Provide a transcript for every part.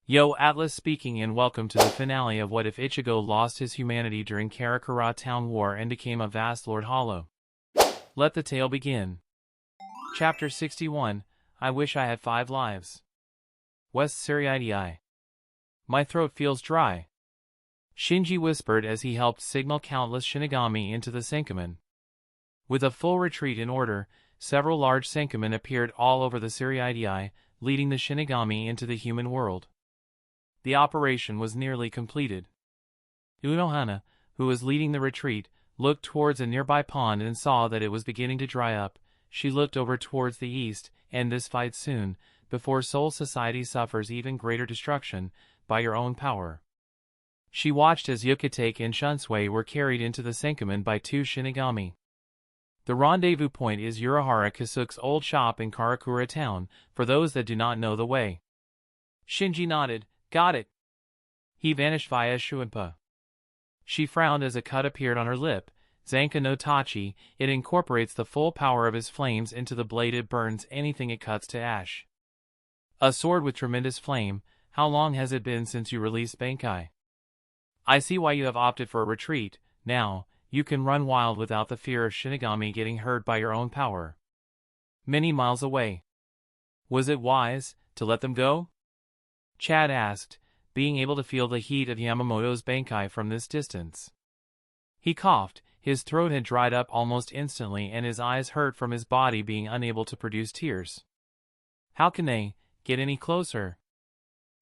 Yo, Atlas speaking, and welcome to the finale of What If Ichigo Lost His Humanity During Karakura Town War and Became a Vasto Lorde Hollow. Let the tale begin. Chapter 61, I Wish I Had 5 Lives. West Siriidii. My throat feels dry, Shinji whispered as he helped signal countless Shinigami into the Senkamen. With a full retreat in order, several large Senkamen appeared all over the Siriidii, leading the Shinigami into the human world. The operation was nearly completed. Unohana, who was leading the retreat, looked towards a nearby pond and saw that it was beginning to dry up. She looked over towards the east, and this fight soon, before Soul Society suffers even greater destruction, by your own power. She watched as Yukitake and Shunsui were carried into the Senkamen by 2 Shinigami. The rendezvous point is Urahara Kasuke's old shop in Karakura Town, for those that do not know the way. Shinji nodded. Got it. He vanished via Shuinpa. She frowned as a cut appeared on her lip. Zanka no Tachi, it incorporates the full power of his flames into the blade. It burns anything it cuts to ash. A sword with tremendous flame. How long has it been since you released Bankai? I see why you have opted for a retreat. Now, you can run wild without the fear of Shinigami getting hurt by your own power. Many miles away. Was it wise to let them go? Chad asked, being able to feel the heat of Yamamoto's Bankai from this distance. He coughed, his throat had dried up almost instantly and his eyes hurt from his body being unable to produce tears. How can they get any closer?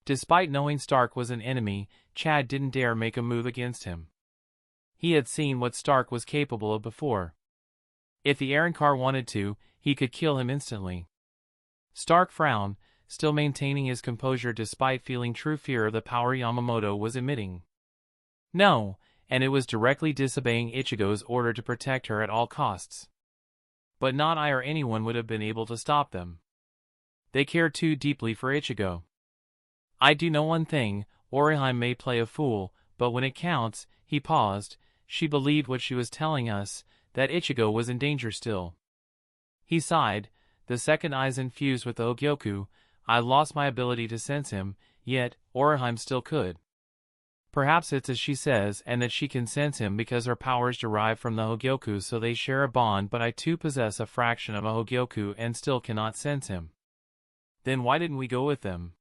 Despite knowing Stark was an enemy, Chad didn't dare make a move against him. He had seen what Stark was capable of before. If the Arrancar wanted to, he could kill him instantly. Stark frowned, still maintaining his composure despite feeling true fear of the power Yamamoto was emitting. No, and it was directly disobeying Ichigo's order to protect her at all costs. But not I or anyone would have been able to stop them. They care too deeply for Ichigo. I do know one thing, Orihime may play a fool, but when it counts, he paused. She believed what she was telling us, that Ichigo was in danger still. He sighed, the second Aizen fused with the Hogyoku. I lost my ability to sense him, yet, Orihime still could. Perhaps it's as she says and that she can sense him because her powers derive from the Hogyoku, so they share a bond, but I too possess a fraction of a Hogyoku and still cannot sense him. Then why didn't we go with them?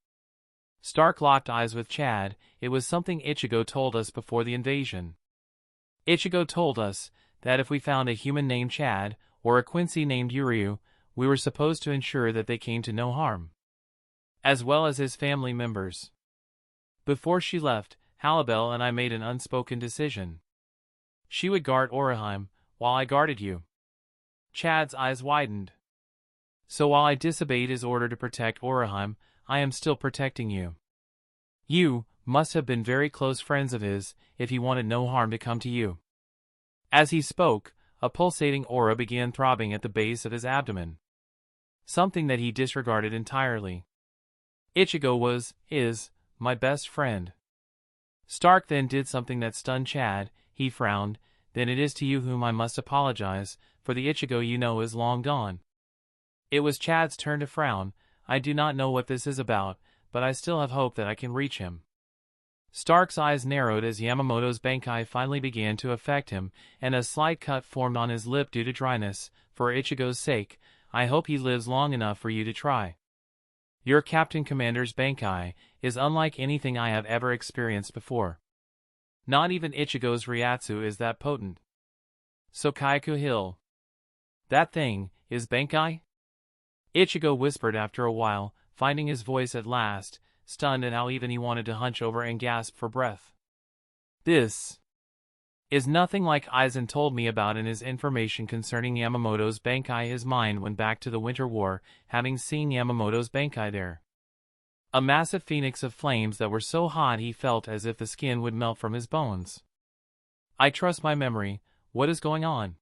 Stark locked eyes with Chad. It was something Ichigo told us before the invasion. Ichigo told us that if we found a human named Chad, or a Quincy named Yuryu, we were supposed to ensure that they came to no harm, as well as his family members. Before she left, Harribel and I made an unspoken decision. She would guard Orihime, while I guarded you. Chad's eyes widened. So while I disobeyed his order to protect Orihime, I am still protecting you. You must have been very close friends of his, if he wanted no harm to come to you. As he spoke, a pulsating aura began throbbing at the base of his abdomen. Something that he disregarded entirely. Ichigo is my best friend. Stark then did something that stunned Chad. He frowned. Then it is to you whom I must apologize, for the Ichigo you know is long gone. It was Chad's turn to frown. I do not know what this is about, but I still have hope that I can reach him. Stark's eyes narrowed as Yamamoto's Bankai finally began to affect him, and a slight cut formed on his lip due to dryness. For Ichigo's sake, I hope he lives long enough for you to try. Your Captain Commander's Bankai is unlike anything I have ever experienced before. Not even Ichigo's Ryatsu is that potent. So Kayaku Hill. That thing is Bankai? Ichigo whispered after a while, finding his voice at last, stunned and how even he wanted to hunch over and gasp for breath. This is nothing like Aizen told me about in his information concerning Yamamoto's Bankai. His mind went back to the Winter War, having seen Yamamoto's Bankai there. A massive phoenix of flames that were so hot he felt as if the skin would melt from his bones. I trust my memory. What is going on?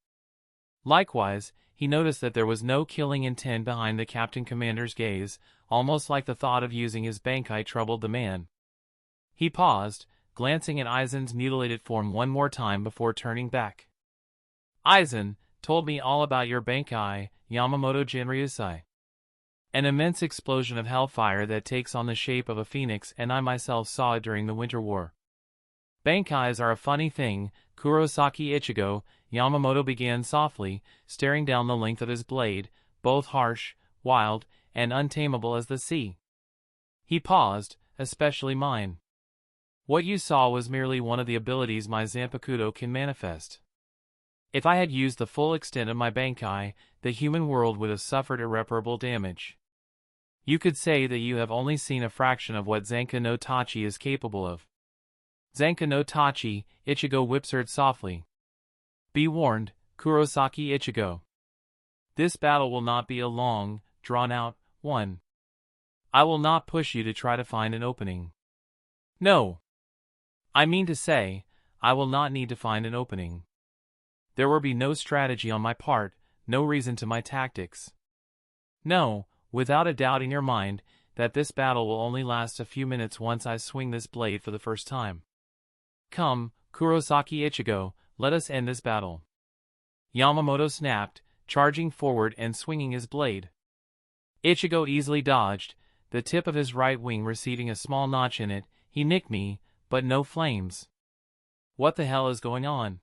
Likewise, he noticed that there was no killing intent behind the Captain Commander's gaze, almost like the thought of using his Bankai troubled the man. He paused, glancing at Aizen's mutilated form one more time before turning back. Aizen told me all about your Bankai, Yamamoto Jinryusai. An immense explosion of hellfire that takes on the shape of a phoenix, and I myself saw it during the Winter War. Bankais are a funny thing, Kurosaki Ichigo, Yamamoto began softly, staring down the length of his blade, both harsh, wild, and untamable as the sea. He paused, especially mine. What you saw was merely one of the abilities my Zanpakuto can manifest. If I had used the full extent of my Bankai, the human world would have suffered irreparable damage. You could say that you have only seen a fraction of what Zanka no Tachi is capable of. Zanka no Tachi, Ichigo whispered softly. Be warned, Kurosaki Ichigo. This battle will not be a long, drawn-out one. I will not push you to try to find an opening. No. I mean to say, I will not need to find an opening. There will be no strategy on my part, no reason to my tactics. Know, without a doubt in your mind, that this battle will only last a few minutes once I swing this blade for the first time. Come, Kurosaki Ichigo, let us end this battle. Yamamoto snapped, charging forward and swinging his blade. Ichigo easily dodged, the tip of his right wing receiving a small notch in it. He nicked me, but no flames. What the hell is going on?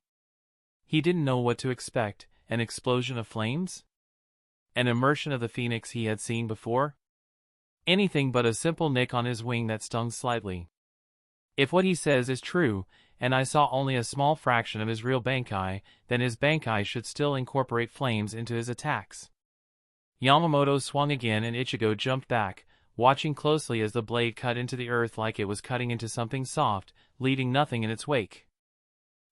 He didn't know what to expect, an explosion of flames? An immersion of the phoenix he had seen before? Anything but a simple nick on his wing that stung slightly. If what he says is true, and I saw only a small fraction of his real Bankai, then his Bankai should still incorporate flames into his attacks. Yamamoto swung again and Ichigo jumped back, watching closely as the blade cut into the earth like it was cutting into something soft, leaving nothing in its wake.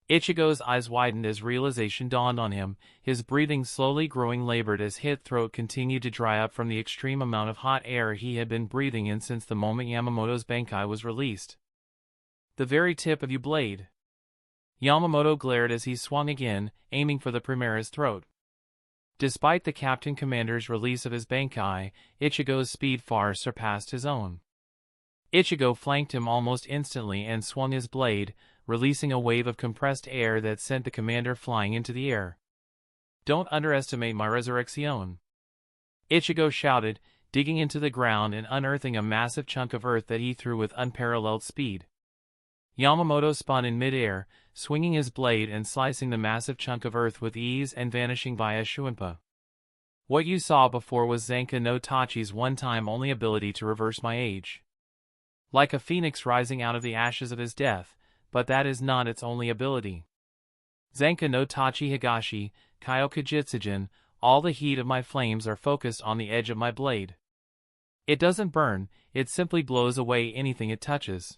Ichigo's eyes widened as realization dawned on him, his breathing slowly growing labored as his throat continued to dry up from the extreme amount of hot air he had been breathing in since the moment Yamamoto's Bankai was released. The very tip of your blade. Yamamoto glared as he swung again, aiming for the Primera's throat. Despite the Captain Commander's release of his Bankai, Ichigo's speed far surpassed his own. Ichigo flanked him almost instantly and swung his blade, releasing a wave of compressed air that sent the commander flying into the air. Don't underestimate my resurrection. Ichigo shouted, digging into the ground and unearthing a massive chunk of earth that he threw with unparalleled speed. Yamamoto spun in mid-air, swinging his blade and slicing the massive chunk of earth with ease and vanishing via Shuinpa. What you saw before was Zanka no Tachi's one-time only ability to reverse my age. Like a phoenix rising out of the ashes of his death, but that is not its only ability. Zanka no Tachi Higashi, Kyoka Jitsujin, all the heat of my flames are focused on the edge of my blade. It doesn't burn, it simply blows away anything it touches.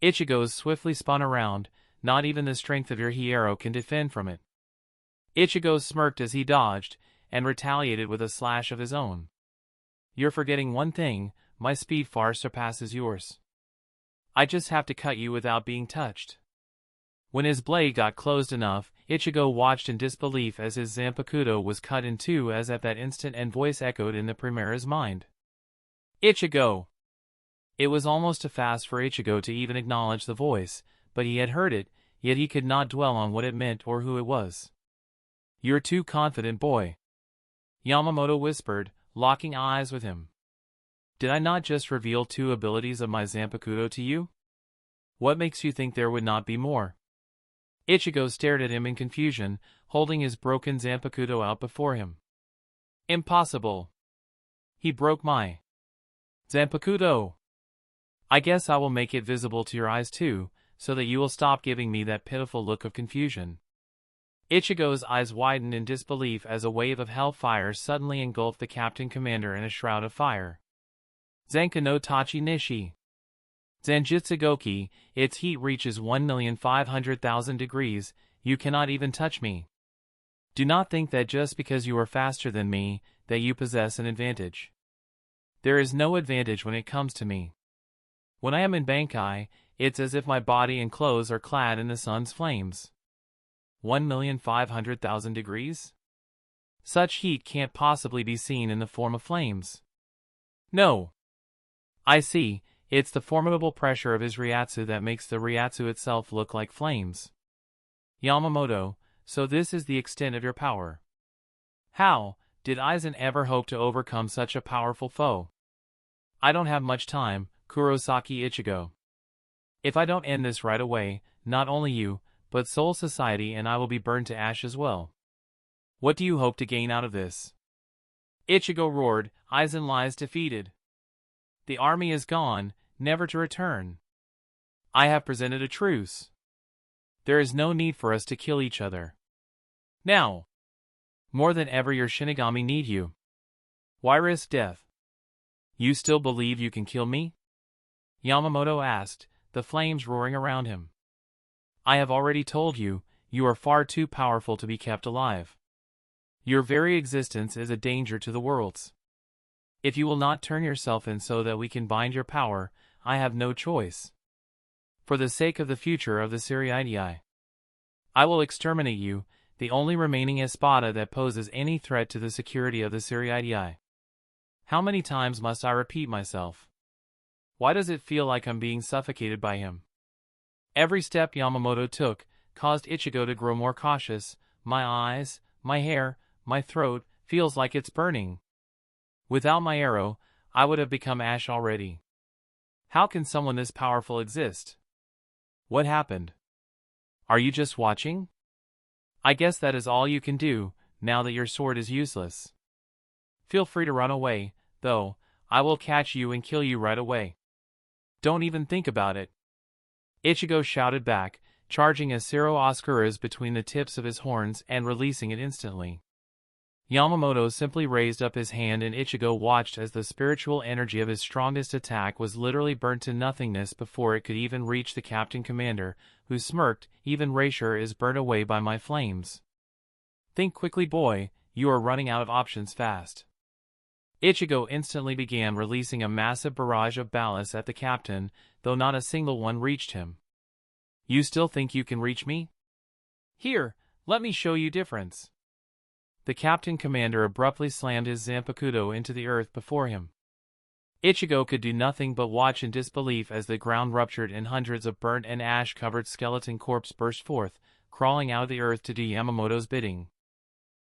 Ichigo swiftly spun around, not even the strength of your Hierro can defend from it. Ichigo smirked as he dodged, and retaliated with a slash of his own. You're forgetting one thing, my speed far surpasses yours. I just have to cut you without being touched. When his blade got closed enough, Ichigo watched in disbelief as his Zanpakuto was cut in two as at that instant and voice echoed in the Primera's mind. Ichigo! It was almost too fast for Ichigo to even acknowledge the voice, but he had heard it, yet he could not dwell on what it meant or who it was. You're too confident, boy. Yamamoto whispered, locking eyes with him. Did I not just reveal two abilities of my Zanpakuto to you? What makes you think there would not be more? Ichigo stared at him in confusion, holding his broken Zanpakuto out before him. Impossible. He broke my Zanpakuto. I guess I will make it visible to your eyes too, so that you will stop giving me that pitiful look of confusion. Ichigo's eyes widened in disbelief as a wave of hellfire suddenly engulfed the Captain Commander in a shroud of fire. Zanka no Tachi Nishi. Zanjitsugoki, its heat reaches 1,500,000 degrees, you cannot even touch me. Do not think that just because you are faster than me, that you possess an advantage. There is no advantage when it comes to me. When I am in Bankai, it's as if my body and clothes are clad in the sun's flames. 1,500,000 degrees? Such heat can't possibly be seen in the form of flames. No. I see, it's the formidable pressure of his Ryatsu that makes the Ryatsu itself look like flames. Yamamoto, so this is the extent of your power. How, Did Aizen ever hope to overcome such a powerful foe? I don't have much time, Kurosaki Ichigo. If I don't end this right away, not only you, but Soul Society and I will be burned to ash as well. What do you hope to gain out of this? Ichigo roared. Aizen lies defeated. The army is gone, never to return. I have presented a truce. There is no need for us to kill each other. Now, more than ever your Shinigami need you. Why risk death? You still believe you can kill me? Yamamoto asked, the flames roaring around him. I have already told you, you are far too powerful to be kept alive. Your very existence is a danger to the worlds. If you will not turn yourself in so that we can bind your power, I have no choice. For the sake of the future of the Seriidii, I will exterminate you, the only remaining Espada that poses any threat to the security of the Seriidii. How many times must I repeat myself? Why does it feel like I'm being suffocated by him? Every step Yamamoto took caused Ichigo to grow more cautious. My eyes, my hair, my throat, feels like it's burning. Without my arrow, I would have become ash already. How can someone this powerful exist? What happened? Are you just watching? I guess that is all you can do, now that your sword is useless. Feel free to run away, though, I will catch you and kill you right away. Don't even think about it. Ichigo shouted back, charging a Cero Oscuras between the tips of his horns and releasing it instantly. Yamamoto simply raised up his hand and Ichigo watched as the spiritual energy of his strongest attack was literally burnt to nothingness before it could even reach the Captain Commander, who smirked, even Raisher is burnt away by my flames. Think quickly boy, you are running out of options fast. Ichigo instantly began releasing a massive barrage of ballists at the captain, though not a single one reached him. You still think you can reach me? Here, let me show you difference. The Captain Commander abruptly slammed his Zanpakuto into the earth before him. Ichigo could do nothing but watch in disbelief as the ground ruptured and hundreds of burnt and ash-covered skeleton corpses burst forth, crawling out of the earth to do Yamamoto's bidding.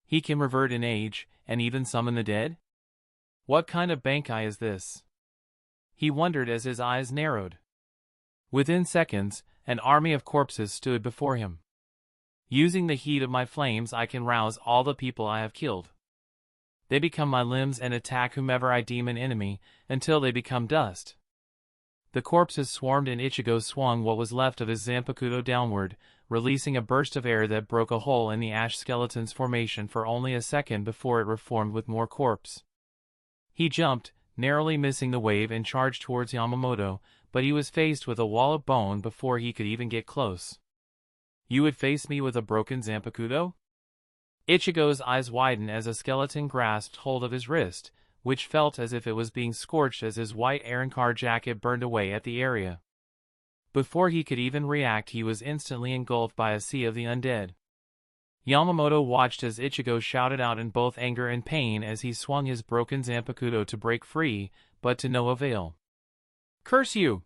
He can revert in age, and even summon the dead? What kind of Bankai is this? He wondered as his eyes narrowed. Within seconds, an army of corpses stood before him. Using the heat of my flames I can rouse all the people I have killed. They become my limbs and attack whomever I deem an enemy, until they become dust. The corpses swarmed and Ichigo swung what was left of his Zanpakuto downward, releasing a burst of air that broke a hole in the ash skeleton's formation for only a second before it reformed with more corpse. He jumped, narrowly missing the wave and charged towards Yamamoto, but he was faced with a wall of bone before he could even get close. You would face me with a broken Zanpakuto? Ichigo's eyes widened as a skeleton grasped hold of his wrist, which felt as if it was being scorched as his white Arrancar jacket burned away at the area. Before he could even react he was instantly engulfed by a sea of the undead. Yamamoto watched as Ichigo shouted out in both anger and pain as he swung his broken Zanpakuto to break free, but to no avail. Curse you!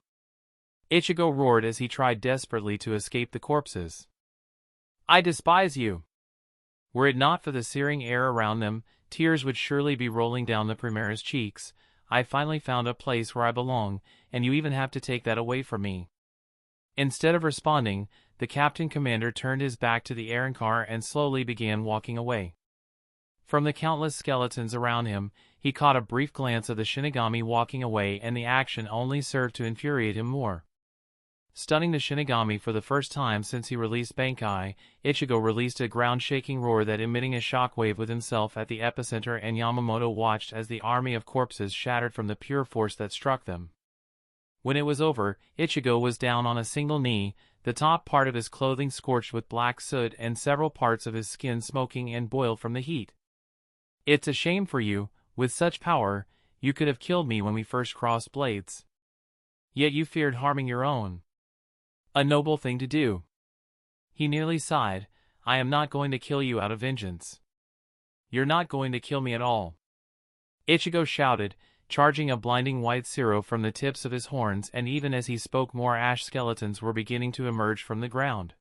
Ichigo roared as he tried desperately to escape the corpses. I despise you! Were it not for the searing air around them, tears would surely be rolling down the Primera's cheeks. I finally found a place where I belong, and you even have to take that away from me. Instead of responding, the Captain Commander turned his back to the Arrancar and slowly began walking away. From the countless skeletons around him, he caught a brief glance of the Shinigami walking away and the action only served to infuriate him more. Stunning the Shinigami for the first time since he released Bankai, Ichigo released a ground-shaking roar that emitting a shockwave with himself at the epicenter and Yamamoto watched as the army of corpses shattered from the pure force that struck them. When it was over, Ichigo was down on a single knee, the top part of his clothing scorched with black soot and several parts of his skin smoking and boiled from the heat. It's a shame for you, with such power, you could have killed me when we first crossed blades. Yet you feared harming your own. A noble thing to do. He nearly sighed, I am not going to kill you out of vengeance. You're not going to kill me at all. Ichigo shouted, charging a blinding white Cero from the tips of his horns, and even as he spoke more ash skeletons were beginning to emerge from the ground.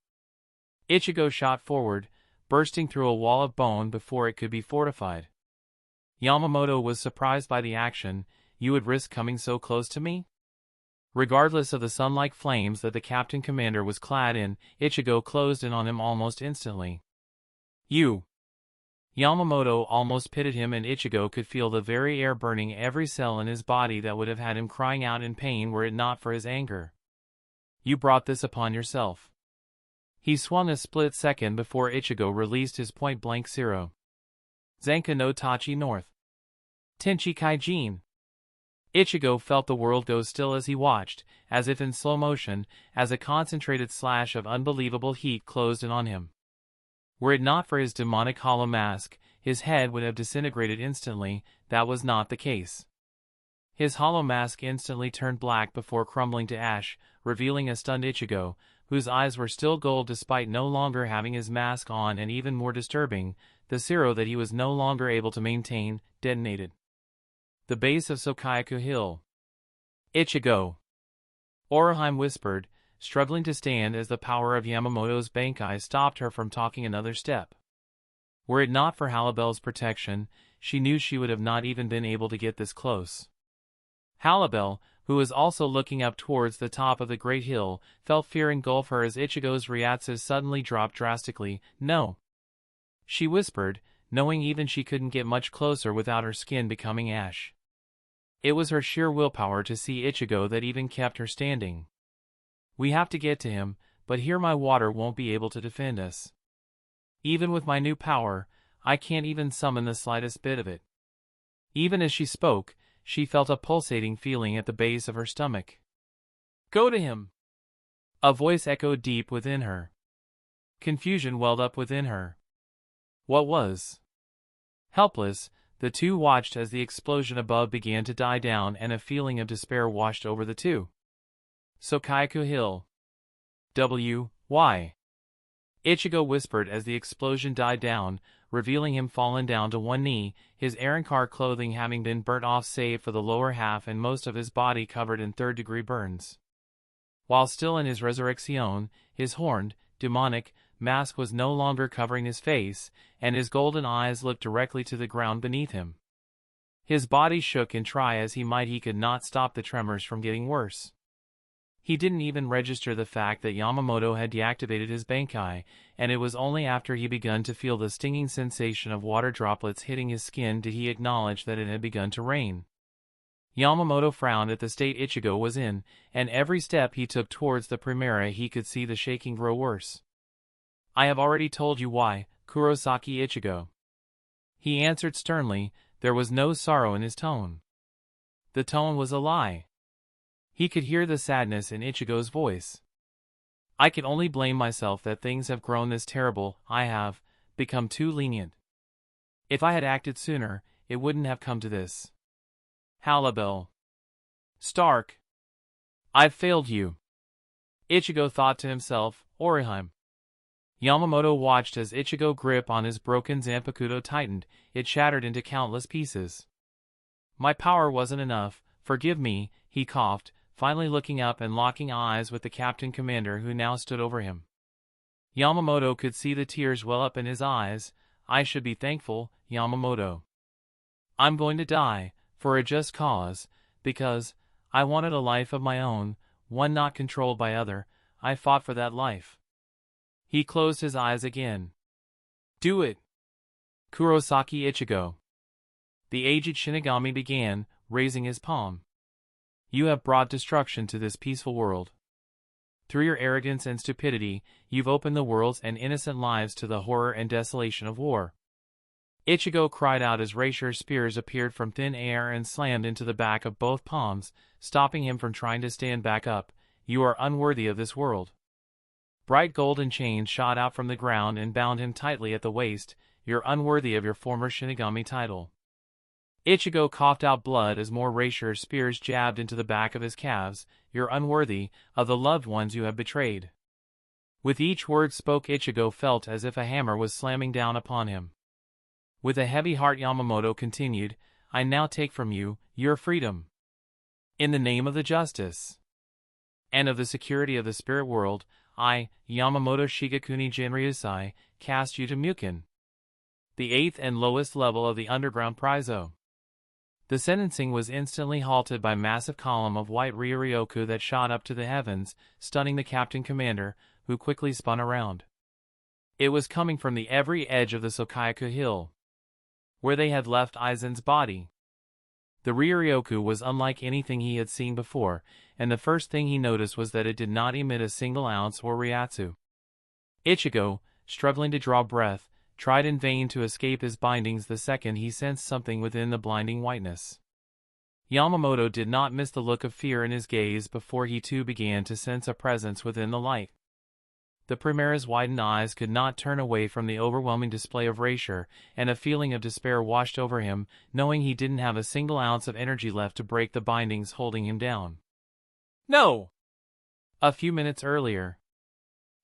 Ichigo shot forward, bursting through a wall of bone before it could be fortified. Yamamoto was surprised by the action. You would risk coming so close to me? Regardless of the sun-like flames that the Captain Commander was clad in, Ichigo closed in on him almost instantly. You! Yamamoto almost pitted him, and Ichigo could feel the very air burning every cell in his body that would have had him crying out in pain were it not for his anger. You brought this upon yourself. He swung a split second before Ichigo released his point-blank zero. Zanka no Tachi North. Tenchi Kaijin. Ichigo felt the world go still as he watched, as if in slow motion, as a concentrated slash of unbelievable heat closed in on him. Were it not for his demonic hollow mask, his head would have disintegrated instantly. That was not the case. His hollow mask instantly turned black before crumbling to ash, revealing a stunned Ichigo, whose eyes were still gold despite no longer having his mask on, and even more disturbing, the zero that he was no longer able to maintain, detonated. The base of Sokayaku Hill. Ichigo! Orohime whispered, struggling to stand as the power of Yamamoto's Bankai stopped her from talking another step. Were it not for Harribel's protection, she knew she would have not even been able to get this close. Harribel, who was also looking up towards the top of the great hill, felt fear engulf her as Ichigo's reactions suddenly dropped drastically. No! She whispered, knowing even she couldn't get much closer without her skin becoming ash. It was her sheer willpower to see Ichigo that even kept her standing. We have to get to him, but here my water won't be able to defend us. Even with my new power, I can't even summon the slightest bit of it. Even as she spoke, she felt a pulsating feeling at the base of her stomach. Go to him! A voice echoed deep within her. Confusion welled up within her. What was? Helpless, the two watched as the explosion above began to die down, and a feeling of despair washed over the two. Sokayaku Hill. Why? Ichigo whispered as the explosion died down, revealing him fallen down to one knee, his Arrancar clothing having been burnt off save for the lower half and most of his body covered in third-degree burns. While still in his resurrection, his horned, demonic, mask was no longer covering his face, and his golden eyes looked directly to the ground beneath him. His body shook, and try as he might he could not stop the tremors from getting worse. He didn't even register the fact that Yamamoto had deactivated his Bankai, and it was only after he begun to feel the stinging sensation of water droplets hitting his skin did he acknowledge that it had begun to rain. Yamamoto frowned at the state Ichigo was in, and every step he took towards the Primera he could see the shaking grow worse. I have already told you why, Kurosaki Ichigo. He answered sternly. There was no sorrow in his tone. The tone was a lie. He could hear the sadness in Ichigo's voice. I can only blame myself that things have grown this terrible. I have become too lenient. If I had acted sooner, it wouldn't have come to this. Harribel. Stark. I've failed you. Ichigo thought to himself, Orohime. Yamamoto watched as Ichigo's grip on his broken Zanpakuto tightened. It shattered into countless pieces. My power wasn't enough, forgive me, he coughed, finally looking up and locking eyes with the Captain Commander who now stood over him. Yamamoto could see the tears well up in his eyes. I should be thankful, Yamamoto. I'm going to die, for a just cause, because I wanted a life of my own, one not controlled by other. I fought for that life. He closed his eyes again. Do it! Kurosaki Ichigo. The aged Shinigami began, raising his palm. You have brought destruction to this peaceful world. Through your arrogance and stupidity, you've opened the world's and innocent lives to the horror and desolation of war. Ichigo cried out as rapier spears appeared from thin air and slammed into the back of both palms, stopping him from trying to stand back up. You are unworthy of this world. Bright golden chains shot out from the ground and bound him tightly at the waist. You're unworthy of your former Shinigami title. Ichigo coughed out blood as more rapier spears jabbed into the back of his calves. You're unworthy of the loved ones you have betrayed. With each word spoke, Ichigo felt as if a hammer was slamming down upon him. With a heavy heart, Yamamoto continued, I now take from you your freedom. In the name of the justice and of the security of the spirit world, I, Yamamoto Shigekuni Jinryusai, cast you to Mukin, the 8th and lowest level of the underground Pryzo. The sentencing was instantly halted by a massive column of white Ryuryoku that shot up to the heavens, stunning the captain commander, who quickly spun around. It was coming from the every edge of the Sokyaku hill, where they had left Aizen's body. The Ryuryoku was unlike anything he had seen before, and the first thing he noticed was that it did not emit a single ounce or ryatsu. Ichigo, struggling to draw breath, tried in vain to escape his bindings the second he sensed something within the blinding whiteness. Yamamoto did not miss the look of fear in his gaze before he too began to sense a presence within the light. The Primera's widened eyes could not turn away from the overwhelming display of erasure, and a feeling of despair washed over him, knowing he didn't have a single ounce of energy left to break the bindings holding him down. No! A few minutes earlier.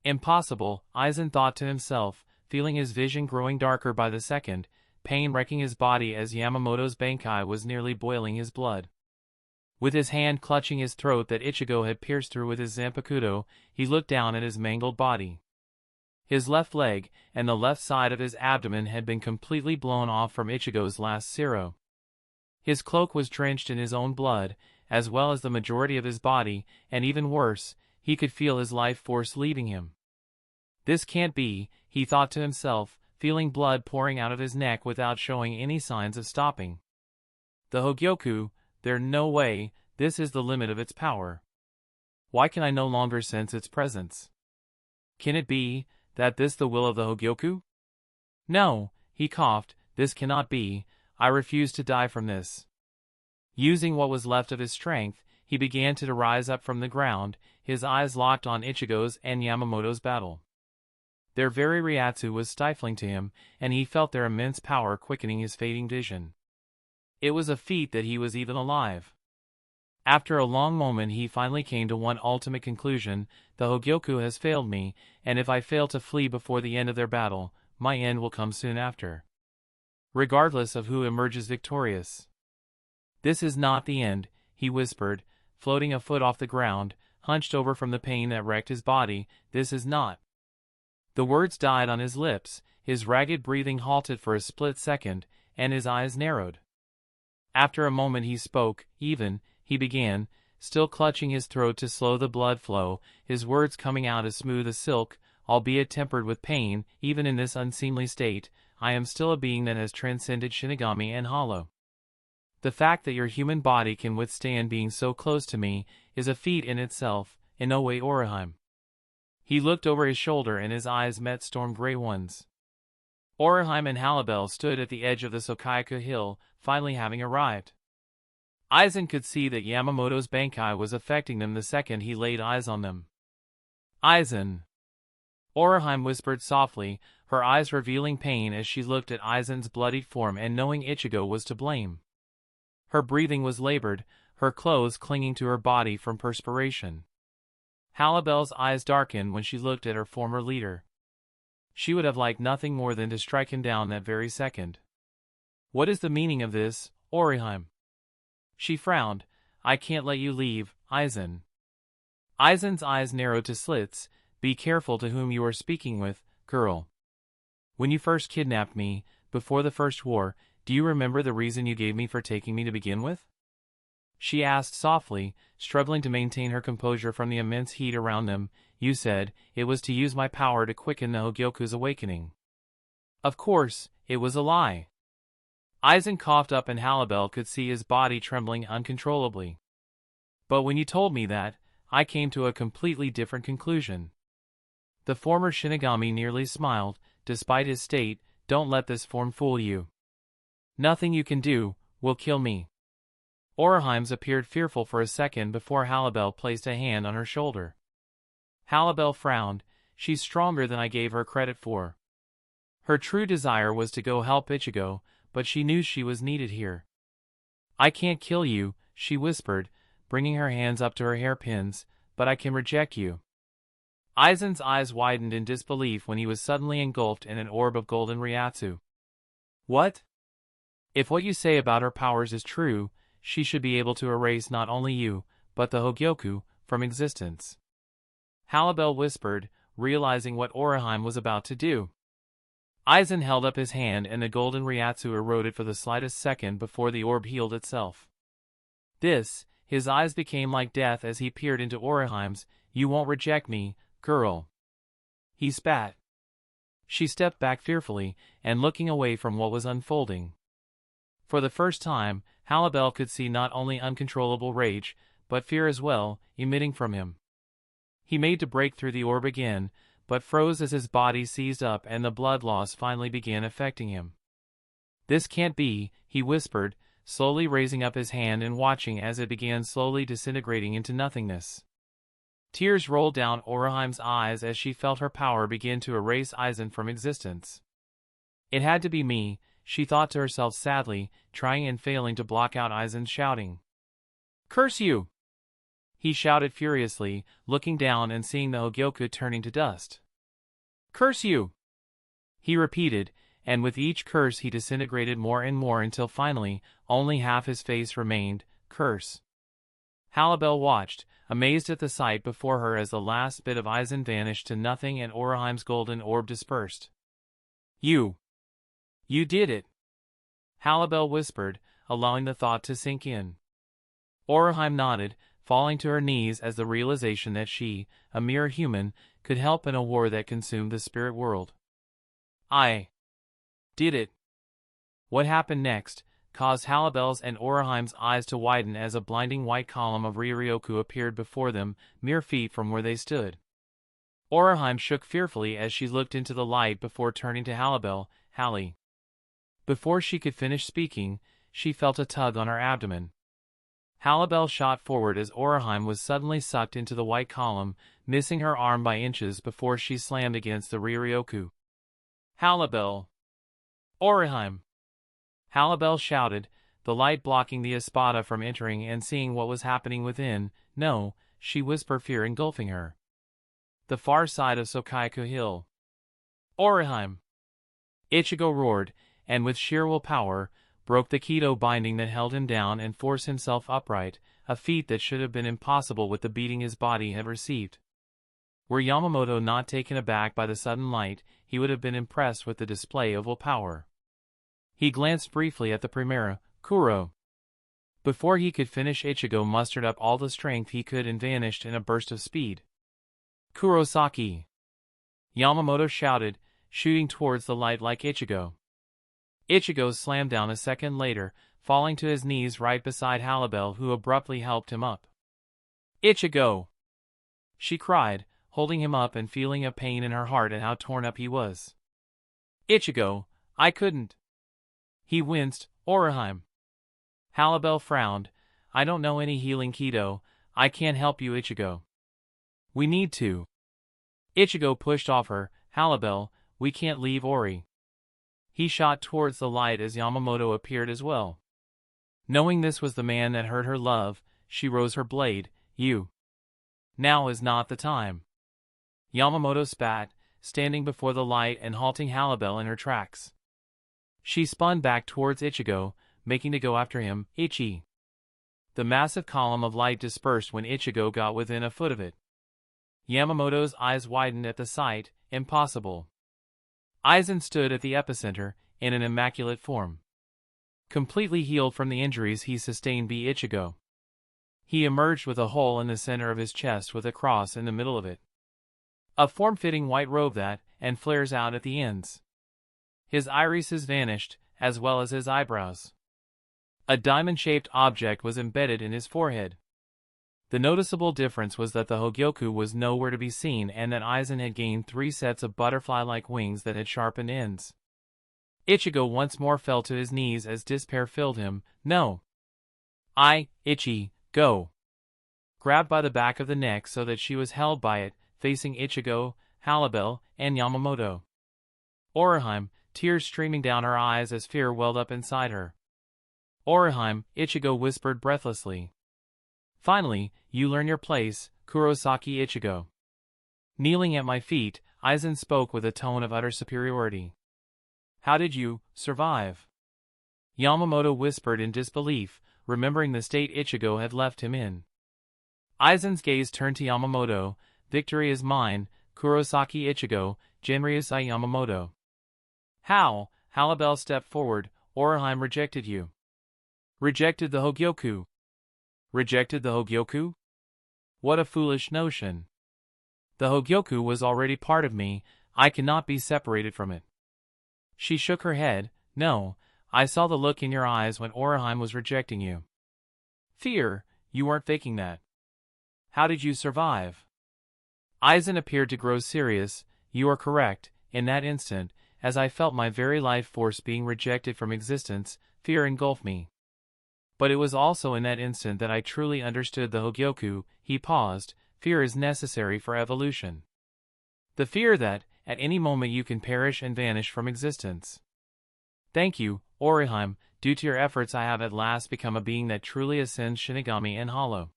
Impossible, Aizen thought to himself, feeling his vision growing darker by the second, pain wrecking his body as Yamamoto's Bankai was nearly boiling his blood. With his hand clutching his throat that Ichigo had pierced through with his Zanpakuto, he looked down at his mangled body. His left leg and the left side of his abdomen had been completely blown off from Ichigo's last Siro. His cloak was drenched in his own blood, as well as the majority of his body, and even worse, he could feel his life force leaving him. This can't be, he thought to himself, feeling blood pouring out of his neck without showing any signs of stopping. The Hogyoku, there's no way, this is the limit of its power. Why can I no longer sense its presence? Can it be that this the will of the Hogyoku? No, he coughed, this cannot be, I refuse to die from this. Using what was left of his strength, he began to rise up from the ground, his eyes locked on Ichigo's and Yamamoto's battle. Their very ryatsu was stifling to him, and he felt their immense power quickening his fading vision. It was a feat that he was even alive. After a long moment he finally came to one ultimate conclusion, the Hogyoku has failed me, and if I fail to flee before the end of their battle, my end will come soon after. Regardless of who emerges victorious. This is not the end, he whispered, floating a foot off the ground, hunched over from the pain that wrecked his body, this is not. The words died on his lips, his ragged breathing halted for a split second, and his eyes narrowed. After a moment he spoke, he began, still clutching his throat to slow the blood flow, his words coming out as smooth as silk, albeit tempered with pain. Even in this unseemly state, I am still a being that has transcended Shinigami and Hollow. The fact that your human body can withstand being so close to me is a feat in itself, Inoue Orihime. He looked over his shoulder and his eyes met storm-gray ones. Orihime and Harribel stood at the edge of the Sokyaku hill, finally having arrived. Aizen could see that Yamamoto's Bankai was affecting them the second he laid eyes on them. Aizen! Orihime whispered softly, her eyes revealing pain as she looked at Aizen's bloodied form and knowing Ichigo was to blame. Her breathing was labored, her clothes clinging to her body from perspiration. Harribel's eyes darkened when she looked at her former leader. She would have liked nothing more than to strike him down that very second. What is the meaning of this, Orihime? She frowned. I can't let you leave, Aizen. Aizen's eyes narrowed to slits. Be careful to whom you are speaking with, girl. When you first kidnapped me, before the first war, do you remember the reason you gave me for taking me to begin with? She asked softly, struggling to maintain her composure from the immense heat around them. You said, it was to use my power to quicken the Hogyoku's awakening. Of course, it was a lie. Aizen coughed up and Harribel could see his body trembling uncontrollably. But when you told me that, I came to a completely different conclusion. The former Shinigami nearly smiled, despite his state, don't let this form fool you. Nothing you can do will kill me. Orihime's appeared fearful for a second before Harribel placed a hand on her shoulder. Harribel frowned. She's stronger than I gave her credit for. Her true desire was to go help Ichigo, but she knew she was needed here. I can't kill you, she whispered, bringing her hands up to her hairpins, but I can reject you. Aizen's eyes widened in disbelief when he was suddenly engulfed in an orb of golden ryatsu. What? If what you say about her powers is true, she should be able to erase not only you, but the Hogyoku, from existence. Harribel whispered, realizing what Orihime was about to do. Aizen held up his hand and the golden Ryatsu eroded for the slightest second before the orb healed itself. His eyes became like death as he peered into Oriheim's. "You won't reject me, girl." He spat. She stepped back fearfully, and looking away from what was unfolding. For the first time, Harribel could see not only uncontrollable rage, but fear as well, emitting from him. He made to break through the orb again, but froze as his body seized up and the blood loss finally began affecting him. "This can't be," he whispered, slowly raising up his hand and watching as it began slowly disintegrating into nothingness. Tears rolled down Oriheim's eyes as she felt her power begin to erase Aizen from existence. "It had to be me," she thought to herself sadly, trying and failing to block out Aizen's shouting. "Curse you!" he shouted furiously, looking down and seeing the Hogyoku turning to dust. "Curse you!" he repeated, and with each curse he disintegrated more and more until finally, only half his face remained. Curse. Harribel watched, amazed at the sight before her as the last bit of Aizen vanished to nothing and Oriheim's golden orb dispersed. You did it," Harribel whispered, allowing the thought to sink in. Oriheim nodded, falling to her knees as the realization that she, a mere human, could help in a war that consumed the spirit world. "I did it." What happened next caused Harribel's and Oriheim's eyes to widen as a blinding white column of Ryuryoku appeared before them, mere feet from where they stood. Oriheim shook fearfully as she looked into the light before turning to Harribel. "Hallie." Before she could finish speaking, she felt a tug on her abdomen. Harribel shot forward as Oriheim was suddenly sucked into the white column, missing her arm by inches before she slammed against the Ryuryoku. "Harribel! Oriheim!" Harribel shouted, the light blocking the espada from entering and seeing what was happening within. "No," she whispered, fear engulfing her. "The far side of Sokaiku Hill." "Oriheim!" Ichigo roared, and with sheer willpower, broke the Kido binding that held him down and forced himself upright, a feat that should have been impossible with the beating his body had received. Were Yamamoto not taken aback by the sudden light, he would have been impressed with the display of willpower. He glanced briefly at the Primera, Kuro. Before he could finish, Ichigo mustered up all the strength he could and vanished in a burst of speed. "Kurosaki!" Yamamoto shouted, shooting towards the light like Ichigo. Ichigo slammed down a second later, falling to his knees right beside Harribel, who abruptly helped him up. "Ichigo!" she cried, holding him up and feeling a pain in her heart at how torn up he was. "Ichigo, I couldn't." He winced. "Oriheim." Harribel frowned. "I don't know any healing Kido. I can't help you, Ichigo." "We need to." Ichigo pushed off her. "Harribel, we can't leave Ori." He shot towards the light as Yamamoto appeared as well. Knowing this was the man that hurt her love, she rose her blade. "You. Now is not the time." Yamamoto spat, standing before the light and halting Harribel in her tracks. She spun back towards Ichigo, making to go after him. "Ichi." The massive column of light dispersed when Ichigo got within a foot of it. Yamamoto's eyes widened at the sight. Impossible. Aizen stood at the epicenter, in an immaculate form. Completely healed from the injuries he sustained by Ichigo. He emerged with a hole in the center of his chest with a cross in the middle of it. A form-fitting white robe that, and flares out at the ends. His irises vanished, as well as his eyebrows. A diamond-shaped object was embedded in his forehead. The noticeable difference was that the Hogyoku was nowhere to be seen and that Aizen had gained 3 sets of butterfly-like wings that had sharpened ends. Ichigo once more fell to his knees as despair filled him. "No. Ichi, go." Grabbed by the back of the neck so that she was held by it, facing Ichigo, Harribel, and Yamamoto. Oriheim, tears streaming down her eyes as fear welled up inside her. "Oriheim," Ichigo whispered breathlessly. "Finally, you learn your place, Kurosaki Ichigo." Kneeling at my feet, Aizen spoke with a tone of utter superiority. "How did you survive?" Yamamoto whispered in disbelief, remembering the state Ichigo had left him in. Aizen's gaze turned to Yamamoto. "Victory is mine, Kurosaki Ichigo, Genryusai Yamamoto." How? Harribel stepped forward. Orihime rejected you. Rejected the Hogyoku. Rejected the Hogyoku? What a foolish notion. The Hogyoku was already part of me, I cannot be separated from it. She shook her head. No, I saw the look in your eyes when Orihime was rejecting you. Fear, you weren't faking that. How did you survive? Aizen appeared to grow serious. You are correct. In that instant, as I felt my very life force being rejected from existence, fear engulfed me. But it was also in that instant that I truly understood the Hogyoku. He paused. Fear is necessary for evolution. The fear that, at any moment you can perish and vanish from existence. Thank you, Orihime. Due to your efforts I have at last become a being that truly ascends Shinigami and Hollow.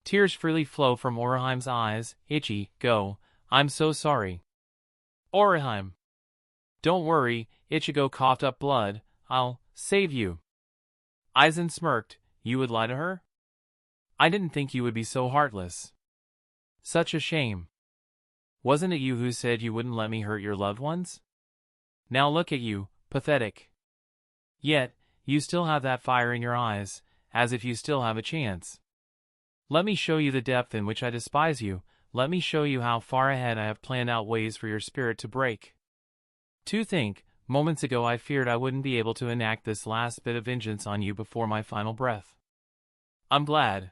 Tears freely flow from Orihime's eyes. Ichigo, I'm so sorry. Orihime. Don't worry, Ichigo coughed up blood. I'll save you. Aizen smirked. You would lie to her? I didn't think you would be so heartless. Such a shame. Wasn't it you who said you wouldn't let me hurt your loved ones? Now look at you, pathetic. Yet, you still have that fire in your eyes, as if you still have a chance. Let me show you the depth in which I despise you. Let me show you how far ahead I have planned out ways for your spirit to break. To think, moments ago I feared I wouldn't be able to enact this last bit of vengeance on you before my final breath. I'm glad.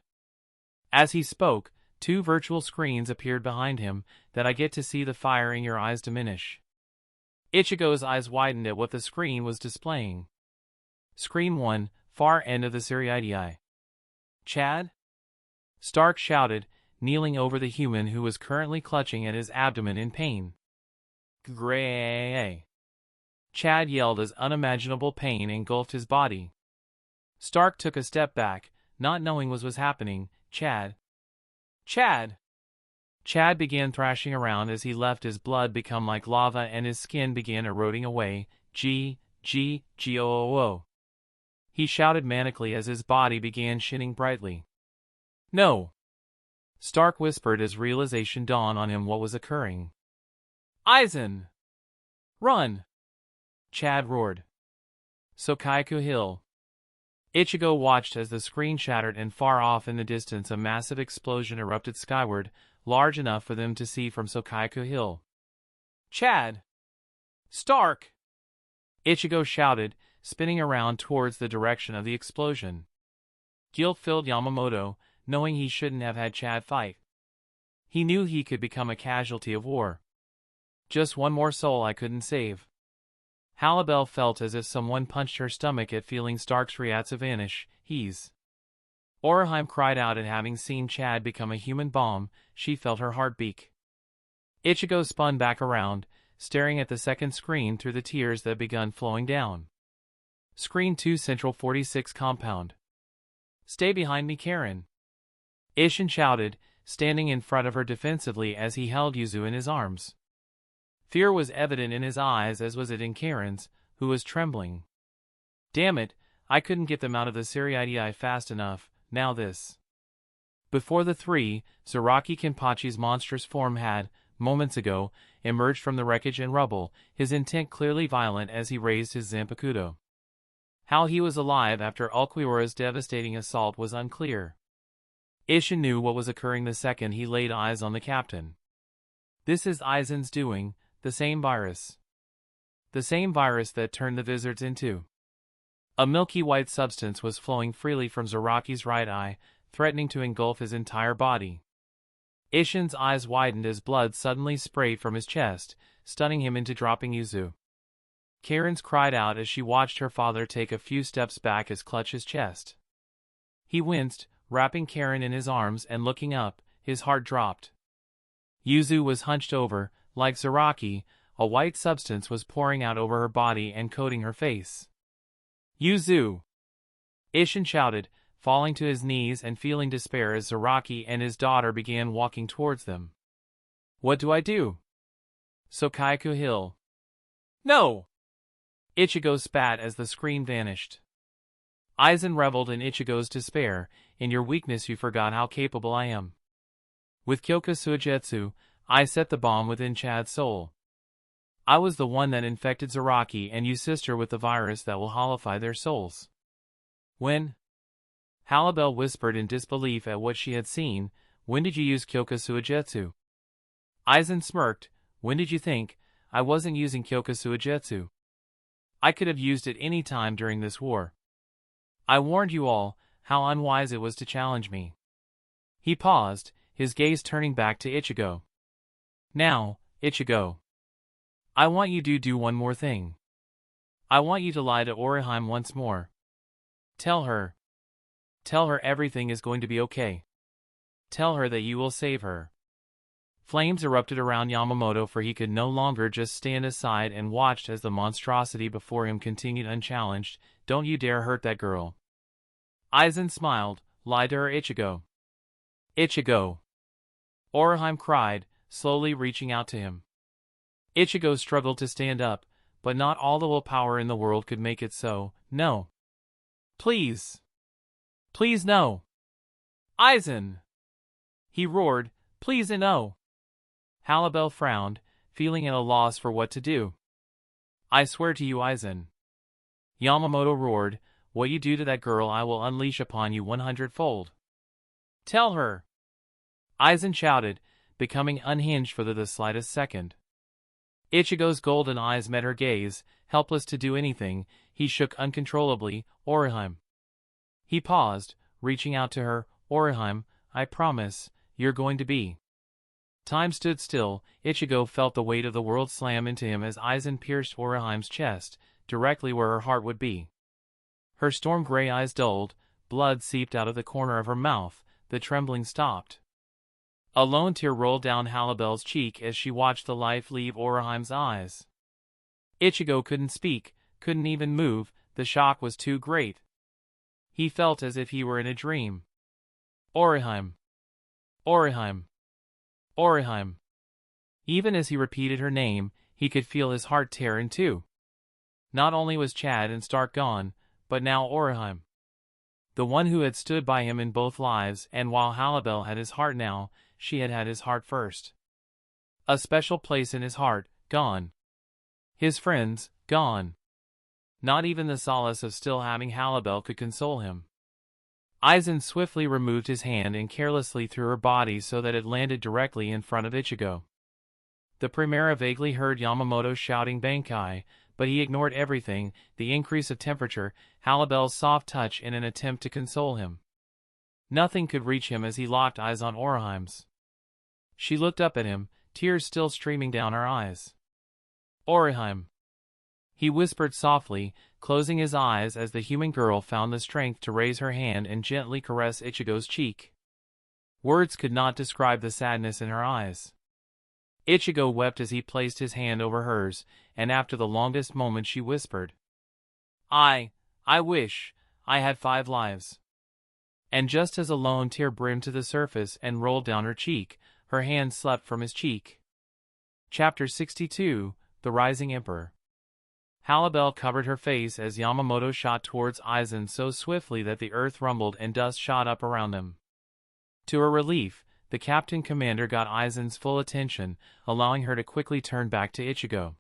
As he spoke, 2 virtual screens appeared behind him, that I get to see the fire in your eyes diminish. Ichigo's eyes widened at what the screen was displaying. Screen 1, far end of the seriidii. Chad? Stark shouted, kneeling over the human who was currently clutching at his abdomen in pain. Gray. Chad yelled as unimaginable pain engulfed his body. Stark took a step back, not knowing what was happening. Chad! Chad! Chad began thrashing around as he left his blood become like lava and his skin began eroding away. G-O-O-O. He shouted manically as his body began shining brightly. No! Stark whispered as realization dawned on him what was occurring. Aizen! Run! Chad roared. Sokaiku Hill. Ichigo watched as the screen shattered and far off in the distance a massive explosion erupted skyward, large enough for them to see from Sokaiku Hill. Chad! Stark! Ichigo shouted, spinning around towards the direction of the explosion. Guilt filled Yamamoto, knowing he shouldn't have had Chad fight. He knew he could become a casualty of war. Just one more soul I couldn't save. Harribel felt as if someone punched her stomach at feeling Stark's reaction vanish. Orihime cried out at having seen Chad become a human bomb. She felt her heart beat. Ichigo spun back around, staring at the second screen through the tears that begun flowing down. Screen 2 Central 46 Compound. Stay behind me, Karen. Isshin shouted, standing in front of her defensively as he held Yuzu in his arms. Fear was evident in his eyes as was it in Karen's, who was trembling. Damn it, I couldn't get them out of the seriidii fast enough, now this. Before the 3, Zaraki Kenpachi's monstrous form had, moments ago, emerged from the wreckage and rubble, his intent clearly violent as he raised his Zanpakuto. How he was alive after Ulquiorra's devastating assault was unclear. Isshin knew what was occurring the second he laid eyes on the captain. This is Aizen's doing, the same virus. The same virus that turned the wizards into. A milky white substance was flowing freely from Zaraki's right eye, threatening to engulf his entire body. Isshin's eyes widened as blood suddenly sprayed from his chest, stunning him into dropping Yuzu. Karen's cried out as she watched her father take a few steps back as clutch his chest. He winced, wrapping Karen in his arms and looking up, his heart dropped. Yuzu was hunched over, like Zaraki, a white substance was pouring out over her body and coating her face. Yuzu! Isshin shouted, falling to his knees and feeling despair as Zaraki and his daughter began walking towards them. What do I do? Sokaiku Hill. No! Ichigo spat as the screen vanished. Aizen reveled in Ichigo's despair. In your weakness you forgot how capable I am. With Kyoka Suigetsu, I set the bomb within Chad's soul. I was the one that infected Zaraki and you sister with the virus that will hollify their souls. When? Harribel whispered in disbelief at what she had seen. When did you use Kyoka Suigetsu? Aizen smirked. When did you think? I wasn't using Kyoka Suigetsu. I could have used it any time during this war. I warned you all how unwise it was to challenge me. He paused, his gaze turning back to Ichigo. Now, Ichigo. I want you to do one more thing. I want you to lie to Orihime once more. Tell her everything is going to be okay. Tell her that you will save her. Flames erupted around Yamamoto, for he could no longer just stand aside and watched as the monstrosity before him continued unchallenged. Don't you dare hurt that girl. Aizen smiled. Lie to her, Ichigo. Ichigo. Orihime cried, slowly reaching out to him. Ichigo struggled to stand up, but not all the willpower in the world could make it so. No. Please. Please no. Aizen. He roared, please and no. Harribel frowned, feeling at a loss for what to do. I swear to you, Aizen. Yamamoto roared, what you do to that girl I will unleash upon you 100-fold. Tell her. Aizen shouted, becoming unhinged for the slightest second. Ichigo's golden eyes met her gaze, helpless to do anything. He shook uncontrollably. Orihime. He paused, reaching out to her. Orihime, I promise, you're going to be. Time stood still. Ichigo felt the weight of the world slam into him as Aizen pierced Orihime's chest, directly where her heart would be. Her storm-gray eyes dulled, blood seeped out of the corner of her mouth, the trembling stopped. A lone tear rolled down Harribel's cheek as she watched the life leave Orihime's eyes. Ichigo couldn't speak, couldn't even move, the shock was too great. He felt as if he were in a dream. Orihime. Orihime. Orihime. Even as he repeated her name, he could feel his heart tear in two. Not only was Chad and Stark gone, but now Orihime. The one who had stood by him in both lives, and while Harribel had his heart now, she had his heart first. A special place in his heart, gone. His friends, gone. Not even the solace of still having Harribel could console him. Aizen swiftly removed his hand and carelessly threw her body so that it landed directly in front of Ichigo. The Primera vaguely heard Yamamoto shouting Bankai, but he ignored everything, the increase of temperature, Harribel's soft touch in an attempt to console him. Nothing could reach him as he locked eyes on Orihime's. She looked up at him, tears still streaming down her eyes. Orihime. He whispered softly, closing his eyes as the human girl found the strength to raise her hand and gently caress Ichigo's cheek. Words could not describe the sadness in her eyes. Ichigo wept as he placed his hand over hers, and after the longest moment she whispered, I wish I had 5 lives. And just as a lone tear brimmed to the surface and rolled down her cheek, her hand slipped from his cheek. Chapter 62, The Rising Emperor. Harribel covered her face as Yamamoto shot towards Aizen so swiftly that the earth rumbled and dust shot up around them. To her relief, the captain commander got Aizen's full attention, allowing her to quickly turn back to Ichigo.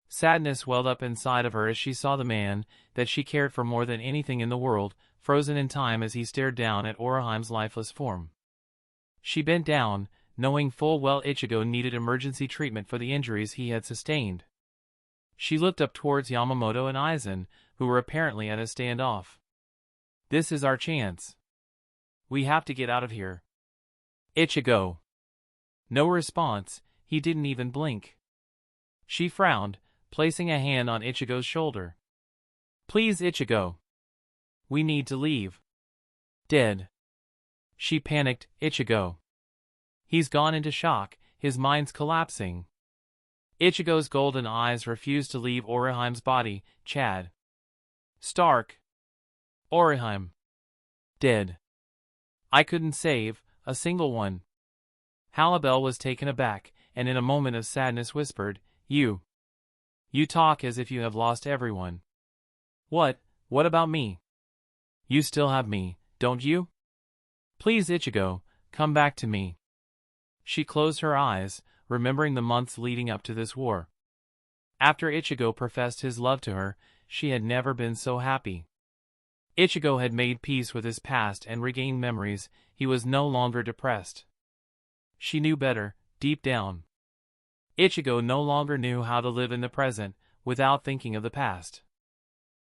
Sadness welled up inside of her as she saw the man that she cared for more than anything in the world, frozen in time as he stared down at Orihime's lifeless form. She bent down, knowing full well Ichigo needed emergency treatment for the injuries he had sustained. She looked up towards Yamamoto and Aizen, who were apparently at a standoff. This is our chance. We have to get out of here. Ichigo. No response, he didn't even blink. She frowned, placing a hand on Ichigo's shoulder. Please, Ichigo. We need to leave. Dead. She panicked. Ichigo. He's gone into shock, his mind's collapsing. Ichigo's golden eyes refused to leave Orihime's body. Chad. Stark. Orihime. Dead. I couldn't save a single one. Harribel was taken aback, and in a moment of sadness whispered, You talk as if you have lost everyone. What about me? You still have me, don't you? Please, Ichigo, come back to me. She closed her eyes, remembering the months leading up to this war. After Ichigo professed his love to her, she had never been so happy. Ichigo had made peace with his past and regained memories. He was no longer depressed. She knew better, deep down. Ichigo no longer knew how to live in the present, without thinking of the past.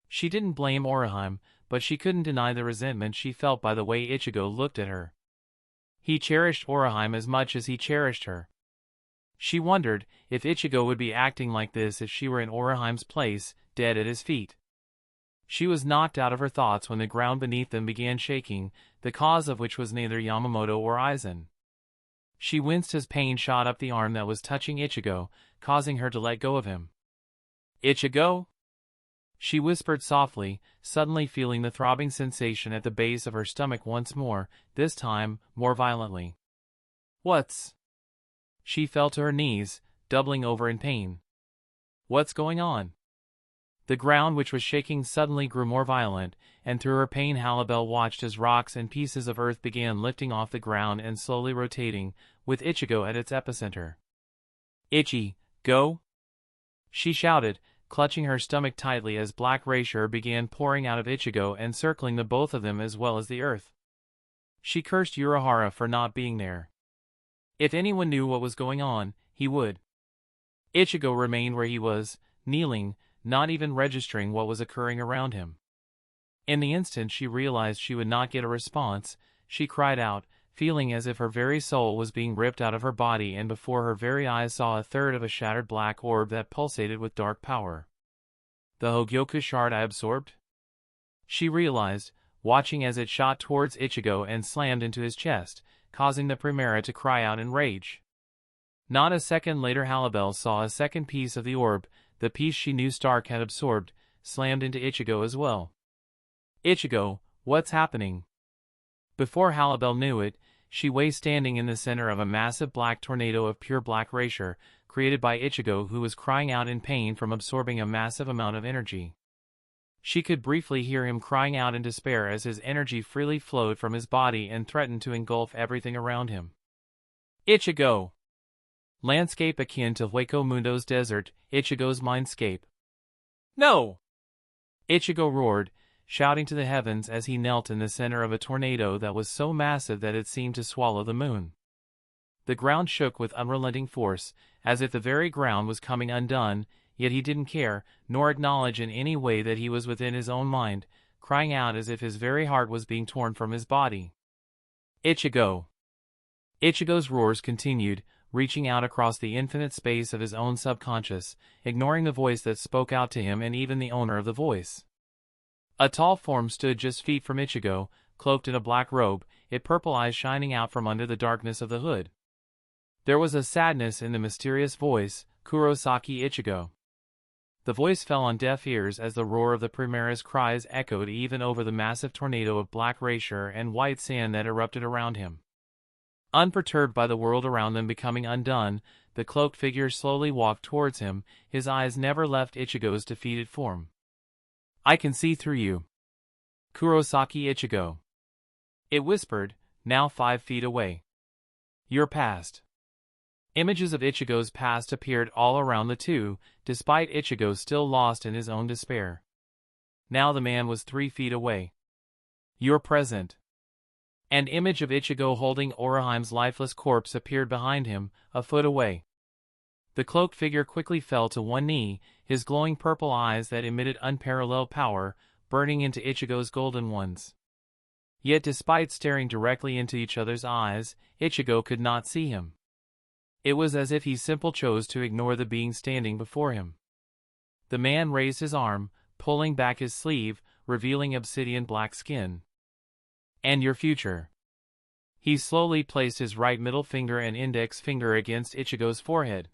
She didn't blame Orihime, but she couldn't deny the resentment she felt by the way Ichigo looked at her. He cherished Orihime as much as he cherished her. She wondered if Ichigo would be acting like this if she were in Orihime's place, dead at his feet. She was knocked out of her thoughts when the ground beneath them began shaking, the cause of which was neither Yamamoto or Aizen. She winced as pain shot up the arm that was touching Ichigo, causing her to let go of him. "Ichigo?" She whispered softly, suddenly feeling the throbbing sensation at the base of her stomach once more, this time, more violently. "What's—" She fell to her knees, doubling over in pain. "What's going on?" The ground which was shaking suddenly grew more violent, and through her pain Harribel watched as rocks and pieces of earth began lifting off the ground and slowly rotating, with Ichigo at its epicenter. "Ichi-go!" She shouted, clutching her stomach tightly as black rachor began pouring out of Ichigo and circling the both of them as well as the earth. She cursed Urahara for not being there. If anyone knew what was going on, he would. Ichigo remained where he was, kneeling, not even registering what was occurring around him. In the instant she realized she would not get a response, she cried out, feeling as if her very soul was being ripped out of her body, and before her very eyes saw a third of a shattered black orb that pulsated with dark power. The Hogyoku shard I absorbed? She realized, watching as it shot towards Ichigo and slammed into his chest, causing the Primera to cry out in rage. Not a second later Harribel saw a second piece of the orb, the piece she knew Stark had absorbed, slammed into Ichigo as well. "Ichigo, what's happening?" Before Harribel knew it, she lay standing in the center of a massive black tornado of pure black rachor, created by Ichigo, who was crying out in pain from absorbing a massive amount of energy. She could briefly hear him crying out in despair as his energy freely flowed from his body and threatened to engulf everything around him. "Ichigo!" Landscape akin to Hueco Mundo's desert, Ichigo's mindscape. "No!" Ichigo roared, shouting to the heavens as he knelt in the center of a tornado that was so massive that it seemed to swallow the moon. The ground shook with unrelenting force, as if the very ground was coming undone, yet he didn't care, nor acknowledge in any way that he was within his own mind, crying out as if his very heart was being torn from his body. "Ichigo!" Ichigo's roars continued, reaching out across the infinite space of his own subconscious, ignoring the voice that spoke out to him and even the owner of the voice. A tall form stood just feet from Ichigo, cloaked in a black robe, its purple eyes shining out from under the darkness of the hood. There was a sadness in the mysterious voice, "Kurosaki Ichigo." The voice fell on deaf ears as the roar of the Primera's cries echoed even over the massive tornado of black rachor and white sand that erupted around him. Unperturbed by the world around them becoming undone, the cloaked figure slowly walked towards him, his eyes never left Ichigo's defeated form. "I can see through you. Kurosaki Ichigo." It whispered, now 5 feet away. "Your past." Images of Ichigo's past appeared all around the two, despite Ichigo still lost in his own despair. Now the man was 3 feet away. "Your present." An image of Ichigo holding Orihime's lifeless corpse appeared behind him, a foot away. The cloaked figure quickly fell to one knee, his glowing purple eyes that emitted unparalleled power, burning into Ichigo's golden ones. Yet despite staring directly into each other's eyes, Ichigo could not see him. It was as if he simply chose to ignore the being standing before him. The man raised his arm, pulling back his sleeve, revealing obsidian black skin. "And your future." He slowly placed his right middle finger and index finger against Ichigo's forehead.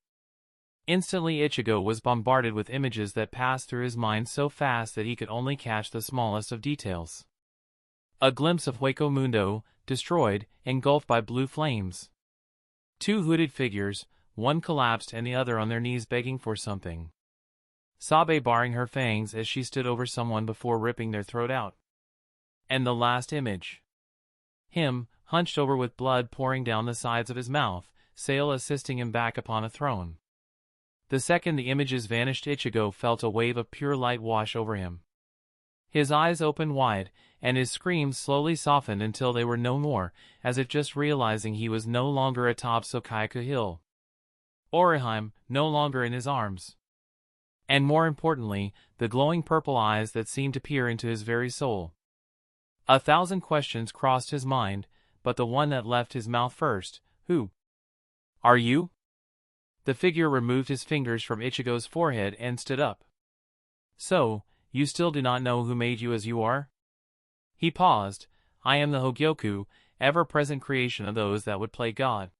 Instantly Ichigo was bombarded with images that passed through his mind so fast that he could only catch the smallest of details. A glimpse of Hueco Mundo, destroyed, engulfed by blue flames. 2 hooded figures, one collapsed and the other on their knees begging for something. Sabe baring her fangs as she stood over someone before ripping their throat out. And the last image. Him, hunched over with blood pouring down the sides of his mouth, Sale assisting him back upon a throne. The second the images vanished, Ichigo felt a wave of pure light wash over him. His eyes opened wide, and his screams slowly softened until they were no more, as if just realizing he was no longer atop Sokaiku Hill. Orihime, no longer in his arms. And more importantly, the glowing purple eyes that seemed to peer into his very soul. 1,000 questions crossed his mind, but the one that left his mouth first, who are you? The figure removed his fingers from Ichigo's forehead and stood up. So, you still do not know who made you as you are? He paused. I am the Hogyoku, ever-present creation of those that would play God.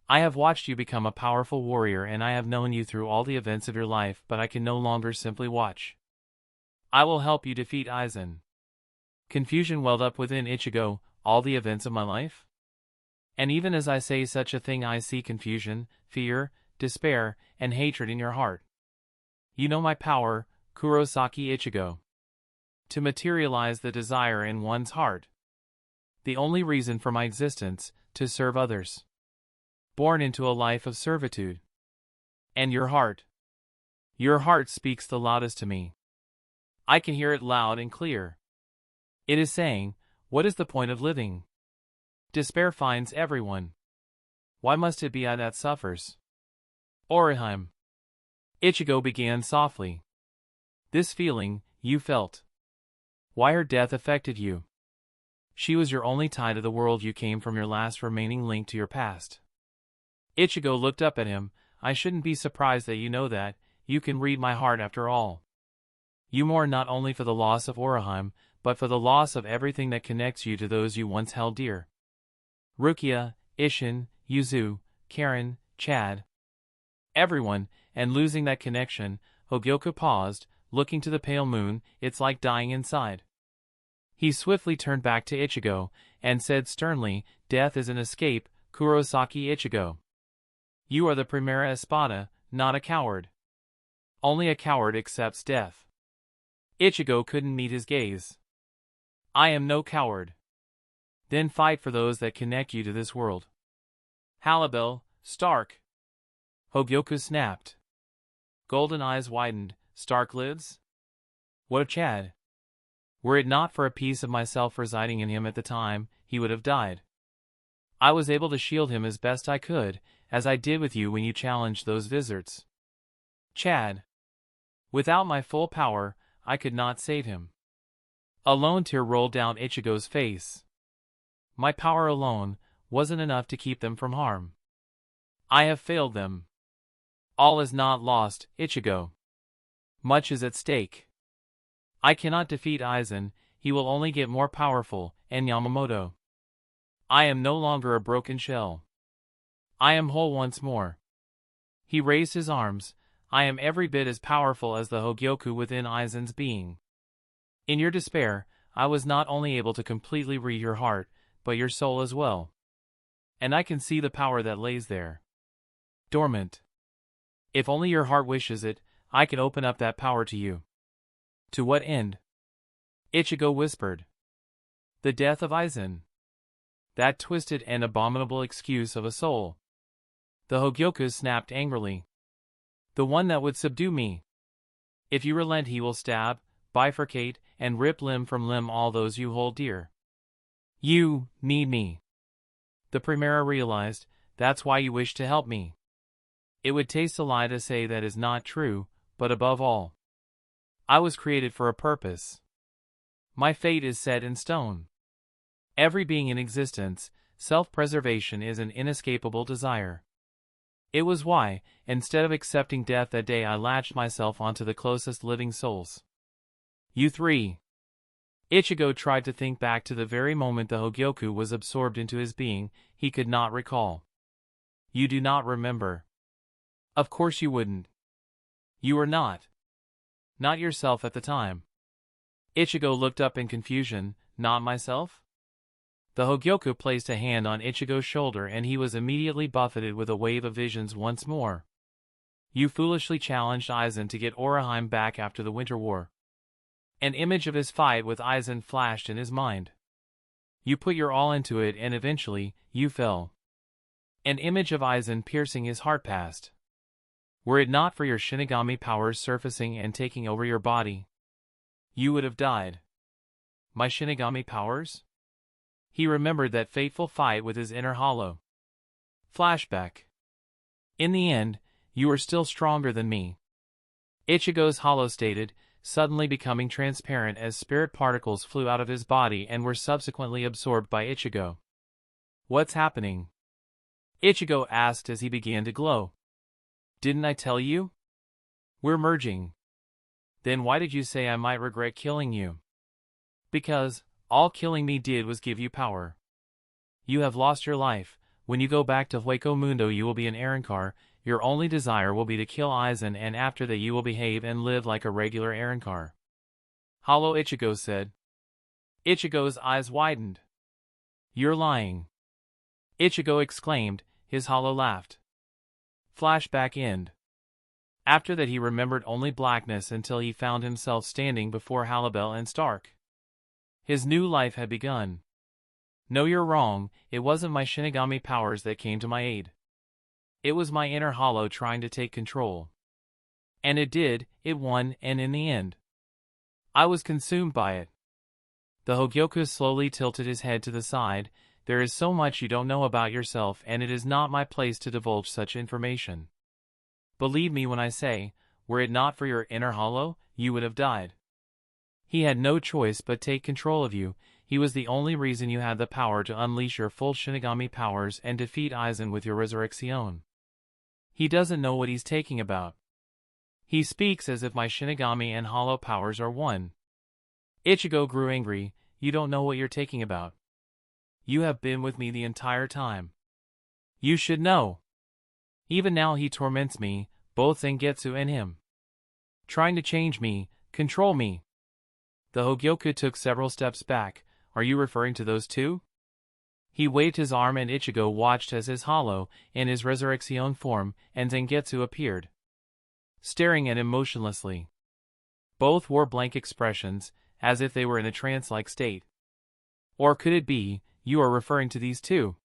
I have watched you become a powerful warrior, and I have known you through all the events of your life, but I can no longer simply watch. I will help you defeat Aizen. Confusion welled up within Ichigo. All the events of my life? And even as I say such a thing, I see confusion, fear, despair, and hatred in your heart. You know my power, Kurosaki Ichigo. To materialize the desire in one's heart. The only reason for my existence, to serve others. Born into a life of servitude. And your heart. Your heart speaks the loudest to me. I can hear it loud and clear. It is saying, what is the point of living? Despair finds everyone. Why must it be I that suffers? Orihime. Ichigo began softly. This feeling, you felt. Why her death affected you. She was your only tie to the world. You came from your last remaining link to your past. Ichigo looked up at him. I shouldn't be surprised that you know that. You can read my heart after all. You mourn not only for the loss of Orihime, but for the loss of everything that connects you to those you once held dear. Rukia, Isshin, Yuzu, Karen, Chad. Everyone, and losing that connection. Hogyoku paused, looking to the pale moon. It's like dying inside. He swiftly turned back to Ichigo, and said sternly, death is an escape, Kurosaki Ichigo. You are the Primera Espada, not a coward. Only a coward accepts death. Ichigo couldn't meet his gaze. I am no coward. Then fight for those that connect you to this world. Harribel, Stark. Hogyoku snapped. Golden eyes widened. Stark lives? What of Chad? Were it not for a piece of myself residing in him at the time, he would have died. I was able to shield him as best I could, as I did with you when you challenged those wizards. Chad. Without my full power, I could not save him. A lone tear rolled down Ichigo's face. My power alone wasn't enough to keep them from harm. I have failed them. All is not lost, Ichigo. Much is at stake. I cannot defeat Aizen, he will only get more powerful, and Yamamoto. I am no longer a broken shell. I am whole once more. He raised his arms. I am every bit as powerful as the Hogyoku within Aizen's being. In your despair, I was not only able to completely read your heart, but your soul as well. And I can see the power that lays there. Dormant. If only your heart wishes it, I can open up that power to you. To what end? Ichigo whispered. The death of Aizen. That twisted and abominable excuse of a soul. The Hogyoku snapped angrily. The one that would subdue me. If you relent, he will stab, bifurcate, and rip limb from limb all those you hold dear. You need me. The Primera realized, that's why you wish to help me. It would taste a lie to say that is not true, but above all, I was created for a purpose. My fate is set in stone. Every being in existence, self-preservation is an inescapable desire. It was why, instead of accepting death that day, I latched myself onto the closest living souls. You three. Ichigo tried to think back to the very moment the Hogyoku was absorbed into his being. He could not recall. You do not remember. Of course you wouldn't. You were not. Not yourself at the time. Ichigo looked up in confusion. Not myself? The Hogyoku placed a hand on Ichigo's shoulder, and he was immediately buffeted with a wave of visions once more. You foolishly challenged Aizen to get Orihime back after the Winter War. An image of his fight with Aizen flashed in his mind. You put your all into it, and eventually, you fell. An image of Aizen piercing his heart passed. Were it not for your Shinigami powers surfacing and taking over your body, you would have died. My Shinigami powers? He remembered that fateful fight with his inner hollow. Flashback. In the end, you are still stronger than me. Ichigo's hollow stated, suddenly becoming transparent as spirit particles flew out of his body and were subsequently absorbed by Ichigo. What's happening? Ichigo asked as he began to glow. Didn't I tell you? We're merging. Then why did you say I might regret killing you? Because all killing me did was give you power. You have lost your life. When you go back to Hueco Mundo you will be an Arrancar. Your only desire will be to kill Aizen, and after that you will behave and live like a regular Arrancar. Hollow Ichigo said. Ichigo's eyes widened. You're lying. Ichigo exclaimed, his hollow laughed. Flashback end. After that he remembered only blackness until he found himself standing before Harribel and Stark. His new life had begun. No, you're wrong, it wasn't my Shinigami powers that came to my aid. It was my inner hollow trying to take control. And it did, it won, and in the end, I was consumed by it. The Hogyoku slowly tilted his head to the side. There is so much you don't know about yourself, and it is not my place to divulge such information. Believe me when I say, were it not for your inner hollow, you would have died. He had no choice but take control of you. He was the only reason you had the power to unleash your full Shinigami powers and defeat Aizen with your resurrection. He doesn't know what he's talking about. He speaks as if my Shinigami and hollow powers are one. Ichigo grew angry. You don't know what you're talking about. You have been with me the entire time. You should know. Even now he torments me, both Zangetsu and him. Trying to change me, control me. The Hogyoku took several steps back. Are you referring to those two? He waved his arm and Ichigo watched as his hollow, in his resurrection form, and Zangetsu appeared, staring at him motionlessly. Both wore blank expressions, as if they were in a trance-like state. Or could it be, you are referring to these two?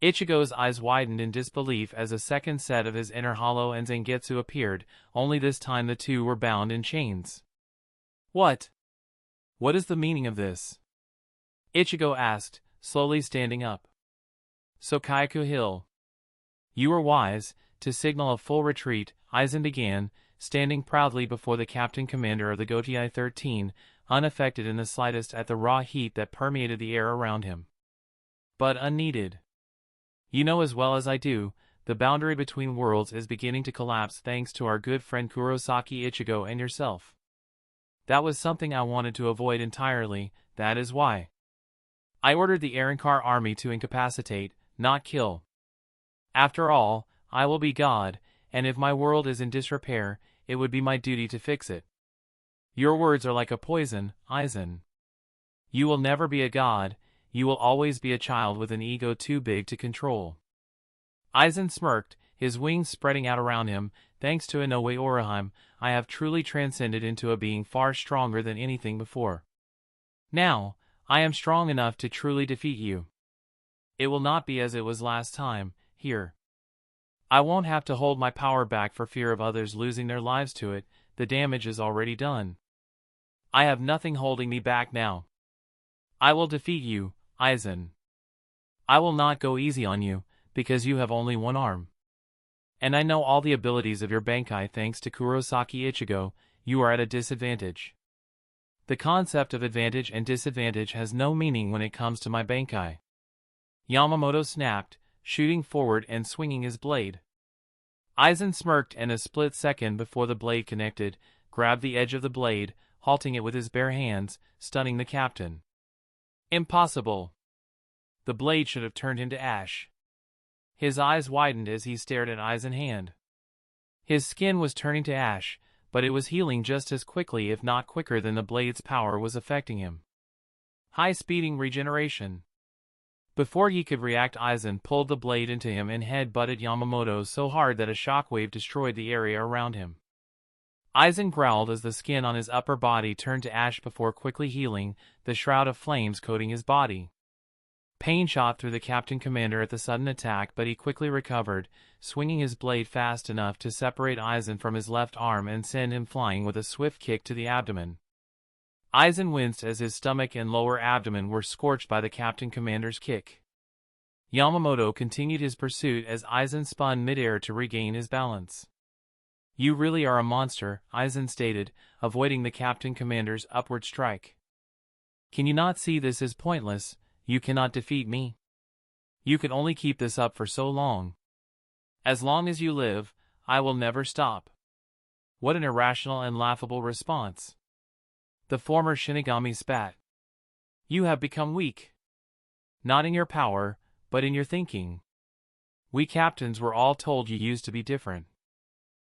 Ichigo's eyes widened in disbelief as a second set of his inner hollow and Zangetsu appeared, only this time the two were bound in chains. What? What is the meaning of this? Ichigo asked, slowly standing up. Sokayaku Hill. You were wise. To signal a full retreat, Aizen began, standing proudly before the captain commander of the Gotei 13, unaffected in the slightest at the raw heat that permeated the air around him. But unneeded. You know as well as I do, the boundary between worlds is beginning to collapse thanks to our good friend Kurosaki, Ichigo, and yourself. That was something I wanted to avoid entirely. That is why I ordered the Arrancar army to incapacitate, not kill. After all, I will be God, and if my world is in disrepair, it would be my duty to fix it. Your words are like a poison, Aizen. You will never be a god, you will always be a child with an ego too big to control. Aizen smirked, his wings spreading out around him. Thanks to Inoue Orihime, I have truly transcended into a being far stronger than anything before. Now, I am strong enough to truly defeat you. It will not be as it was last time, here. I won't have to hold my power back for fear of others losing their lives to it. The damage is already done. I have nothing holding me back now. I will defeat you, Aizen. I will not go easy on you, because you have only one arm. And I know all the abilities of your Bankai thanks to Kurosaki Ichigo. You are at a disadvantage. The concept of advantage and disadvantage has no meaning when it comes to my Bankai. Yamamoto snapped, shooting forward and swinging his blade. Aizen smirked and a split second before the blade connected, grabbed the edge of the blade, halting it with his bare hands, stunning the captain. Impossible. The blade should have turned into ash. His eyes widened as he stared at Aizen's hand. His skin was turning to ash, but it was healing just as quickly if not quicker than the blade's power was affecting him. High-speeding regeneration. Before he could react, Aizen pulled the blade into him and head-butted Yamamoto so hard that a shockwave destroyed the area around him. Aizen growled as the skin on his upper body turned to ash before quickly healing, the shroud of flames coating his body. Pain shot through the Captain Commander at the sudden attack, but he quickly recovered, swinging his blade fast enough to separate Aizen from his left arm and send him flying with a swift kick to the abdomen. Aizen winced as his stomach and lower abdomen were scorched by the Captain Commander's kick. Yamamoto continued his pursuit as Aizen spun midair to regain his balance. "You really are a monster," Aizen stated, avoiding the Captain Commander's upward strike. "Can you not see this is pointless? You cannot defeat me. You can only keep this up for so long. As long as you live, I will never stop." What an irrational and laughable response. The former Shinigami spat. "You have become weak. Not in your power, but in your thinking. We captains were all told you used to be different.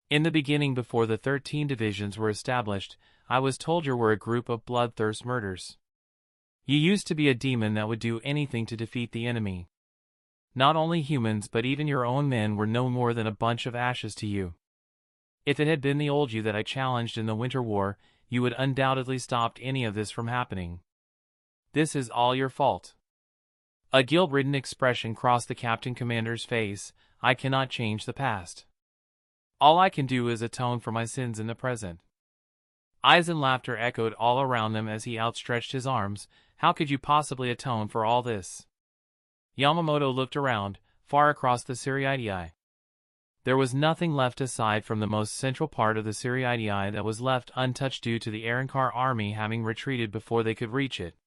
In the beginning, before the 13 divisions were established, I was told you were a group of bloodthirst murderers. You used to be a demon that would do anything to defeat the enemy. Not only humans but even your own men were no more than a bunch of ashes to you. If it had been the old you that I challenged in the Winter War, you would undoubtedly stopped any of this from happening. This is all your fault." A guilt-ridden expression crossed the Captain Commander's face. "I cannot change the past. All I can do is atone for my sins in the present." Aizen's laughter echoed all around them as he outstretched his arms. "How could you possibly atone for all this?" Yamamoto looked around, far across the Siriidii. There was nothing left aside from the most central part of the Siriidii that was left untouched due to the Arrancar army having retreated before they could reach it.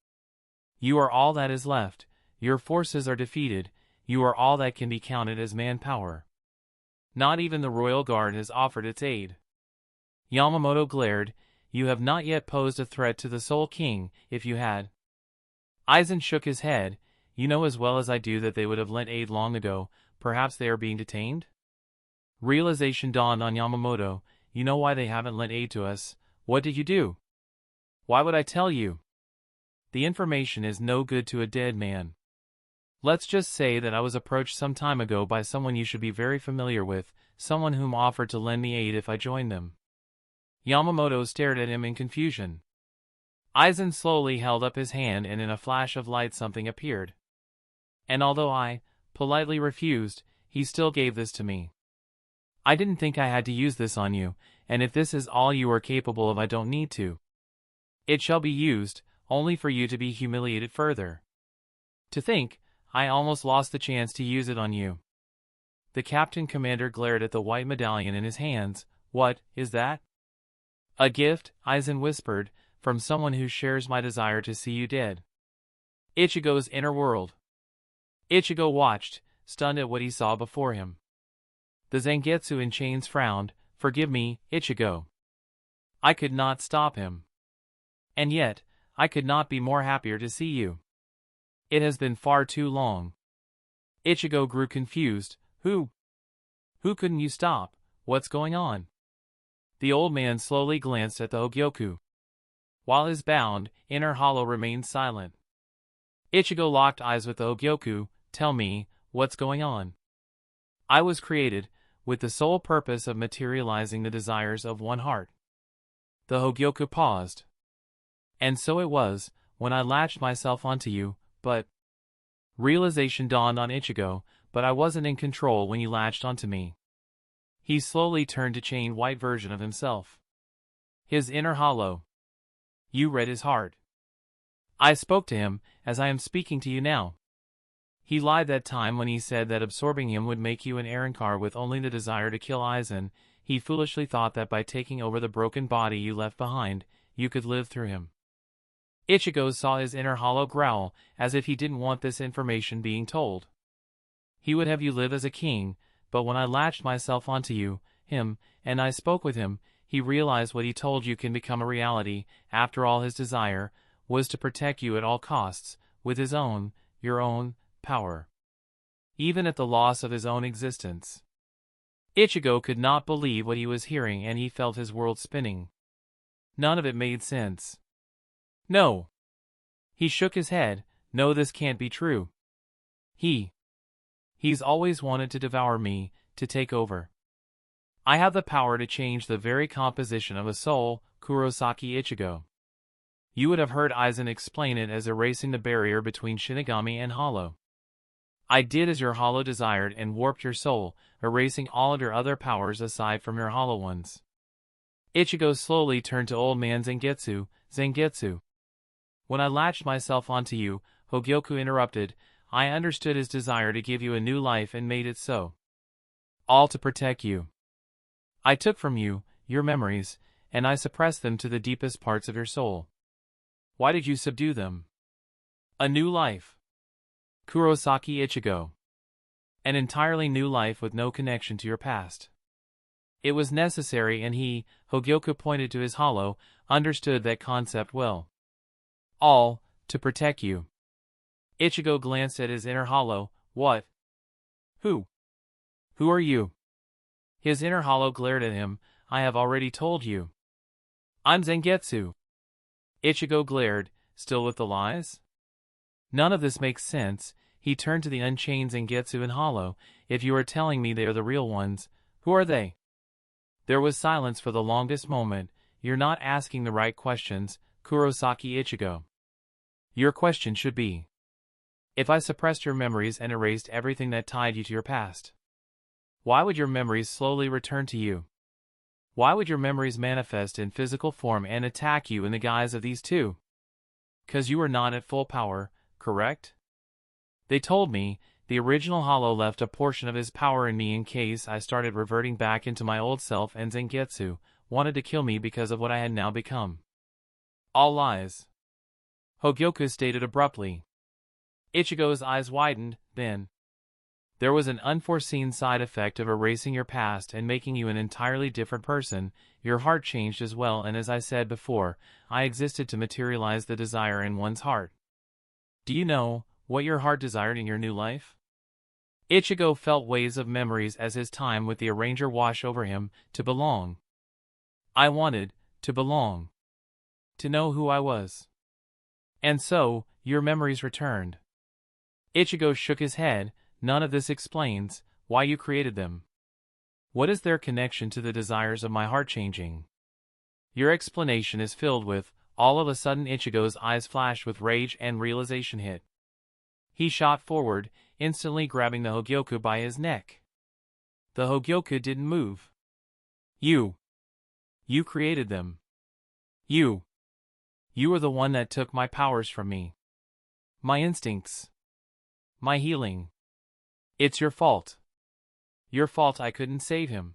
"You are all that is left. Your forces are defeated. You are all that can be counted as manpower. Not even the Royal Guard has offered its aid." Yamamoto glared. "You have not yet posed a threat to the Soul King. If you had—" Aizen shook his head. "You know as well as I do that they would have lent aid long ago. Perhaps they are being detained?" Realization dawned on Yamamoto. "You know why they haven't lent aid to us. What did you do?" "Why would I tell you? The information is no good to a dead man. Let's just say that I was approached some time ago by someone you should be very familiar with, someone whom offered to lend me aid if I joined them." Yamamoto stared at him in confusion. Aizen slowly held up his hand and in a flash of light something appeared. "And although I politely refused, he still gave this to me. I didn't think I had to use this on you, and if this is all you are capable of I don't need to. It shall be used, only for you to be humiliated further. To think, I almost lost the chance to use it on you." The Captain Commander glared at the white medallion in his hands. "What is that?" "A gift," Aizen whispered, "from someone who shares my desire to see you dead. Ichigo's inner world." Ichigo watched, stunned at what he saw before him. The Zangetsu in chains frowned. "Forgive me, Ichigo. I could not stop him. And yet, I could not be more happier to see you. It has been far too long." Ichigo grew confused. Who couldn't you stop? What's going on?" The old man slowly glanced at the Hogyoku. While his bound, inner hollow remained silent. Ichigo locked eyes with the Hogyoku. "Tell me, what's going on?" "I was created, with the sole purpose of materializing the desires of one heart." The Hogyoku paused. "And so it was, when I latched myself onto you, but—" Realization dawned on Ichigo. "But I wasn't in control when you latched onto me." He slowly turned to chain white version of himself. His inner hollow. "You read his heart." "I spoke to him, as I am speaking to you now. He lied that time when he said that absorbing him would make you an Arrancar with only the desire to kill Aizen. He foolishly thought that by taking over the broken body you left behind, you could live through him." Ichigo saw his inner hollow growl, as if he didn't want this information being told. "He would have you live as a king, but when I latched myself onto you, and I spoke with him, he realized what he told you can become a reality. After all, his desire was to protect you at all costs, with his own, your own, power. Even at the loss of his own existence." Ichigo could not believe what he was hearing and he felt his world spinning. None of it made sense. "No." He shook his head. "No, this can't be true. He's always wanted to devour me, to take over. I have the power to change the very composition of a soul." Kurosaki Ichigo. You would have heard Aizen explain it as erasing the barrier between Shinigami and Hollow. I did as your Hollow desired and warped your soul, erasing all of your other powers aside from your Hollow ones. Ichigo slowly turned to old man Zangetsu. Zangetsu. When I latched myself onto you, Hogyoku interrupted, I understood his desire to give you a new life and made it so. All to protect you. I took from you your memories, and I suppressed them to the deepest parts of your soul. Why did you subdue them? A new life. Kurosaki Ichigo. An entirely new life with no connection to your past. It was necessary and he, Hogyoku pointed to his Hollow, understood that concept well. All, to protect you. Ichigo glanced at his inner Hollow. What? Who? Who are you? His inner Hollow glared at him. I have already told you. I'm Zangetsu. Ichigo glared, still with the lies? None of this makes sense. He turned to the unchained Zangetsu and Hollow. If you are telling me they are the real ones, who are they? There was silence for the longest moment. You're not asking the right questions, Kurosaki Ichigo. Your question should be: if I suppressed your memories and erased everything that tied you to your past, why would your memories slowly return to you? Why would your memories manifest in physical form and attack you in the guise of these two? 'Cause you were not at full power, correct? They told me the original Hollow left a portion of his power in me in case I started reverting back into my old self, and Zangetsu wanted to kill me because of what I had now become. All lies. Hogyoku stated abruptly. Ichigo's eyes widened, then. There was an unforeseen side effect of erasing your past and making you an entirely different person. Your heart changed as well, and as I said before, I existed to materialize the desire in one's heart. Do you know what your heart desired in your new life? Ichigo felt waves of memories as his time with the Arranger washed over him. To belong. I wanted to belong. To know who I was. And so, your memories returned. Ichigo shook his head. None of this explains why you created them. What is their connection to the desires of my heart changing? Your explanation is filled with. All of a sudden Ichigo's eyes flashed with rage and realization hit. He shot forward, instantly grabbing the Hogyoku by his neck. The Hogyoku didn't move. You created them. You were the one that took my powers from me. My instincts. My healing. It's your fault. Your fault I couldn't save him.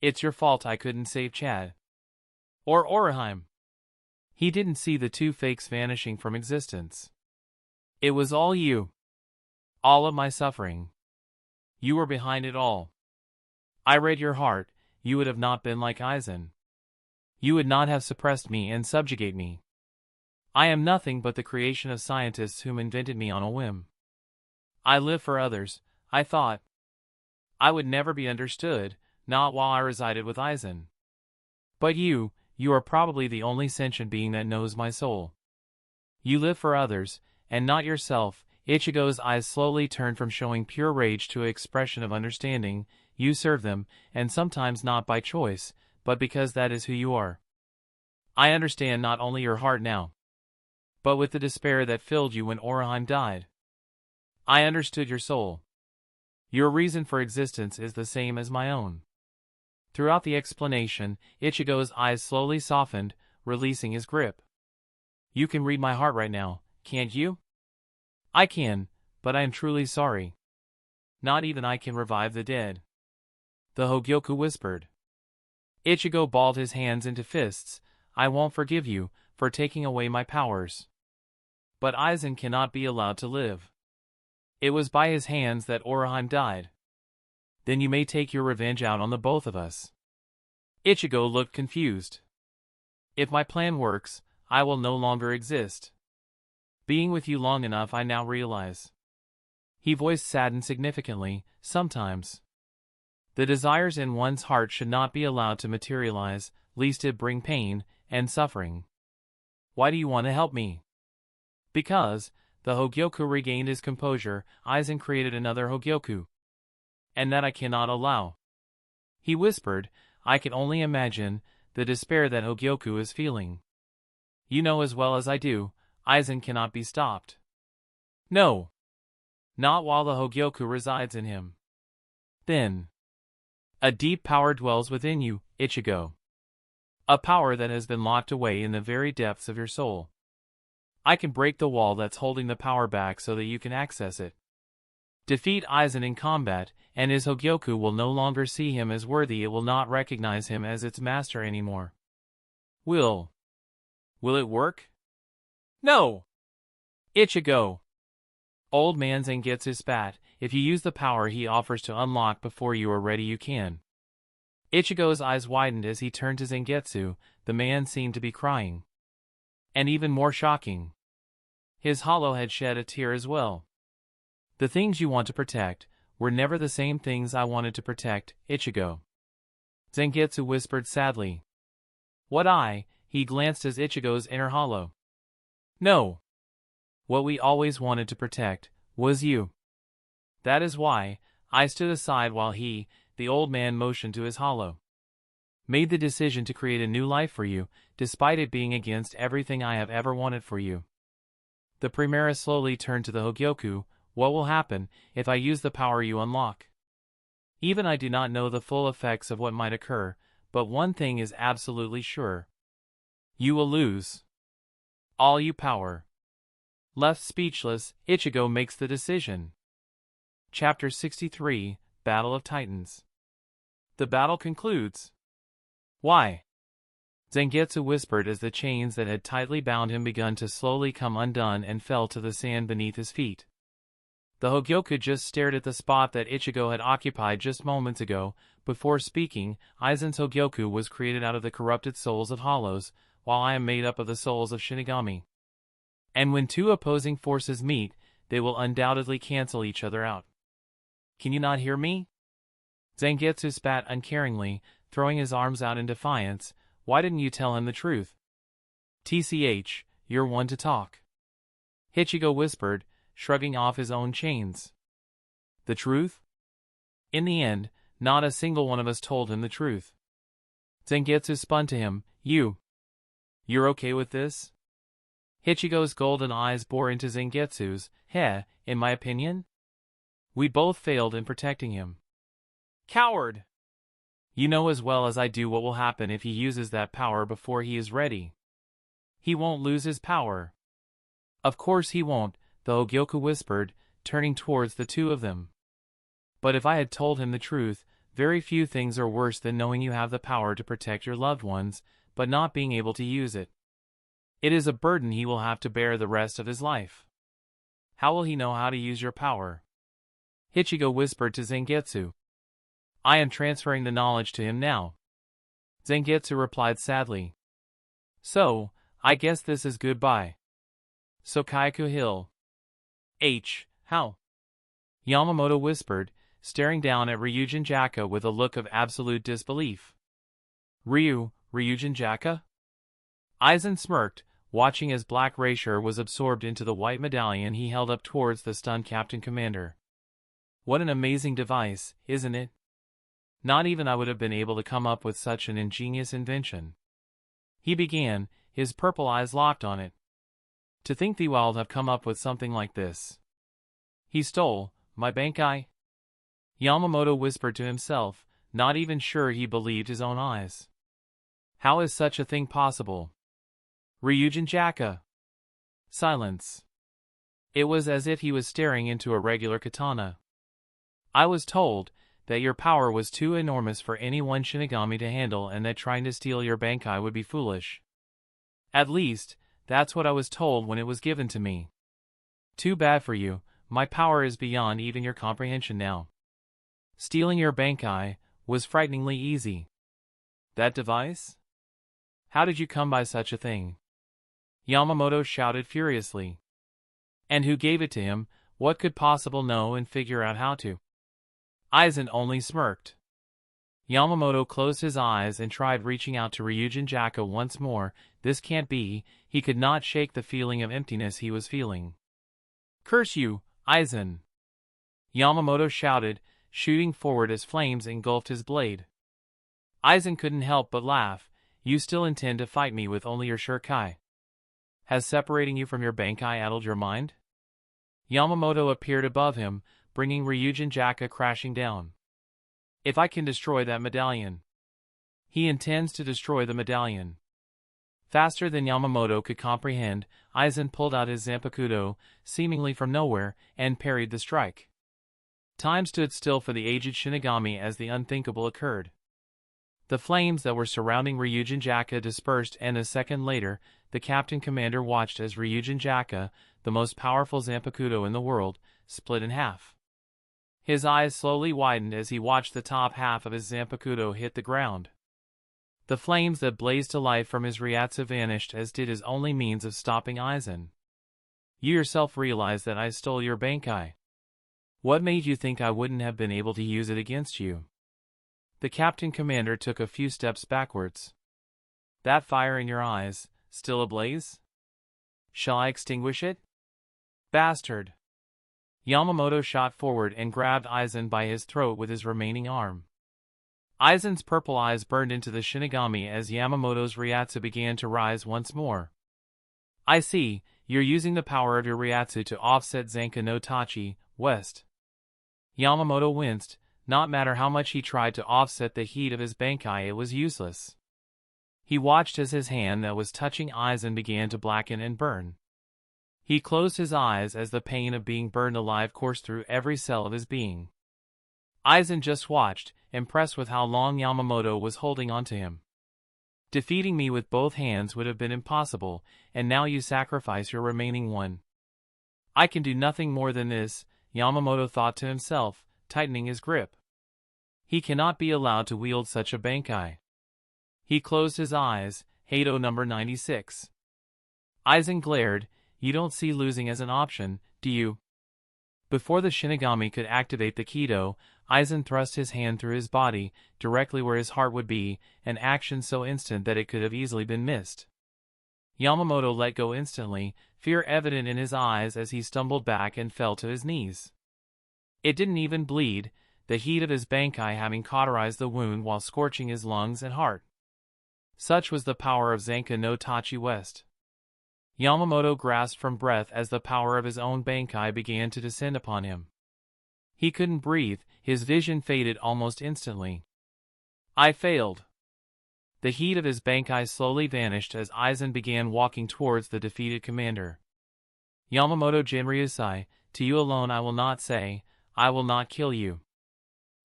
It's your fault I couldn't save Chad. Or Orihime. He didn't see the two fakes vanishing from existence. It was all you. All of my suffering. You were behind it all. I read your heart. You would have not been like Aizen. You would not have suppressed me and subjugate me. I am nothing but the creation of scientists whom invented me on a whim. I live for others. I thought I would never be understood, not while I resided with Aizen. But you are probably the only sentient being that knows my soul. You live for others, and not yourself. Ichigo's eyes slowly turned from showing pure rage to an expression of understanding. You serve them, and sometimes not by choice, but because that is who you are. I understand not only your heart now, but with the despair that filled you when Orihime died. I understood your soul. Your reason for existence is the same as my own. Throughout the explanation, Ichigo's eyes slowly softened, releasing his grip. You can read my heart right now, can't you? I can, but I am truly sorry. Not even I can revive the dead. The Hogyoku whispered. Ichigo balled his hands into fists. I won't forgive you for taking away my powers. But Aizen cannot be allowed to live. It was by his hands that Orihime died. Then you may take your revenge out on the both of us. Ichigo looked confused. If my plan works, I will no longer exist. Being with you long enough, I now realize. He voiced saddened significantly. Sometimes the desires in one's heart should not be allowed to materialize, lest it bring pain and suffering. Why do you want to help me? Because the Hogyoku regained his composure. Aizen created another Hogyoku. And that I cannot allow. He whispered. I can only imagine the despair that Hogyoku is feeling. You know as well as I do, Aizen cannot be stopped. No. Not while the Hogyoku resides in him. Then, a deep power dwells within you, Ichigo. A power that has been locked away in the very depths of your soul. I can break the wall that's holding the power back so that you can access it. Defeat Aizen in combat, and his Hogyoku will no longer see him as worthy. It will not recognize him as its master anymore. Will it work? No! Ichigo! Old man Zangetsu spat. If you use the power he offers to unlock before you are ready, you can. Ichigo's eyes widened as he turned to Zangetsu. The man seemed to be crying. And even more shocking, his hollow had shed a tear as well. The things you want to protect were never the same things I wanted to protect, Ichigo. Zangetsu whispered sadly. He glanced at Ichigo's inner hollow. No. What we always wanted to protect was you. That is why I stood aside while he, the old man, motioned to his hollow. Made the decision to create a new life for you, despite it being against everything I have ever wanted for you. The Primera slowly turned to the Hogyoku. What will happen if I use the power you unlock? Even I do not know the full effects of what might occur, but one thing is absolutely sure. You will lose all you power. Left speechless, Ichigo makes the decision. Chapter 63, Battle of Titans. The battle concludes. Why? Zangetsu whispered as the chains that had tightly bound him begun to slowly come undone and fell to the sand beneath his feet. The Hogyoku just stared at the spot that Ichigo had occupied just moments ago. Before speaking, Aizen's Hogyoku was created out of the corrupted souls of hollows, while I am made up of the souls of Shinigami. And when two opposing forces meet, they will undoubtedly cancel each other out. Can you not hear me? Zangetsu spat uncaringly, throwing his arms out in defiance. Why didn't you tell him the truth? TCH, you're one to talk. Ichigo whispered, shrugging off his own chains. The truth? In the end, not a single one of us told him the truth. Zangetsu spun to him. You're okay with this? Ichigo's golden eyes bore into Zangetsu's. In my opinion? We both failed in protecting him. Coward! You know as well as I do what will happen if he uses that power before he is ready. He won't lose his power. Of course he won't, the Hogyoku whispered, turning towards the two of them. But if I had told him the truth, very few things are worse than knowing you have the power to protect your loved ones, but not being able to use it. It is a burden he will have to bear the rest of his life. How will he know how to use your power? Ichigo whispered to Zangetsu. I am transferring the knowledge to him now. Zangetsu replied sadly. So, I guess this is goodbye. Sokaiku Hill. How? Yamamoto whispered, staring down at Ryujin Jaka with a look of absolute disbelief. Ryujin Jaka? Aizen smirked, watching as Black Racier was absorbed into the white medallion he held up towards the stunned Captain Commander. What an amazing device, isn't it? Not even I would have been able to come up with such an ingenious invention. He began, his purple eyes locked on it. To think the wild have come up with something like this. He stole my Bankai? Yamamoto whispered to himself, not even sure he believed his own eyes. How is such a thing possible? Ryujin Jaka. Silence. It was as if he was staring into a regular katana. I was told that your power was too enormous for any one Shinigami to handle and that trying to steal your Bankai would be foolish. At least, that's what I was told when it was given to me. Too bad for you, my power is beyond even your comprehension now. Stealing your Bankai was frighteningly easy. That device? How did you come by such a thing? Yamamoto shouted furiously. And who gave it to him? What could possible know and figure out how to? Aizen only smirked. Yamamoto closed his eyes and tried reaching out to Ryujin Jaka once more. This can't be, he could not shake the feeling of emptiness he was feeling. Curse you, Aizen! Yamamoto shouted, shooting forward as flames engulfed his blade. Aizen couldn't help but laugh. You still intend to fight me with only your Shurikai? Has separating you from your Bankai addled your mind? Yamamoto appeared above him, bringing Ryujin Jaka crashing down. If I can destroy that medallion. He intends to destroy the medallion. Faster than Yamamoto could comprehend, Aizen pulled out his Zanpakuto, seemingly from nowhere, and parried the strike. Time stood still for the aged Shinigami as the unthinkable occurred. The flames that were surrounding Ryujin Jaka dispersed, and a second later, the Captain Commander watched as Ryujin Jaka, the most powerful Zanpakuto in the world, split in half. His eyes slowly widened as he watched the top half of his Zanpakuto hit the ground. The flames that blazed to life from his Ryatsu vanished, as did his only means of stopping Aizen. You yourself realize that I stole your Bankai. What made you think I wouldn't have been able to use it against you? The Captain Commander took a few steps backwards. That fire in your eyes, still ablaze? Shall I extinguish it? Bastard! Yamamoto shot forward and grabbed Aizen by his throat with his remaining arm. Aizen's purple eyes burned into the Shinigami as Yamamoto's Ryatsu began to rise once more. I see, you're using the power of your Ryatsu to offset Zanka no Tachi, West. Yamamoto winced. Not matter how much he tried to offset the heat of his Bankai, it was useless. He watched as his hand that was touching Aizen began to blacken and burn. He closed his eyes as the pain of being burned alive coursed through every cell of his being. Aizen just watched, impressed with how long Yamamoto was holding on to him. Defeating me with both hands would have been impossible, and now you sacrifice your remaining one. I can do nothing more than this, Yamamoto thought to himself, tightening his grip. He cannot be allowed to wield such a Bankai. He closed his eyes, Hato number 96. Aizen glared. You don't see losing as an option, do you? Before the Shinigami could activate the Kido, Aizen thrust his hand through his body, directly where his heart would be, an action so instant that it could have easily been missed. Yamamoto let go instantly, fear evident in his eyes as he stumbled back and fell to his knees. It didn't even bleed, the heat of his Bankai having cauterized the wound while scorching his lungs and heart. Such was the power of Zanka no Tachi West. Yamamoto grasped for breath as the power of his own Bankai began to descend upon him. He couldn't breathe, his vision faded almost instantly. I failed. The heat of his Bankai slowly vanished as Aizen began walking towards the defeated commander. Yamamoto Jinryusai, to you alone I will not say, I will not kill you.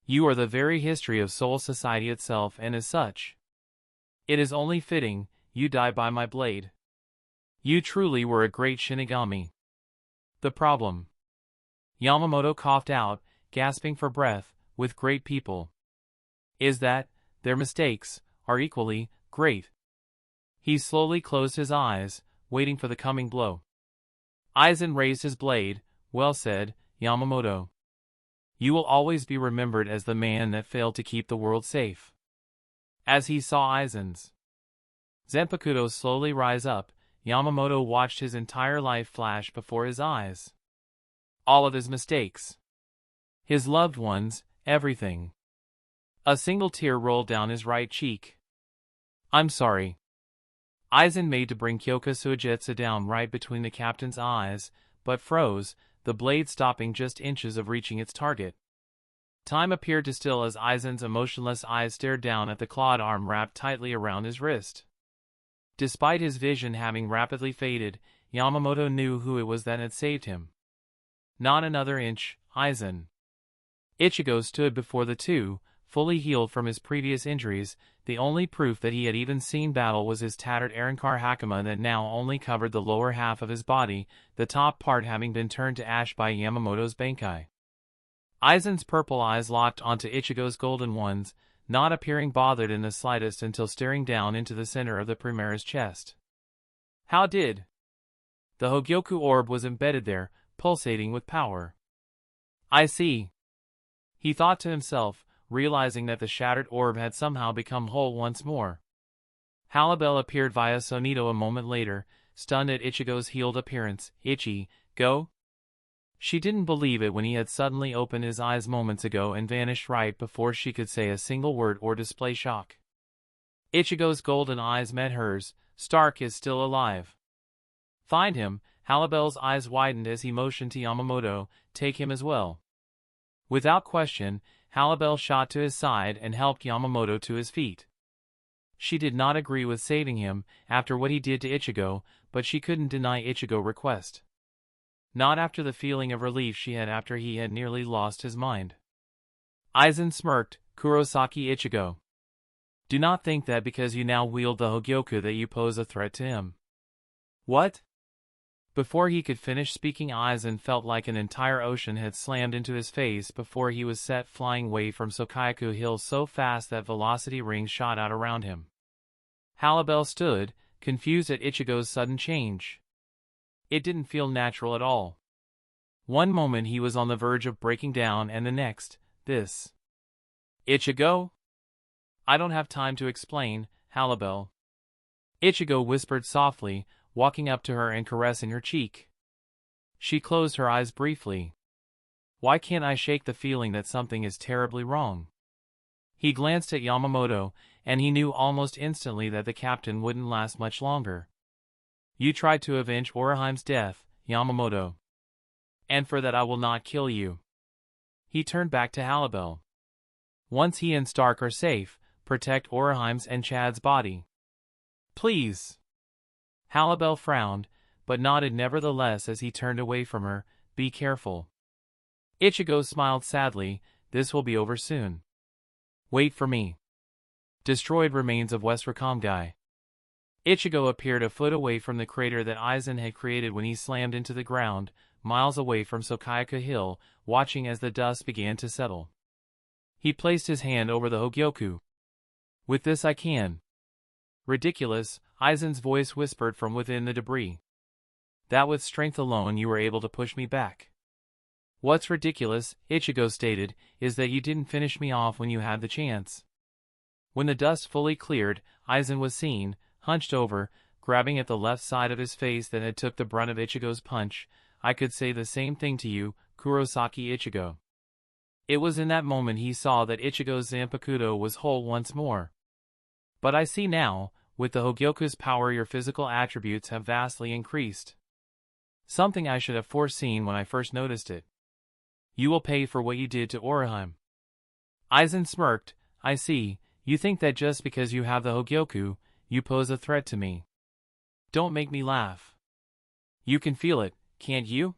You are the very history of Soul Society itself, and as such, it is only fitting, you die by my blade. You truly were a great Shinigami. The problem, Yamamoto coughed out, gasping for breath, with great people, is that their mistakes are equally great. He slowly closed his eyes, waiting for the coming blow. Aizen raised his blade. Well said, Yamamoto. You will always be remembered as the man that failed to keep the world safe. As he saw Aizen's Zanpakuto slowly rise up, Yamamoto watched his entire life flash before his eyes. All of his mistakes. His loved ones, everything. A single tear rolled down his right cheek. I'm sorry. Aizen made to bring Kyoka Suigetsu down right between the captain's eyes, but froze, the blade stopping just inches of reaching its target. Time appeared to still as Aizen's emotionless eyes stared down at the clawed arm wrapped tightly around his wrist. Despite his vision having rapidly faded, Yamamoto knew who it was that had saved him. Not another inch, Aizen. Ichigo stood before the two, fully healed from his previous injuries. The only proof that he had even seen battle was his tattered Arrancar hakama that now only covered the lower half of his body, the top part having been turned to ash by Yamamoto's Bankai. Aizen's purple eyes locked onto Ichigo's golden ones, not appearing bothered in the slightest until staring down into the center of the Primera's chest. How did? The Hogyoku orb was embedded there, pulsating with power. I see. He thought to himself, realizing that the shattered orb had somehow become whole once more. Harribel appeared via Sonito a moment later, stunned at Ichigo's healed appearance. Ichi, go? She didn't believe it when he had suddenly opened his eyes moments ago and vanished right before she could say a single word or display shock. Ichigo's golden eyes met hers. Stark is still alive. Find him. Harribel's eyes widened as he motioned to Yamamoto, take him as well. Without question, Harribel shot to his side and helped Yamamoto to his feet. She did not agree with saving him after what he did to Ichigo, but she couldn't deny Ichigo's request. Not after the feeling of relief she had after he had nearly lost his mind. Aizen smirked. Kurosaki Ichigo. Do not think that because you now wield the Hogyoku that you pose a threat to him. What? Before he could finish speaking, Aizen felt like an entire ocean had slammed into his face before he was set flying away from Sokayaku Hill so fast that velocity rings shot out around him. Harribel stood, confused at Ichigo's sudden change. It didn't feel natural at all. One moment he was on the verge of breaking down and the next, this. Ichigo? I don't have time to explain, Harribel. Ichigo whispered softly, walking up to her and caressing her cheek. She closed her eyes briefly. Why can't I shake the feeling that something is terribly wrong? He glanced at Yamamoto, and he knew almost instantly that the captain wouldn't last much longer. You tried to avenge Oriheim's death, Yamamoto. And for that I will not kill you. He turned back to Harribel. Once he and Stark are safe, protect Oriheim's and Chad's body. Please. Harribel frowned, but nodded nevertheless as he turned away from her. Be careful. Ichigo smiled sadly. This will be over soon. Wait for me. Destroyed remains of West Rakamgai. Ichigo appeared a foot away from the crater that Aizen had created when he slammed into the ground, miles away from Sokayaku Hill, watching as the dust began to settle. He placed his hand over the Hogyoku. With this I can. Ridiculous, Aizen's voice whispered from within the debris. That with strength alone you were able to push me back. What's ridiculous, Ichigo stated, is that you didn't finish me off when you had the chance. When the dust fully cleared, Aizen was seen, hunched over, grabbing at the left side of his face that had took the brunt of Ichigo's punch. I could say the same thing to you, Kurosaki Ichigo. It was in that moment he saw that Ichigo's Zanpakuto was whole once more. But I see now, with the Hogyoku's power your physical attributes have vastly increased. Something I should have foreseen when I first noticed it. You will pay for what you did to Oriheim. Aizen smirked. I see, you think that just because you have the Hogyoku, you pose a threat to me. Don't make me laugh. You can feel it, can't you?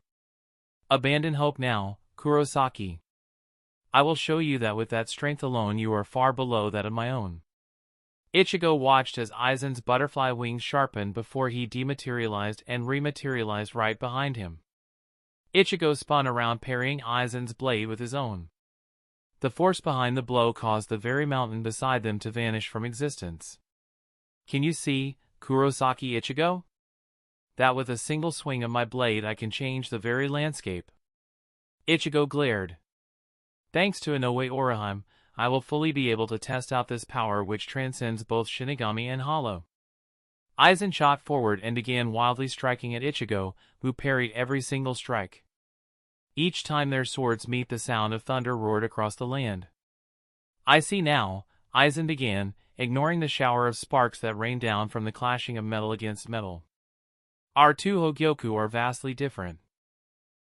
Abandon hope now, Kurosaki. I will show you that with that strength alone you are far below that of my own. Ichigo watched as Aizen's butterfly wings sharpened before he dematerialized and rematerialized right behind him. Ichigo spun around, parrying Aizen's blade with his own. The force behind the blow caused the very mountain beside them to vanish from existence. Can you see, Kurosaki Ichigo? That with a single swing of my blade I can change the very landscape. Ichigo glared. Thanks to Inoue Oriheim, I will fully be able to test out this power which transcends both Shinigami and Hollow. Aizen shot forward and began wildly striking at Ichigo, who parried every single strike. Each time their swords meet, the sound of thunder roared across the land. I see now, Aizen began, ignoring the shower of sparks that rained down from the clashing of metal against metal. Our two Hogyoku are vastly different.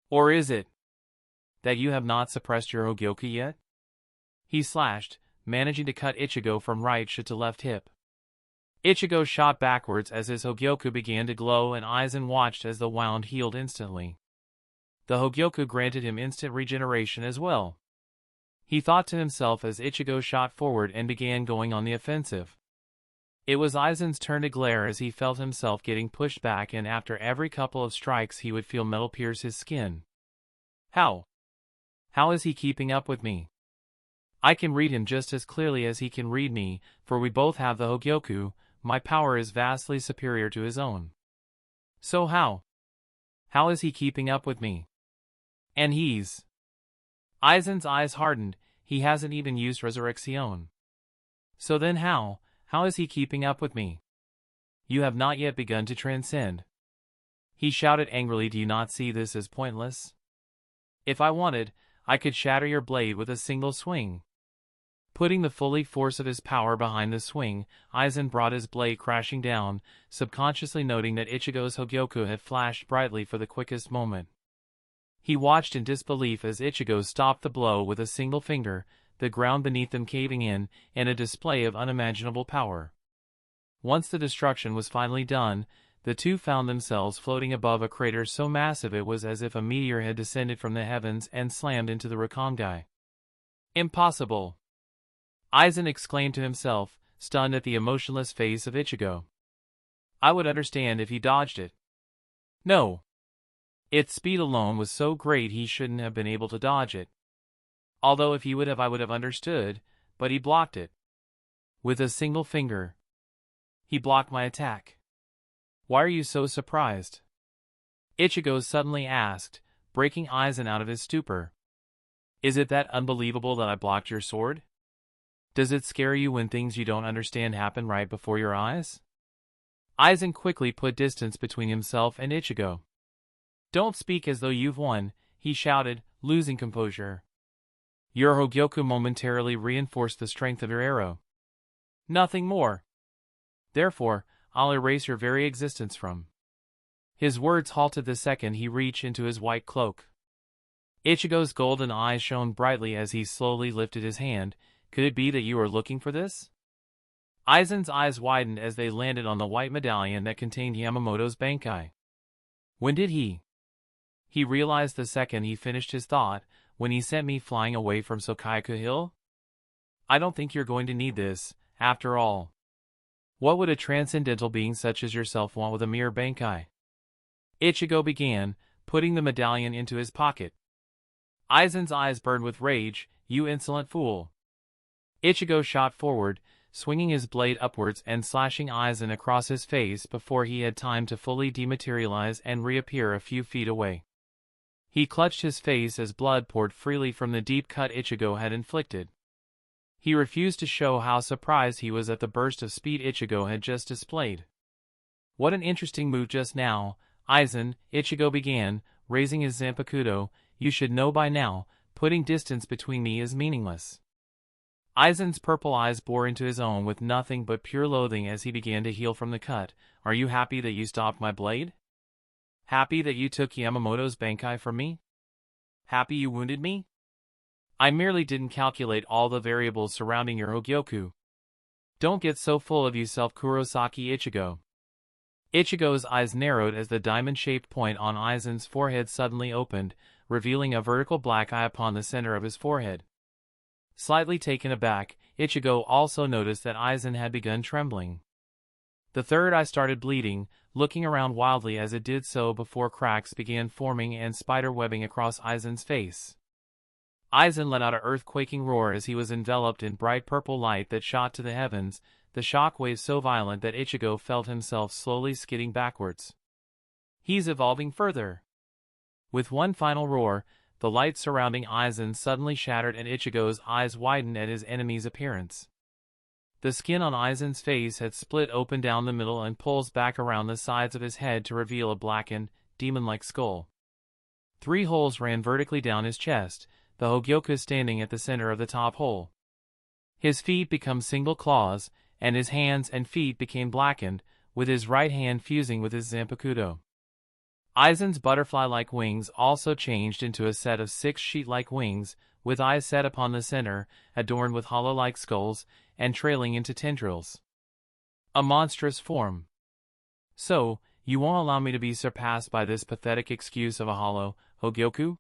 Or is it that you have not suppressed your Hogyoku yet? He slashed, managing to cut Ichigo from right shoot to left hip. Ichigo shot backwards as his Hogyoku began to glow, and Aizen watched as the wound healed instantly. The Hogyoku granted him instant regeneration as well. He thought to himself as Ichigo shot forward and began going on the offensive. It was Aizen's turn to glare as he felt himself getting pushed back, and after every couple of strikes he would feel metal pierce his skin. How? How is he keeping up with me? I can read him just as clearly as he can read me, for we both have the Hogyoku. My power is vastly superior to his own. So how? How is he keeping up with me? And he's... Aizen's eyes hardened. He hasn't even used Resurrection. So then how is he keeping up with me? You have not yet begun to transcend. He shouted angrily. Do you not see this as pointless? If I wanted, I could shatter your blade with a single swing. Putting the full force of his power behind the swing, Aizen brought his blade crashing down, subconsciously noting that Ichigo's Hogyoku had flashed brightly for the quickest moment. He watched in disbelief as Ichigo stopped the blow with a single finger, the ground beneath them caving in a display of unimaginable power. Once the destruction was finally done, the two found themselves floating above a crater so massive it was as if a meteor had descended from the heavens and slammed into the Rakongai. Impossible! Aizen exclaimed to himself, stunned at the emotionless face of Ichigo. I would understand if he dodged it. No. Its speed alone was so great he shouldn't have been able to dodge it. Although if he would have I would have understood, but he blocked it. With a single finger. He blocked my attack. Why are you so surprised? Ichigo suddenly asked, breaking Aizen out of his stupor. Is it that unbelievable that I blocked your sword? Does it scare you when things you don't understand happen right before your eyes? Aizen quickly put distance between himself and Ichigo. Don't speak as though you've won, he shouted, losing composure. Your Hogyoku momentarily reinforced the strength of your arrow. Nothing more. Therefore, I'll erase your very existence from. His words halted the second he reached into his white cloak. Ichigo's golden eyes shone brightly as he slowly lifted his hand. Could it be that you are looking for this? Aizen's eyes widened as they landed on the white medallion that contained Yamamoto's Bankai. When did he? He realized the second he finished his thought, when he sent me flying away from Sokaiku Hill? I don't think you're going to need this, after all. What would a transcendental being such as yourself want with a mere Bankai? Ichigo began, putting the medallion into his pocket. Aizen's eyes burned with rage. You insolent fool. Ichigo shot forward, swinging his blade upwards and slashing Aizen across his face before he had time to fully dematerialize and reappear a few feet away. He clutched his face as blood poured freely from the deep cut Ichigo had inflicted. He refused to show how surprised he was at the burst of speed Ichigo had just displayed. What an interesting move just now, Aizen, Ichigo began, raising his Zanpakuto. You should know by now, putting distance between me is meaningless. Aizen's purple eyes bore into his own with nothing but pure loathing as he began to heal from the cut. Are you happy that you stopped my blade? Happy that you took Yamamoto's Bankai from me? Happy you wounded me? I merely didn't calculate all the variables surrounding your Hogyoku. Don't get so full of yourself, Kurosaki Ichigo. Ichigo's eyes narrowed as the diamond-shaped point on Aizen's forehead suddenly opened, revealing a vertical black eye upon the center of his forehead. Slightly taken aback, Ichigo also noticed that Aizen had begun trembling. The third eye started bleeding, looking around wildly as it did so before cracks began forming and spider-webbing across Aizen's face. Aizen let out an earth-quaking roar as he was enveloped in bright purple light that shot to the heavens, the shock wave so violent that Ichigo felt himself slowly skidding backwards. He's evolving further. With one final roar, the light surrounding Aizen suddenly shattered and Ichigo's eyes widened at his enemy's appearance. The skin on Aizen's face had split open down the middle and pulls back around the sides of his head to reveal a blackened, demon-like skull. 3 holes ran vertically down his chest, the Hogyoku standing at the center of the top hole. His feet became single claws, and his hands and feet became blackened, with his right hand fusing with his Zanpakuto. Aizen's butterfly-like wings also changed into a set of 6 sheet-like wings, with eyes set upon the center, adorned with hollow-like skulls, and trailing into tendrils. A monstrous form. So, you won't allow me to be surpassed by this pathetic excuse of a hollow Hogyoku?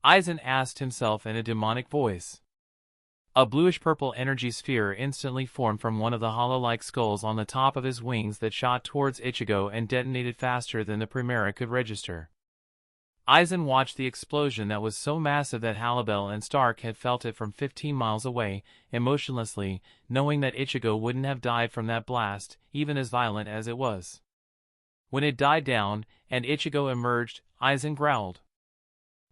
Aizen asked himself in a demonic voice. A bluish-purple energy sphere instantly formed from one of the hollow-like skulls on the top of his wings that shot towards Ichigo and detonated faster than the Primera could register. Aizen watched the explosion that was so massive that Harribel and Stark had felt it from 15 miles away, emotionlessly, knowing that Ichigo wouldn't have died from that blast, even as violent as it was. When it died down, and Ichigo emerged, Aizen growled.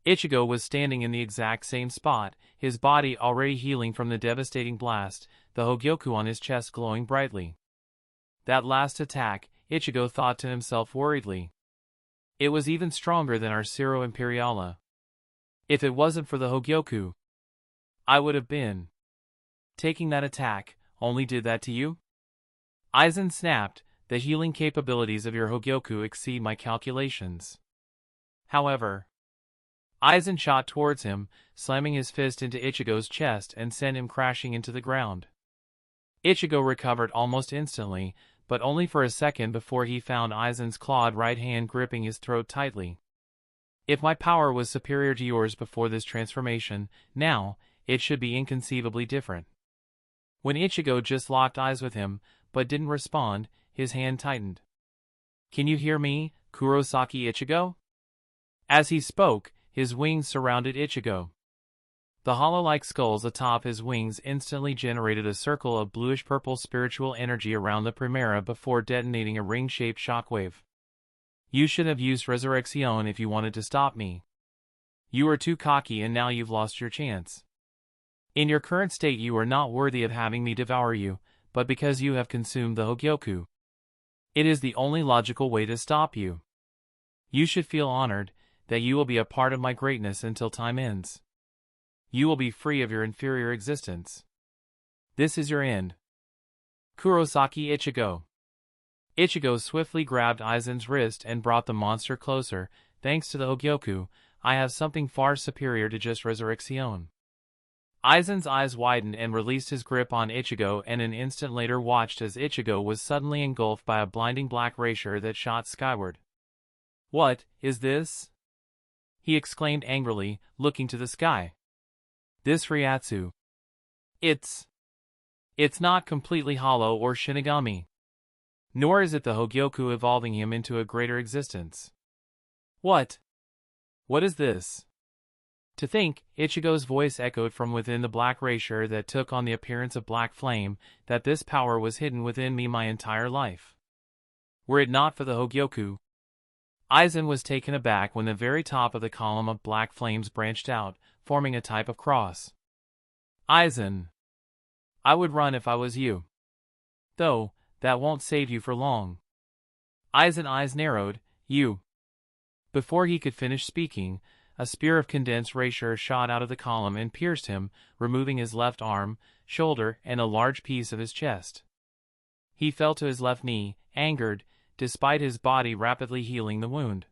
Ichigo was standing in the exact same spot, his body already healing from the devastating blast, the Hogyoku on his chest glowing brightly. That last attack, Ichigo thought to himself worriedly. It was even stronger than our Ciro Imperiala. If it wasn't for the Hogyoku, I would have been. taking that attack, only did that to you? Aizen snapped, the healing capabilities of your Hogyoku exceed my calculations. However, Aizen shot towards him, slamming his fist into Ichigo's chest and sent him crashing into the ground. Ichigo recovered almost instantly, but only for a second before he found Aizen's clawed right hand gripping his throat tightly. If my power was superior to yours before this transformation, now, it should be inconceivably different. When Ichigo just locked eyes with him, but didn't respond, his hand tightened. Can you hear me, Kurosaki Ichigo? As he spoke, his wings surrounded Ichigo. The hollow-like skulls atop his wings instantly generated a circle of bluish-purple spiritual energy around the Primera before detonating a ring-shaped shockwave. You should have used Resurrection if you wanted to stop me. You are too cocky and now you've lost your chance. In your current state you are not worthy of having me devour you, but because you have consumed the Hogyoku. It is the only logical way to stop you. You should feel honored that you will be a part of my greatness until time ends. You will be free of your inferior existence. This is your end. Kurosaki Ichigo. Ichigo swiftly grabbed Aizen's wrist and brought the monster closer. Thanks to the Hogyoku, I have something far superior to just Resurrection. Aizen's eyes widened and released his grip on Ichigo, and an instant later watched as Ichigo was suddenly engulfed by a blinding black racer that shot skyward. What is this? He exclaimed angrily, looking to the sky. This Ryatsu. It's not completely hollow or Shinigami. Nor is it the Hogyoku evolving him into a greater existence. What is this? To think, Ichigo's voice echoed from within the black racer that took on the appearance of black flame, that this power was hidden within me my entire life. Were it not for the Hogyoku. Aizen was taken aback when the very top of the column of black flames branched out, forming a type of cross. Aizen. I would run if I was you. Though, that won't save you for long. Aizen's eyes narrowed. You. Before he could finish speaking, a spear of condensed racer shot out of the column and pierced him, removing his left arm, shoulder, and a large piece of his chest. He fell to his left knee, angered, despite his body rapidly healing the wound.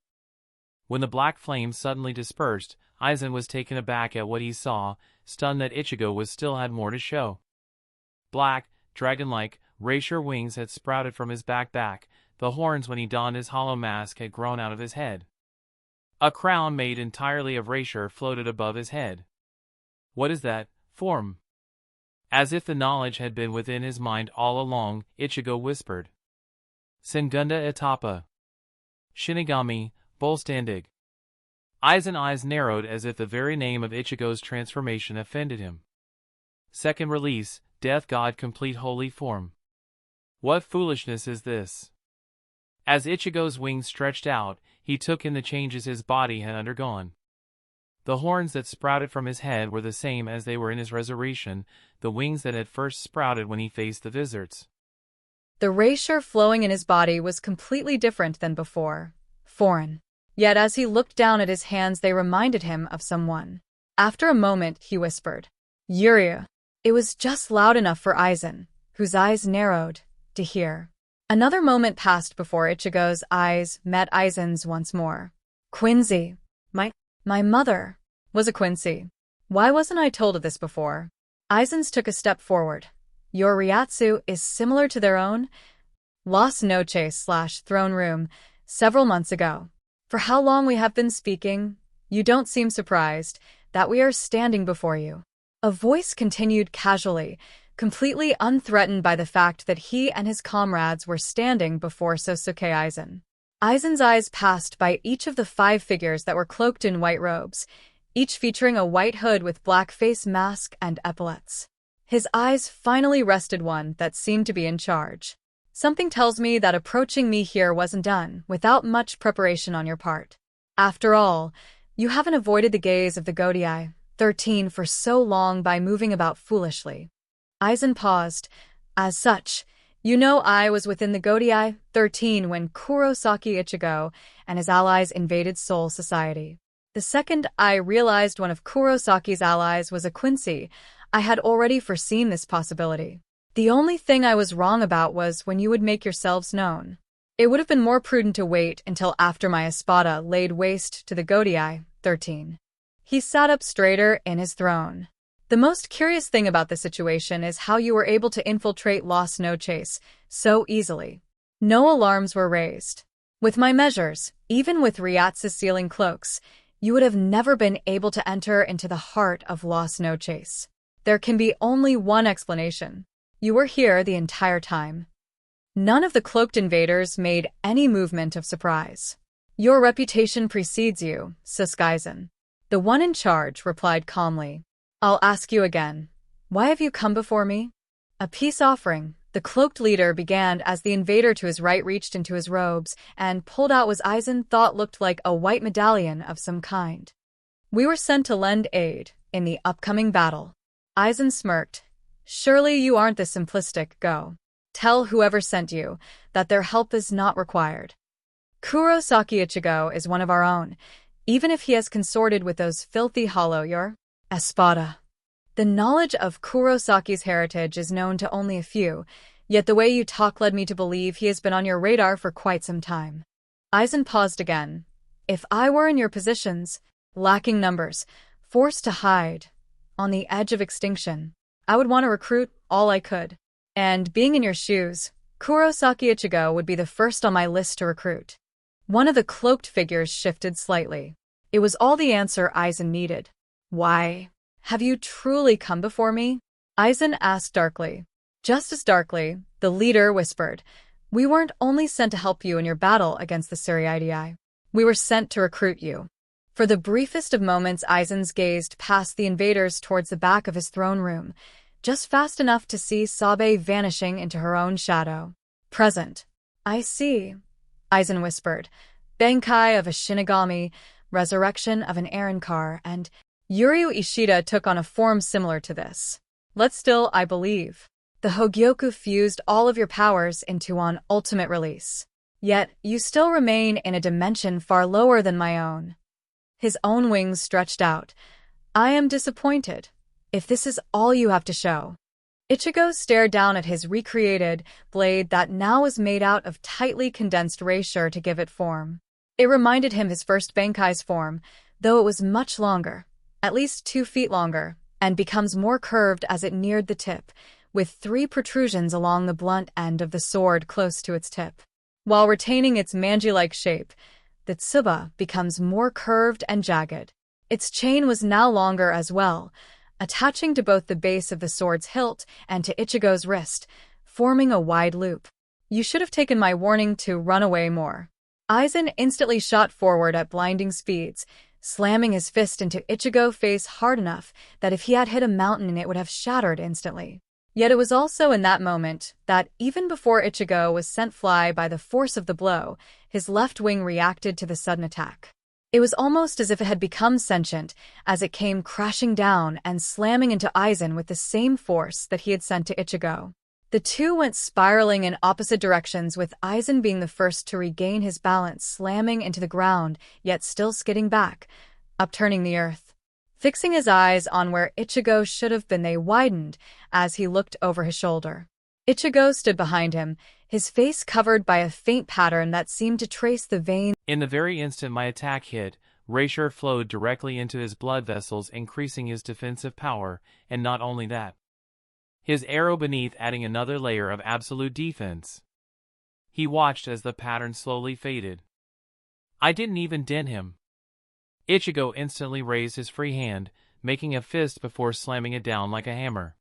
When the black flame suddenly dispersed, Aizen was taken aback at what he saw, stunned that Ichigo still had more to show. Black, dragon-like, racer wings had sprouted from his back. The horns when he donned his hollow mask had grown out of his head. A crown made entirely of racer floated above his head. What is that form? As if the knowledge had been within his mind all along, Ichigo whispered. Sengunda Itapa. Shinigami, Bolstandig. Aizen's eyes narrowed as if the very name of Ichigo's transformation offended him. Second release, Death God Complete Holy Form. What foolishness is this? As Ichigo's wings stretched out, he took in the changes his body had undergone. The horns that sprouted from his head were the same as they were in his resurrection, the wings that had first sprouted when he faced the wizards. The racer flowing in his body was completely different than before, foreign. Yet as he looked down at his hands they reminded him of someone. After a moment he whispered, Yuria. It was just loud enough for Aizen, whose eyes narrowed, to hear. Another moment passed before Ichigo's eyes met Aizen's once more. Quincy. My mother was a Quincy. Why wasn't I told of this before? Aizen's took a step forward. Your Ryatsu is similar to their own? Las Noches/Throne Room, several months ago. For how long we have been speaking, you don't seem surprised that we are standing before you. A voice continued casually, completely unthreatened by the fact that he and his comrades were standing before Sosuke Aizen. Aizen's eyes passed by each of the 5 figures that were cloaked in white robes, each featuring a white hood with black face mask and epaulets. His eyes finally rested one that seemed to be in charge. Something tells me that approaching me here wasn't done without much preparation on your part. After all, you haven't avoided the gaze of the Godai 13 for so long by moving about foolishly. Aizen paused. As such, you know I was within the Godai 13 when Kurosaki Ichigo and his allies invaded Soul Society. The second I realized one of Kurosaki's allies was a Quincy, I had already foreseen this possibility. The only thing I was wrong about was when you would make yourselves known. It would have been more prudent to wait until after my espada laid waste to the Godii. 13. He sat up straighter in his throne. The most curious thing about the situation is how you were able to infiltrate Los Noches so easily. No alarms were raised. With my measures, even with Riatz's sealing cloaks, you would have never been able to enter into the heart of Los Noches. There can be only one explanation. You were here the entire time. None of the cloaked invaders made any movement of surprise. Your reputation precedes you, Suskaizen. The one in charge replied calmly. I'll ask you again. Why have you come before me? A peace offering, the cloaked leader began as the invader to his right reached into his robes and pulled out what Aizen thought looked like a white medallion of some kind. We were sent to lend aid in the upcoming battle. Aizen smirked. Surely you aren't this simplistic, go. Tell whoever sent you that their help is not required. Kurosaki Ichigo is one of our own, even if he has consorted with those filthy hollow your espada. The knowledge of Kurosaki's heritage is known to only a few, yet the way you talk led me to believe he has been on your radar for quite some time. Aizen paused again. If I were in your positions, lacking numbers, forced to hide, on the edge of extinction, I would want to recruit all I could. And being in your shoes, Kurosaki Ichigo would be the first on my list to recruit. One of the cloaked figures shifted slightly. It was all the answer Aizen needed. Why? Have you truly come before me? Aizen asked darkly. Just as darkly, the leader whispered. We weren't only sent to help you in your battle against the Suriidii. We were sent to recruit you. For the briefest of moments, Aizen gazed past the invaders towards the back of his throne room, just fast enough to see Sabe vanishing into her own shadow. Present. I see, Aizen whispered. Benkai of a Shinigami, resurrection of an Arrancar, and Yuryu Ishida took on a form similar to this. Let still, I believe. The Hogyoku fused all of your powers into an ultimate release. Yet, you still remain in a dimension far lower than my own. His own wings stretched out. I am disappointed, if this is all you have to show. Ichigo stared down at his recreated blade that now was made out of tightly condensed reisher to give it form. It reminded him his first Benkai's form, though it was much longer, at least 2 feet longer, and becomes more curved as it neared the tip, with 3 protrusions along the blunt end of the sword close to its tip. While retaining its manji-like shape, the tsuba becomes more curved and jagged. Its chain was now longer as well, attaching to both the base of the sword's hilt and to Ichigo's wrist, forming a wide loop. You should have taken my warning to run away more. Aizen instantly shot forward at blinding speeds, slamming his fist into Ichigo's face hard enough that if he had hit a mountain it would have shattered instantly. Yet it was also in that moment that, even before Ichigo was sent fly by the force of the blow, his left wing reacted to the sudden attack. It was almost as if it had become sentient as it came crashing down and slamming into Aizen with the same force that he had sent to Ichigo. The two went spiraling in opposite directions, with Aizen being the first to regain his balance, slamming into the ground, yet still skidding back, upturning the earth. Fixing his eyes on where Ichigo should have been, they widened as he looked over his shoulder. Ichigo stood behind him, his face covered by a faint pattern that seemed to trace the veins. In the very instant my attack hit, reisher flowed directly into his blood vessels, increasing his defensive power, and not only that. His arrow beneath adding another layer of absolute defense. He watched as the pattern slowly faded. I didn't even dent him. Ichigo instantly raised his free hand, making a fist before slamming it down like a hammer.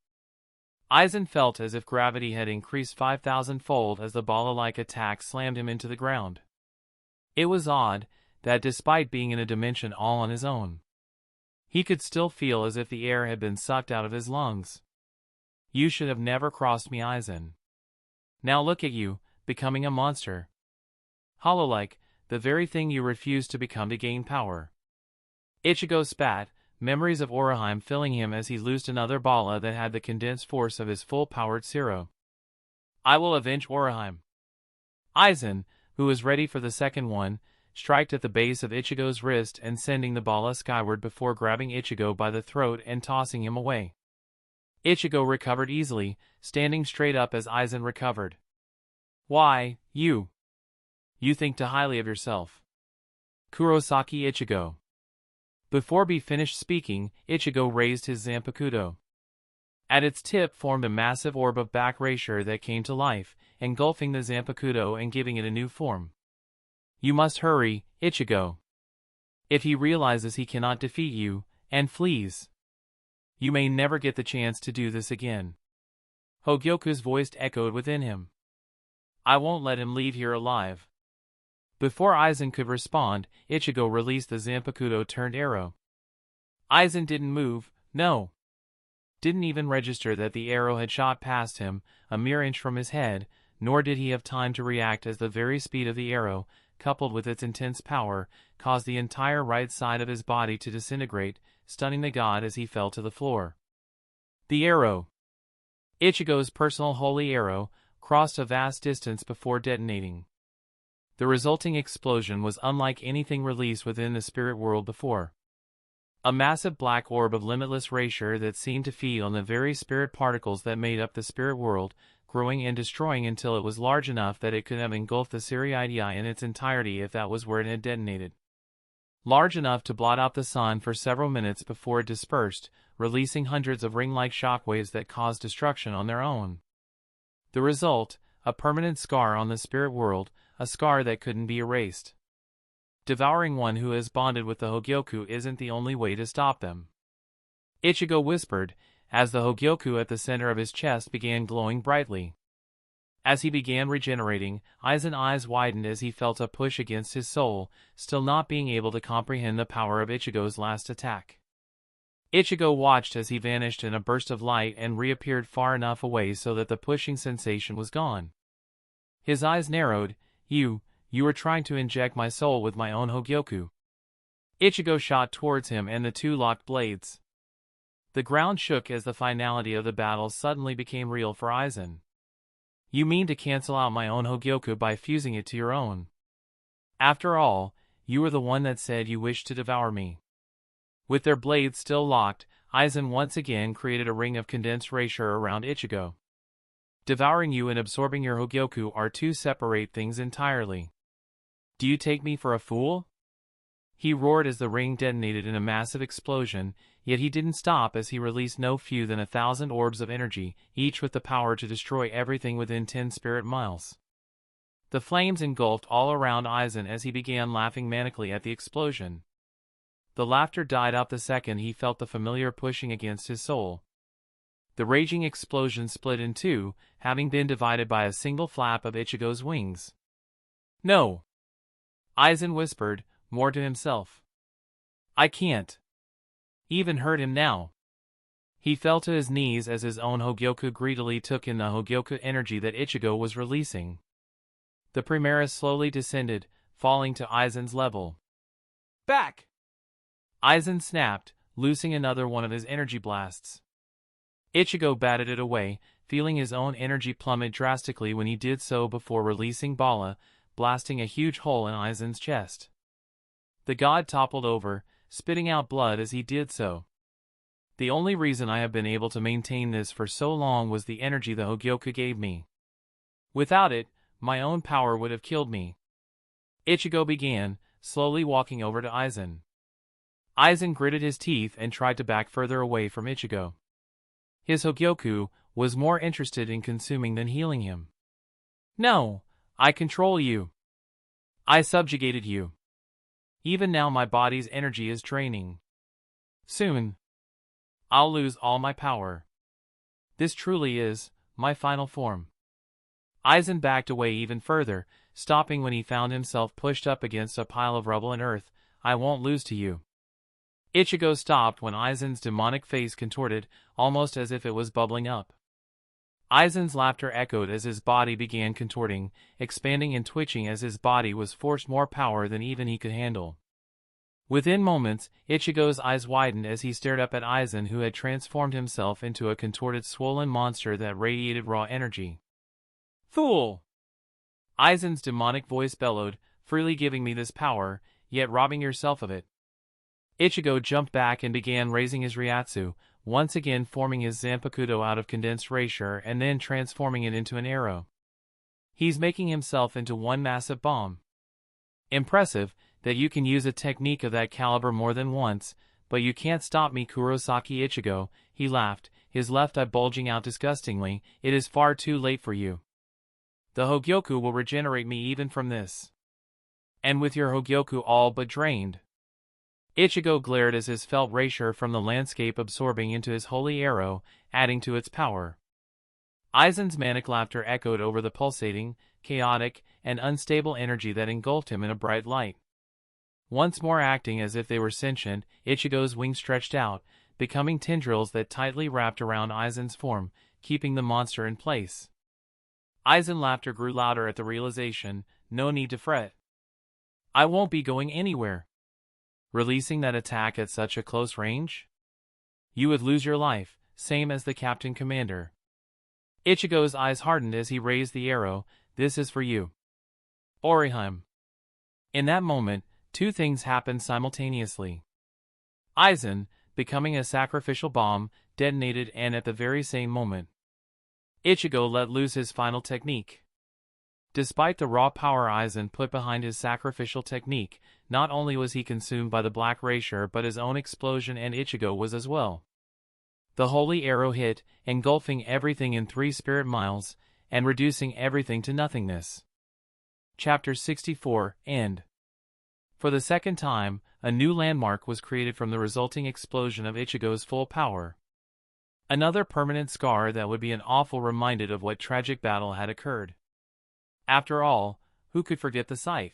Aizen felt as if gravity had increased 5,000-fold as the bala-like attack slammed him into the ground. It was odd that despite being in a dimension all on his own, he could still feel as if the air had been sucked out of his lungs. You should have never crossed me, Aizen. Now look at you, becoming a monster. Hollow-like, the very thing you refused to become to gain power. Ichigo spat, memories of Orihime filling him as he loosed another bala that had the condensed force of his full-powered Zero. I will avenge Orihime. Aizen, who was ready for the second one, struck at the base of Ichigo's wrist and sending the bala skyward before grabbing Ichigo by the throat and tossing him away. Ichigo recovered easily, standing straight up as Aizen recovered. Why, you think too highly of yourself. Kurosaki Ichigo. Before B finished speaking, Ichigo raised his Zanpakuto. At its tip formed a massive orb of back erasure that came to life, engulfing the Zanpakuto and giving it a new form. You must hurry, Ichigo. If he realizes he cannot defeat you, and flees, you may never get the chance to do this again. Hogyoku's voice echoed within him. I won't let him leave here alive. Before Aizen could respond, Ichigo released the Zanpakuto-turned arrow. Aizen didn't move, no. Didn't even register that the arrow had shot past him, a mere inch from his head, nor did he have time to react as the very speed of the arrow, coupled with its intense power, caused the entire right side of his body to disintegrate, stunning the god as he fell to the floor. The arrow, Ichigo's personal holy arrow, crossed a vast distance before detonating. The resulting explosion was unlike anything released within the spirit world before. A massive black orb of limitless erasure that seemed to feed on the very spirit particles that made up the spirit world, growing and destroying until it was large enough that it could have engulfed the Siriidii in its entirety if that was where it had detonated. Large enough to blot out the sun for several minutes before it dispersed, releasing hundreds of ring-like shockwaves that caused destruction on their own. The result, a permanent scar on the spirit world, a scar that couldn't be erased. Devouring one who has bonded with the Hogyoku isn't the only way to stop them. Ichigo whispered, as the Hogyoku at the center of his chest began glowing brightly. As he began regenerating, Aizen's eyes widened as he felt a push against his soul, still not being able to comprehend the power of Ichigo's last attack. Ichigo watched as he vanished in a burst of light and reappeared far enough away so that the pushing sensation was gone. His eyes narrowed. You were trying to inject my soul with my own Hogyoku. Ichigo shot towards him and the two locked blades. The ground shook as the finality of the battle suddenly became real for Aizen. You mean to cancel out my own Hogyoku by fusing it to your own? After all, you were the one that said you wished to devour me. With their blades still locked, Aizen once again created a ring of condensed erasure around Ichigo. Devouring you and absorbing your Hogyoku are two separate things entirely. Do you take me for a fool? He roared as the ring detonated in a massive explosion, yet he didn't stop as he released no fewer than 1,000 orbs of energy, each with the power to destroy everything within 10 spirit miles. The flames engulfed all around Aizen as he began laughing manically at the explosion. The laughter died out the second he felt the familiar pushing against his soul. The raging explosion split in two, having been divided by a single flap of Ichigo's wings. No! Aizen whispered, more to himself. I can't even hurt him now. He fell to his knees as his own Hogyoku greedily took in the Hogyoku energy that Ichigo was releasing. The Primaris slowly descended, falling to Aizen's level. Back! Aizen snapped, loosing another one of his energy blasts. Ichigo batted it away, feeling his own energy plummet drastically when he did so before releasing Bala, blasting a huge hole in Aizen's chest. The god toppled over, spitting out blood as he did so. The only reason I have been able to maintain this for so long was the energy the Hogyoku gave me. Without it, my own power would have killed me. Ichigo began, slowly walking over to Aizen. Aizen gritted his teeth and tried to back further away from Ichigo. His Hogyoku was more interested in consuming than healing him. No, I control you. I subjugated you. Even now my body's energy is draining. Soon, I'll lose all my power. This truly is my final form. Aizen backed away even further, stopping when he found himself pushed up against a pile of rubble and earth. I won't lose to you. Ichigo stopped when Aizen's demonic face contorted, almost as if it was bubbling up. Aizen's laughter echoed as his body began contorting, expanding and twitching as his body was forced more power than even he could handle. Within moments, Ichigo's eyes widened as he stared up at Aizen, who had transformed himself into a contorted swollen monster that radiated raw energy. Fool! Aizen's demonic voice bellowed, freely giving me this power, yet robbing yourself of it. Ichigo jumped back and began raising his Ryatsu, once again forming his Zanpakuto out of condensed erasure and then transforming it into an arrow. He's making himself into one massive bomb. Impressive that you can use a technique of that caliber more than once, but you can't stop me, Kurosaki Ichigo, he laughed, his left eye bulging out disgustingly. It is far too late for you. The Hogyoku will regenerate me even from this. And with your Hogyoku all but drained. Ichigo glared as his felt erasure from the landscape absorbing into his holy arrow, adding to its power. Aizen's manic laughter echoed over the pulsating, chaotic, and unstable energy that engulfed him in a bright light. Once more acting as if they were sentient, Ichigo's wings stretched out, becoming tendrils that tightly wrapped around Aizen's form, keeping the monster in place. Aizen's laughter grew louder at the realization, no need to fret. I won't be going anywhere. Releasing that attack at such a close range? You would lose your life, same as the Captain Commander. Ichigo's eyes hardened as he raised the arrow. This is for you. Orihime. In that moment, two things happened simultaneously. Aizen, becoming a sacrificial bomb, detonated, and at the very same moment, Ichigo let loose his final technique. Despite the raw power Aizen put behind his sacrificial technique, not only was he consumed by the black erasure but his own explosion, and Ichigo was as well. The holy arrow hit, engulfing everything in 3 spirit miles, and reducing everything to nothingness. Chapter 64, End. For the second time, a new landmark was created from the resulting explosion of Ichigo's full power. Another permanent scar that would be an awful reminder of what tragic battle had occurred. After all, who could forget the sight?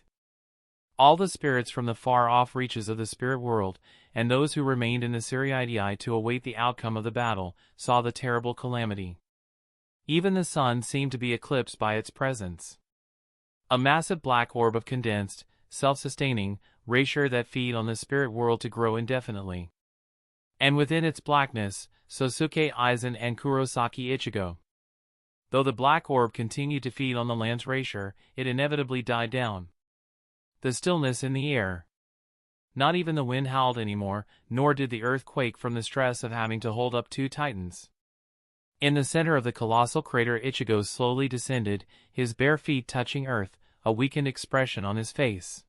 All the spirits from the far-off reaches of the spirit world, and those who remained in the Siriidii to await the outcome of the battle, saw the terrible calamity. Even the sun seemed to be eclipsed by its presence. A massive black orb of condensed, self-sustaining, erasure that feed on the spirit world to grow indefinitely. And within its blackness, Sosuke Aizen and Kurosaki Ichigo. Though the black orb continued to feed on the land's erasure, it inevitably died down. The stillness in the air. Not even the wind howled anymore, nor did the earth quake from the stress of having to hold up 2 titans. In the center of the colossal crater, Ichigo slowly descended, his bare feet touching earth, a weakened expression on his face.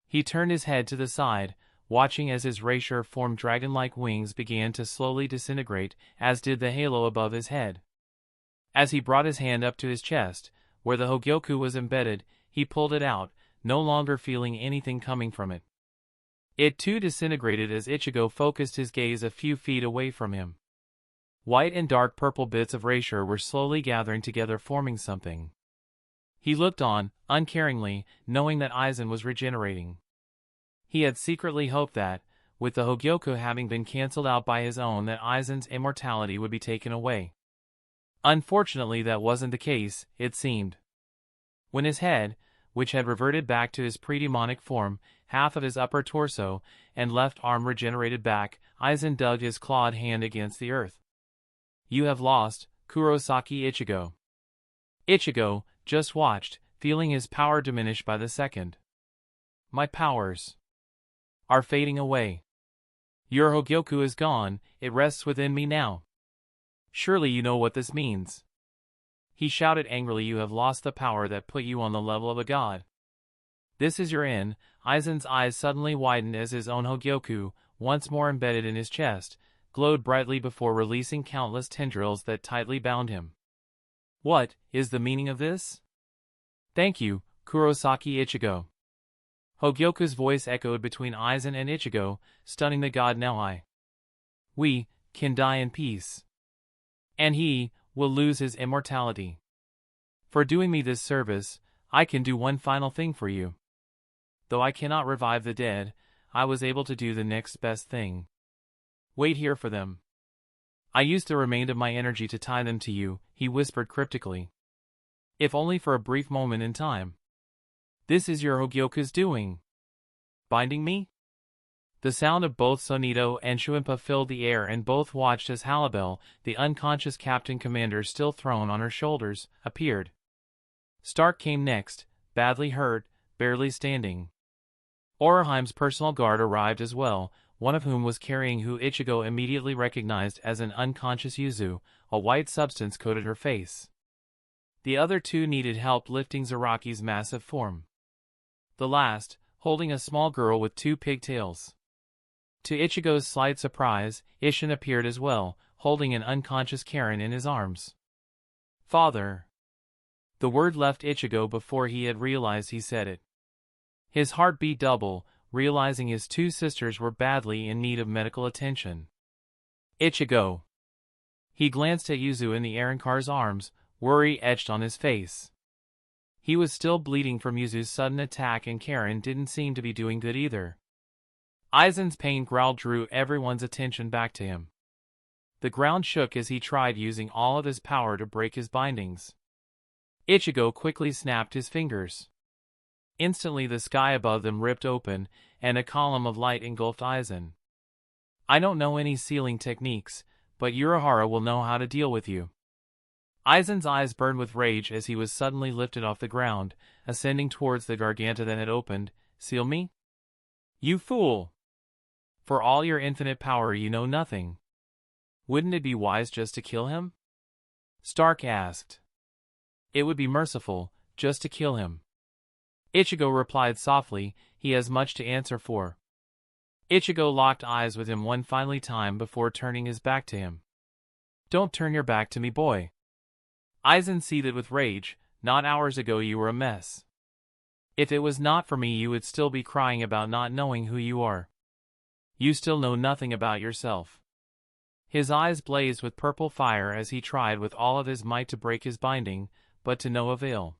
He turned his head to the side, watching as his erasure formed dragon-like wings began to slowly disintegrate, as did the halo above his head. As he brought his hand up to his chest, where the Hogyoku was embedded, he pulled it out, no longer feeling anything coming from it. It too disintegrated as Ichigo focused his gaze a few feet away from him. White and dark purple bits of erasure were slowly gathering together, forming something. He looked on, uncaringly, knowing that Aizen was regenerating. He had secretly hoped that, with the Hogyoku having been cancelled out by his own, that Aizen's immortality would be taken away. Unfortunately, that wasn't the case, it seemed. When his head, which had reverted back to his pre-demonic form, half of his upper torso, and left arm regenerated back, Aizen dug his clawed hand against the earth. You have lost, Kurosaki Ichigo. Ichigo just watched, feeling his power diminish by the second. My powers are fading away. Your Hogyoku is gone, it rests within me now. Surely you know what this means. He shouted angrily. You have lost the power that put you on the level of a god. This is your end. Aizen's eyes suddenly widened as his own Hogyoku, once more embedded in his chest, glowed brightly before releasing countless tendrils that tightly bound him. What is the meaning of this? Thank you, Kurosaki Ichigo. Hogyoku's voice echoed between Aizen and Ichigo, stunning the god. Now we can die in peace. And he will lose his immortality. For doing me this service, I can do one final thing for you. Though I cannot revive the dead, I was able to do the next best thing. Wait here for them. I used the remainder of my energy to tie them to you, he whispered cryptically. If only for a brief moment in time. This is your Hogyoku's doing. Binding me? The sound of both Sonito and Shuimpa filled the air, and both watched as Harribel, the unconscious captain commander still thrown on her shoulders, appeared. Stark came next, badly hurt, barely standing. Orihime's personal guard arrived as well, one of whom was carrying who Ichigo immediately recognized as an unconscious Yuzu. A white substance coated her face. The other two needed help lifting Zaraki's massive form. The last, holding a small girl with two pigtails. To Ichigo's slight surprise, Ishin appeared as well, holding an unconscious Karen in his arms. "Father." The word left Ichigo before he had realized he said it. His heart beat double, realizing his two sisters were badly in need of medical attention. "Ichigo." He glanced at Yuzu in the Arrancar's arms, worry etched on his face. He was still bleeding from Yuzu's sudden attack, and Karen didn't seem to be doing good either. Aizen's pain growl drew everyone's attention back to him. The ground shook as he tried using all of his power to break his bindings. Ichigo quickly snapped his fingers. Instantly the sky above them ripped open, and a column of light engulfed Aizen. "I don't know any sealing techniques, but Urahara will know how to deal with you." Aizen's eyes burned with rage as he was suddenly lifted off the ground, ascending towards the garganta that had opened. "Seal me? You fool! For all your infinite power you know nothing. Wouldn't it be wise just to kill him?" Stark asked. "It would be merciful, just to kill him." Ichigo replied softly, "He has much to answer for." Ichigo locked eyes with him one final time before turning his back to him. "Don't turn your back to me, boy." Aizen seethed with rage. "Not hours ago you were a mess. If it was not for me you would still be crying about not knowing who you are. You still know nothing about yourself." His eyes blazed with purple fire as he tried with all of his might to break his binding, but to no avail.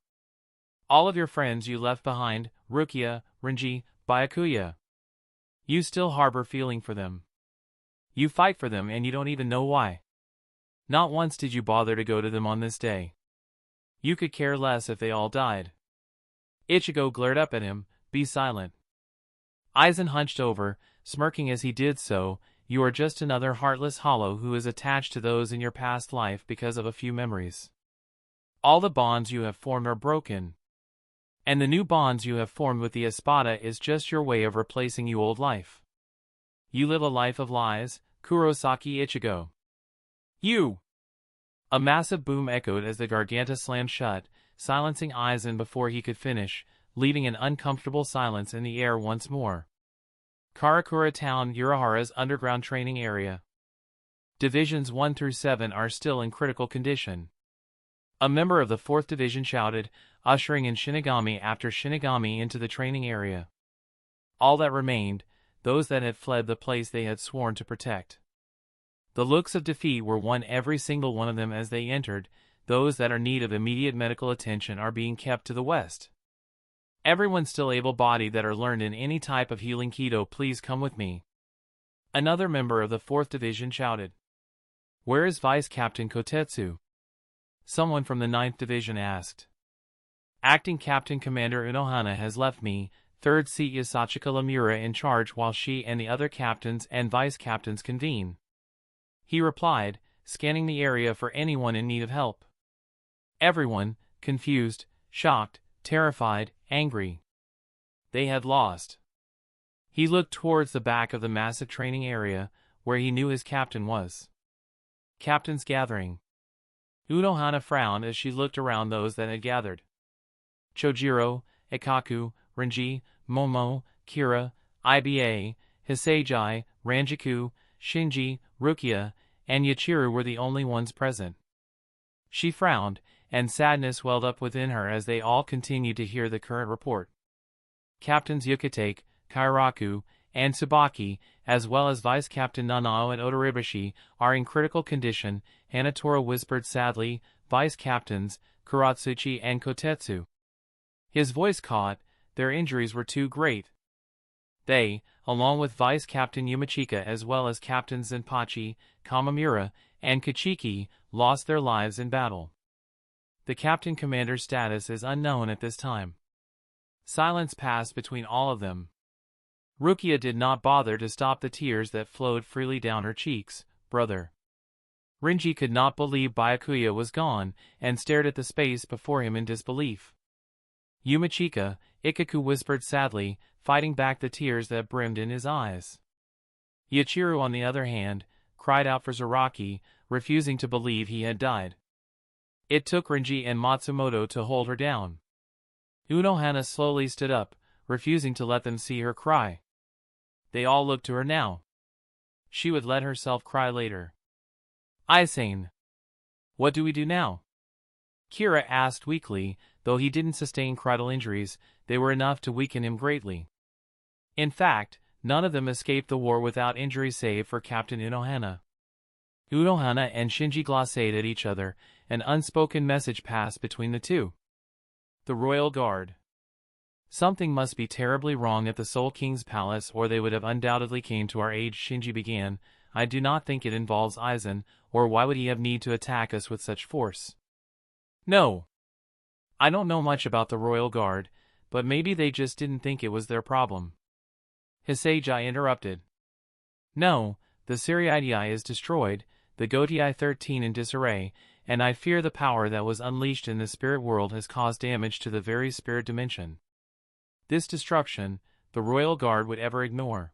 "All of your friends you left behind, Rukia, Renji, Byakuya. You still harbor feeling for them. You fight for them and you don't even know why. Not once did you bother to go to them on this day. You could care less if they all died." Ichigo glared up at him. "Be silent." Aizen hunched over, smirking as he did so. "You are just another heartless hollow who is attached to those in your past life because of a few memories. All the bonds you have formed are broken. And the new bonds you have formed with the Espada is just your way of replacing your old life. You live a life of lies, Kurosaki Ichigo. You!" A massive boom echoed as the garganta slammed shut, silencing Aizen before he could finish, leaving an uncomfortable silence in the air once more. Karakura Town, Urahara's underground training area. Divisions 1 through 7 are still in critical condition. A member of the 4th Division shouted, ushering in Shinigami after Shinigami into the training area. All that remained, those that had fled the place they had sworn to protect. The looks of defeat were on every single one of them as they entered. Those that are in need of immediate medical attention are being kept to the west. Everyone still able-bodied that are learned in any type of healing Kido, please come with me. Another member of the 4th Division shouted. "Where is Vice Captain Kotetsu?" Someone from the 9th Division asked. "Acting Captain Commander Unohana has left me, 3rd Seat Yasachika Lemura in charge while she and the other captains and vice captains convene," he replied, scanning the area for anyone in need of help. Everyone, confused, shocked, terrified, angry. They had lost. He looked towards the back of the massive training area, where he knew his captain was. Captains gathering. Unohana frowned as she looked around those that had gathered. Chojiro, Ikaku, Renji, Momo, Kira, Iba, Hisagi, Ranjiku, Shinji, Rukia, and Yachiru were the only ones present. She frowned, and sadness welled up within her as they all continued to hear the current report. Captains Yukitake, Kairaku, and Tsubaki, as well as Vice Captain Nanao and Odoribashi, are in critical condition, Hanatora whispered sadly, Vice Captains, Kuratsuchi and Kotetsu. His voice caught, their injuries were too great. They, along with Vice Captain Yumachika as well as Captains Zenpachi, Kamamura, and Kachiki, lost their lives in battle. The Captain Commander's status is unknown at this time. Silence passed between all of them. Rukia did not bother to stop the tears that flowed freely down her cheeks. Brother. Renji could not believe Byakuya was gone, and stared at the space before him in disbelief. Yumachika, Ikaku whispered sadly, fighting back the tears that brimmed in his eyes. Yachiru, on the other hand, cried out for Zaraki, refusing to believe he had died. It took Renji and Matsumoto to hold her down. Unohana slowly stood up, refusing to let them see her cry. They all looked to her now. She would let herself cry later. Aisane. What do we do now? Kira asked weakly. Though he didn't sustain critical injuries, they were enough to weaken him greatly. In fact, none of them escaped the war without injury save for Captain Unohana. Unohana and Shinji glaced at each other. An unspoken message passed between the two. The Royal Guard. Something must be terribly wrong at the Soul King's palace, or they would have undoubtedly came to our aid. Shinji began. I do not think it involves Aizen, or why would he have need to attack us with such force? No. I don't know much about the Royal Guard, but maybe they just didn't think it was their problem. Hisagi interrupted. No, the Siriidii is destroyed, the Gotii 13 in disarray, and I fear the power that was unleashed in the spirit world has caused damage to the very spirit dimension. This destruction, the Royal Guard would ever ignore.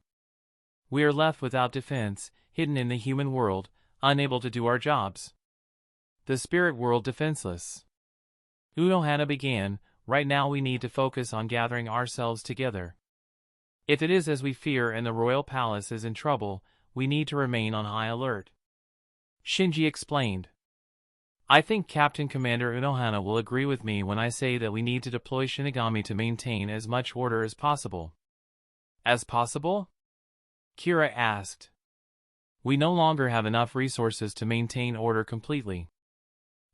We are left without defense, hidden in the human world, unable to do our jobs. The spirit world defenseless. Unohana began. Right now we need to focus on gathering ourselves together. If it is as we fear and the royal palace is in trouble, we need to remain on high alert. Shinji explained. I think Captain Commander Unohana will agree with me when I say that we need to deploy Shinigami to maintain as much order as possible. As possible? Kira asked. We no longer have enough resources to maintain order completely.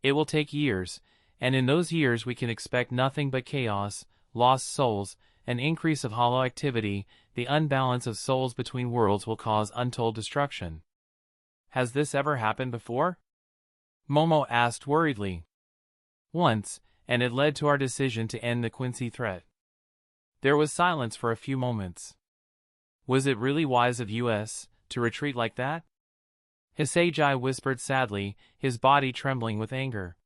It will take years, and in those years we can expect nothing but chaos, lost souls, an increase of hollow activity. The unbalance of souls between worlds will cause untold destruction. Has this ever happened before? Momo asked worriedly. Once, and it led to our decision to end the Quincy threat. There was silence for a few moments. Was it really wise of us to retreat like that? Hisagi whispered sadly, his body trembling with anger.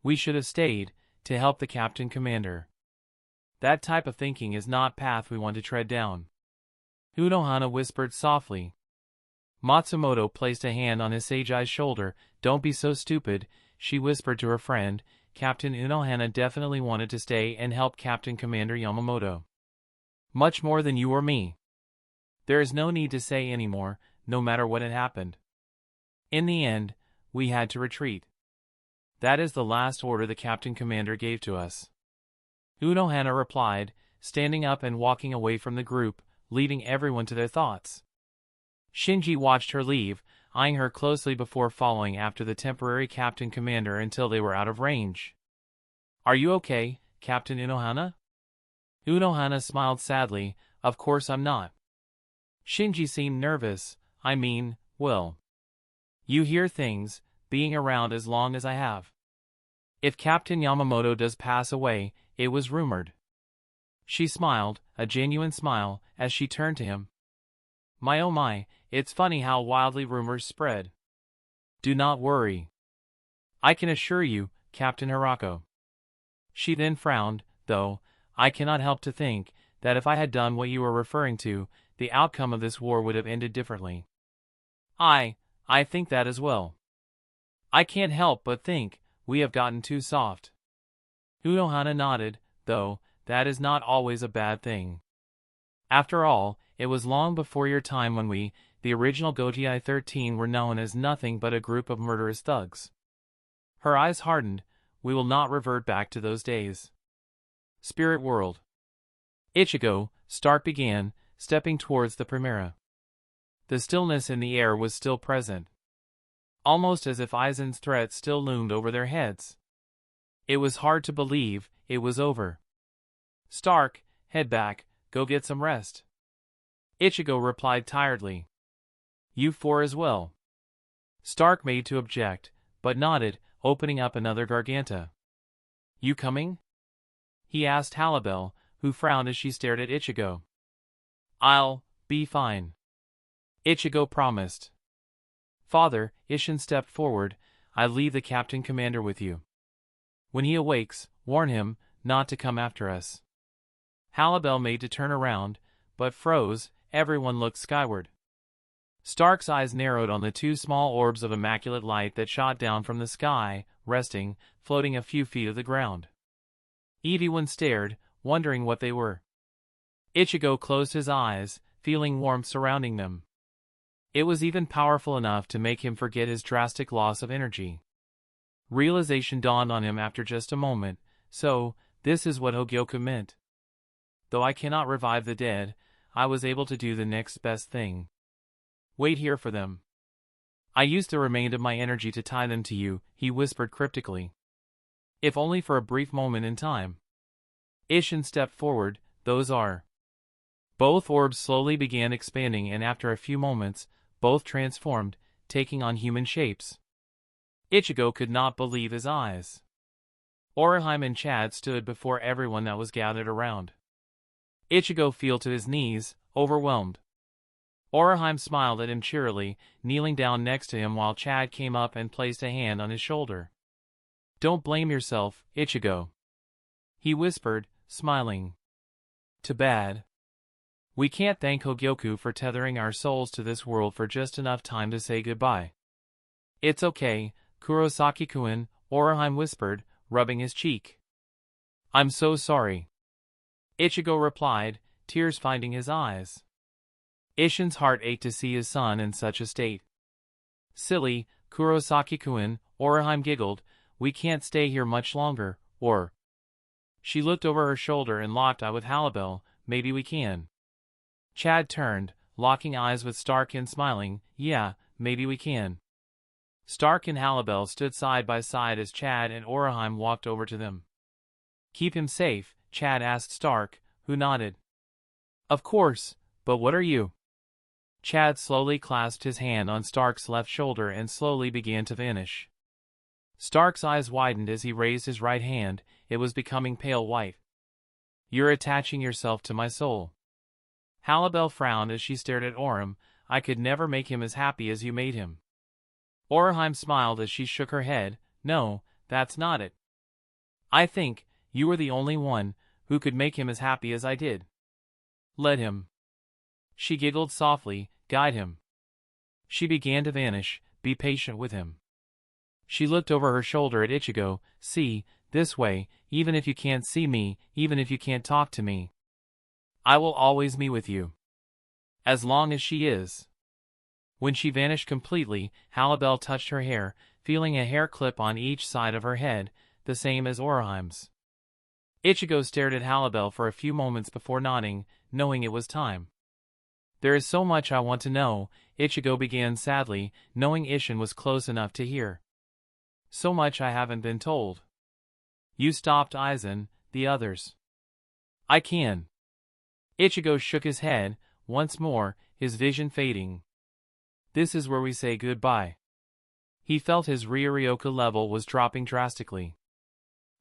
We should have stayed, to help the Captain Commander. That type of thinking is not path we want to tread down. Unohana whispered softly. Matsumoto placed a hand on Hisagi's shoulder. Don't be so stupid, she whispered to her friend. Captain Unohana definitely wanted to stay and help Captain Commander Yamamoto. Much more than you or me. There is no need to say any more, no matter what had happened. In the end, we had to retreat. That is the last order the Captain Commander gave to us. Unohana replied, standing up and walking away from the group, leaving everyone to their thoughts. Shinji watched her leave, eyeing her closely before following after the temporary Captain Commander until they were out of range. Are you okay, Captain Unohana? Unohana smiled sadly. Of course I'm not. Shinji seemed nervous. I mean, well. You hear things, being around as long as I have. If Captain Yamamoto does pass away, it was rumored. She smiled, a genuine smile, as she turned to him. My oh my, it's funny how wildly rumors spread. Do not worry. I can assure you, Captain Hirako. She then frowned, though, I cannot help to think that if I had done what you were referring to, the outcome of this war would have ended differently. I think that as well. I can't help but think we have gotten too soft. Unohana nodded, though, that is not always a bad thing. After all, it was long before your time when we, the original Gotii 13, were known as nothing but a group of murderous thugs. Her eyes hardened. We will not revert back to those days. Spirit World. Ichigo, Stark began, stepping towards the Primera. The stillness in the air was still present. Almost as if Aizen's threat still loomed over their heads. It was hard to believe it was over. Stark, head back, go get some rest. Ichigo replied tiredly. You four as well. Stark made to object, but nodded, opening up another garganta. You coming? He asked Harribel, who frowned as she stared at Ichigo. I'll be fine. Ichigo promised. Father, Ishin stepped forward, I leave the Captain Commander with you. When he awakes, warn him not to come after us. Harribel made to turn around, but froze. Everyone looked skyward. Stark's eyes narrowed on the two small orbs of immaculate light that shot down from the sky, resting, floating a few feet of the ground. Everyone stared, wondering what they were. Ichigo closed his eyes, feeling warmth surrounding them. It was even powerful enough to make him forget his drastic loss of energy. Realization dawned on him after just a moment. So, this is what Hogyoku meant. Though I cannot revive the dead, I was able to do the next best thing. Wait here for them. I used the remainder of my energy to tie them to you, he whispered cryptically. If only for a brief moment in time. Isshin stepped forward. Those are. Both orbs slowly began expanding, and after a few moments, both transformed, taking on human shapes. Ichigo could not believe his eyes. Orihime and Chad stood before everyone that was gathered around. Ichigo fell to his knees, overwhelmed. Orihime smiled at him cheerily, kneeling down next to him while Chad came up and placed a hand on his shoulder. Don't blame yourself, Ichigo, he whispered, smiling. Too bad. We can't thank Hogyoku for tethering our souls to this world for just enough time to say goodbye. It's okay, Kurosaki-kun, Orihime whispered, rubbing his cheek. I'm so sorry. Ichigo replied, tears finding his eyes. Isshin's heart ached to see his son in such a state. Silly, Kurosaki-kun, Orihime giggled, we can't stay here much longer, or... She looked over her shoulder and locked eye with Harribel, maybe we can. Chad turned, locking eyes with Stark and smiling, yeah, maybe we can. Stark and Harribel stood side by side as Chad and Orihime walked over to them. Keep him safe, Chad asked Stark, who nodded. Of course, but what are you? Chad slowly clasped his hand on Stark's left shoulder and slowly began to vanish. Stark's eyes widened as he raised his right hand, it was becoming pale white. You're attaching yourself to my soul. Harribel frowned as she stared at Orihime, I could never make him as happy as you made him. Orihime smiled as she shook her head, no, that's not it. I think, you were the only one, who could make him as happy as I did. Let him. She giggled softly, guide him. She began to vanish, be patient with him. She looked over her shoulder at Ichigo, see, this way, even if you can't see me, even if you can't talk to me. I will always be with you. As long as she is. When she vanished completely, Harribel touched her hair, feeling a hair clip on each side of her head, the same as Orihime's. Ichigo stared at Harribel for a few moments before nodding, knowing it was time. There is so much I want to know, Ichigo began sadly, knowing Isshin was close enough to hear. So much I haven't been told. You stopped Aizen, the others. I can. Ichigo shook his head, once more, his vision fading. This is where we say goodbye. He felt his Ryoryoka level was dropping drastically.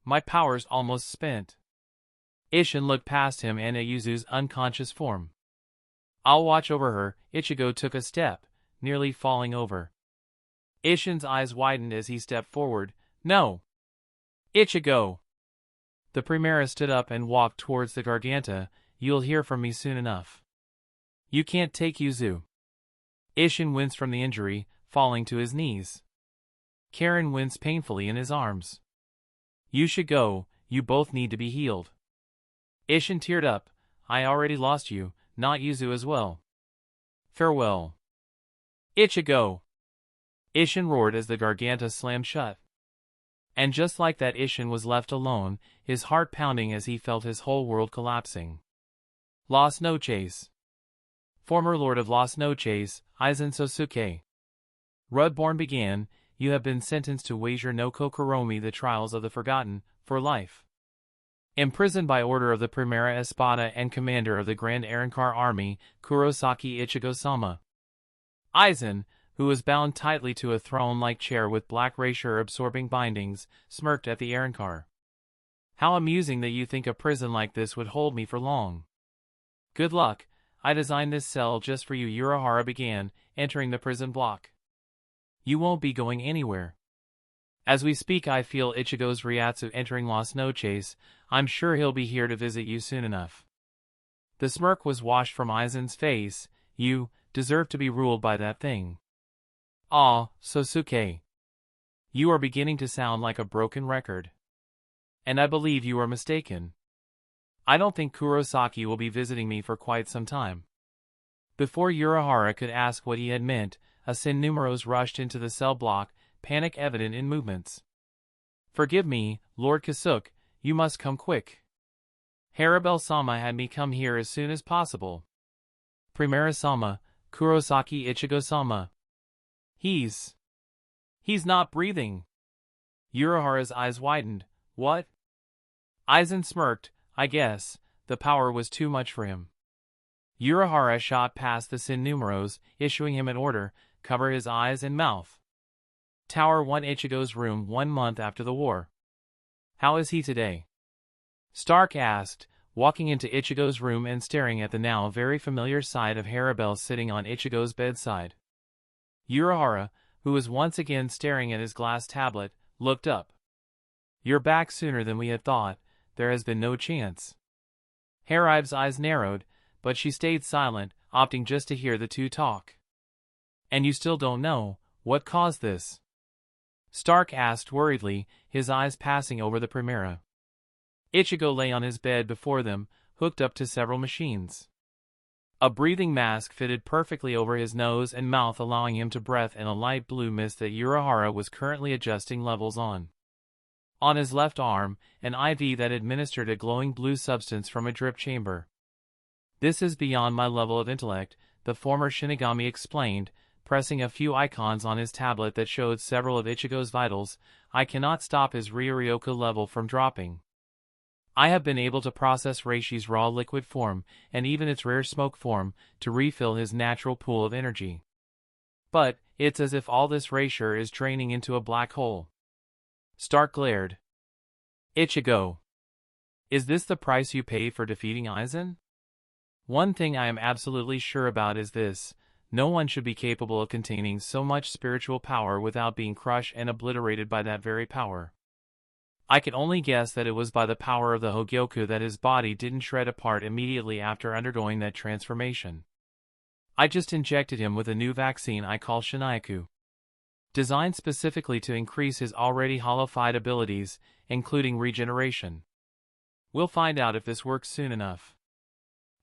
My power's almost spent. Isshin looked past him and at Yuzu's unconscious form. I'll watch over her. Ichigo took a step, nearly falling over. Isshin's eyes widened as he stepped forward. No! Ichigo! The Primera stood up and walked towards the Garganta. You'll hear from me soon enough. You can't take Yuzu. Isshin winced from the injury, falling to his knees. Karen winced painfully in his arms. You should go, you both need to be healed. Isshin teared up. I already lost you, not Yuzu as well. Farewell. Ichigo! Isshin roared as the Garganta slammed shut. And just like that, Isshin was left alone, his heart pounding as he felt his whole world collapsing. Las Noches. Former Lord of Las Noches, Aizen Sosuke. Rudborn began, you have been sentenced to wager no Kokoromi the trials of the forgotten, for life. Imprisoned by order of the Primera Espada and commander of the Grand Arrancar army, Kurosaki Ichigo-sama. Aizen, who was bound tightly to a throne-like chair with black razor-absorbing bindings, smirked at the Arrancar. How amusing that you think a prison like this would hold me for long. Good luck, I designed this cell just for you. Urahara began, entering the prison block. You won't be going anywhere. As we speak I feel Ichigo's Ryatsu entering Las Noches, I'm sure he'll be here to visit you soon enough. The smirk was washed from Aizen's face. You, deserve to be ruled by that thing. Ah, Sosuke. You are beginning to sound like a broken record. And I believe you are mistaken. I don't think Kurosaki will be visiting me for quite some time. Before Urahara could ask what he had meant, a Synnumeros rushed into the cell block, panic evident in movements. Forgive me, Lord Kasuke, you must come quick. Harribel-sama had me come here as soon as possible. Primera-sama, Kurosaki Ichigo-sama. He's not breathing. Urahara's eyes widened. What? Aizen smirked. I guess the power was too much for him. Urahara shot past the Synnumeros, issuing him an order, cover his eyes and mouth. Tower 1 Ichigo's room 1 month after the war. How is he today? Stark asked, walking into Ichigo's room and staring at the now very familiar sight of Harribel sitting on Ichigo's bedside. Urahara, who was once again staring at his glass tablet, looked up. You're back sooner than we had thought. There has been no chance. Harribel's eyes narrowed, but she stayed silent, opting just to hear the two talk. And you still don't know what caused this? Stark asked worriedly, his eyes passing over the Primera. Ichigo lay on his bed before them, hooked up to several machines. A breathing mask fitted perfectly over his nose and mouth, allowing him to breathe in a light blue mist that Urahara was currently adjusting levels on. On his left arm, an IV that administered a glowing blue substance from a drip chamber. This is beyond my level of intellect, the former Shinigami explained, pressing a few icons on his tablet that showed several of Ichigo's vitals. I cannot stop his Ryoryoku level from dropping. I have been able to process Reishi's raw liquid form, and even its rare smoke form, to refill his natural pool of energy. But it's as if all this Reisher is draining into a black hole. Stark glared. Ichigo. Is this the price you pay for defeating Aizen? One thing I am absolutely sure about is this: no one should be capable of containing so much spiritual power without being crushed and obliterated by that very power. I can only guess that it was by the power of the Hogyoku that his body didn't shred apart immediately after undergoing that transformation. I just injected him with a new vaccine I call Shinyaku, designed specifically to increase his already hollowified abilities, including regeneration. We'll find out if this works soon enough.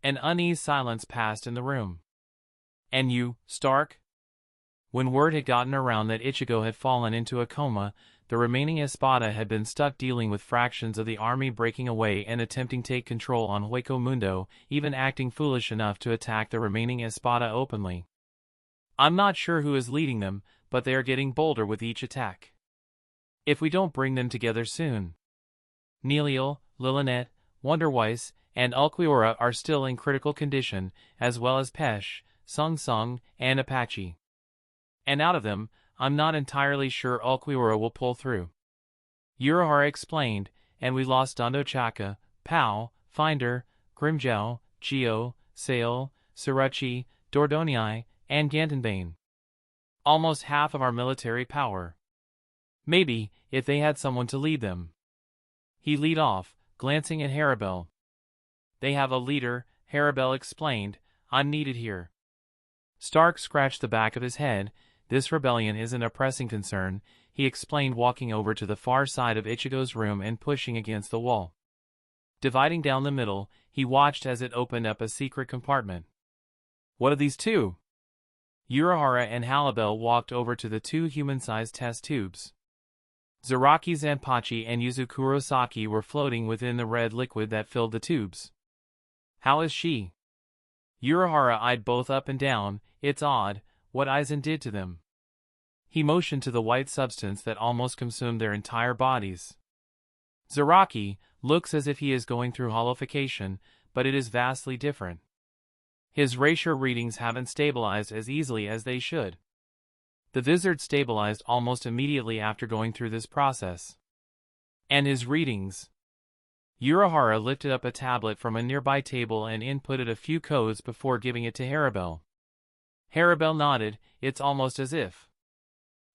An uneasy silence passed in the room. And you, Stark? When word had gotten around that Ichigo had fallen into a coma, the remaining Espada had been stuck dealing with fractions of the army breaking away and attempting to take control on Hueco Mundo, even acting foolish enough to attack the remaining Espada openly. I'm not sure who is leading them, but they are getting bolder with each attack. If we don't bring them together soon. Neliel, Lilinet, Wonderweiss, and Ulquiorra are still in critical condition, as well as Pesh, Sung Sung, and Apache. And out of them, I'm not entirely sure Ulquiorra will pull through. Urahara explained, and we lost Dondo Chaka, Pao, Finder, Grimjow, Gio, Sale, Surachi, Dordoniai, and Gantenbane. Almost half of our military power. Maybe, if they had someone to lead them. He lead off, glancing at Harribel. They have a leader, Harribel explained. I'm needed here. Stark scratched the back of his head. This rebellion isn't a pressing concern, he explained, walking over to the far side of Ichigo's room and pushing against the wall. Dividing down the middle, he watched as it opened up a secret compartment. What are these two? Urahara and Harribel walked over to the two human-sized test tubes. Zaraki Zanpachi and Yuzu Kurosaki were floating within the red liquid that filled the tubes. How is she? Urahara eyed both up and down. It's odd what Aizen did to them. He motioned to the white substance that almost consumed their entire bodies. Zaraki looks as if he is going through hollowification, but it is vastly different. His Reisher readings haven't stabilized as easily as they should. The Vizard stabilized almost immediately after going through this process. And his readings. Urahara lifted up a tablet from a nearby table and inputted a few codes before giving it to Harribel. Harribel nodded. It's almost as if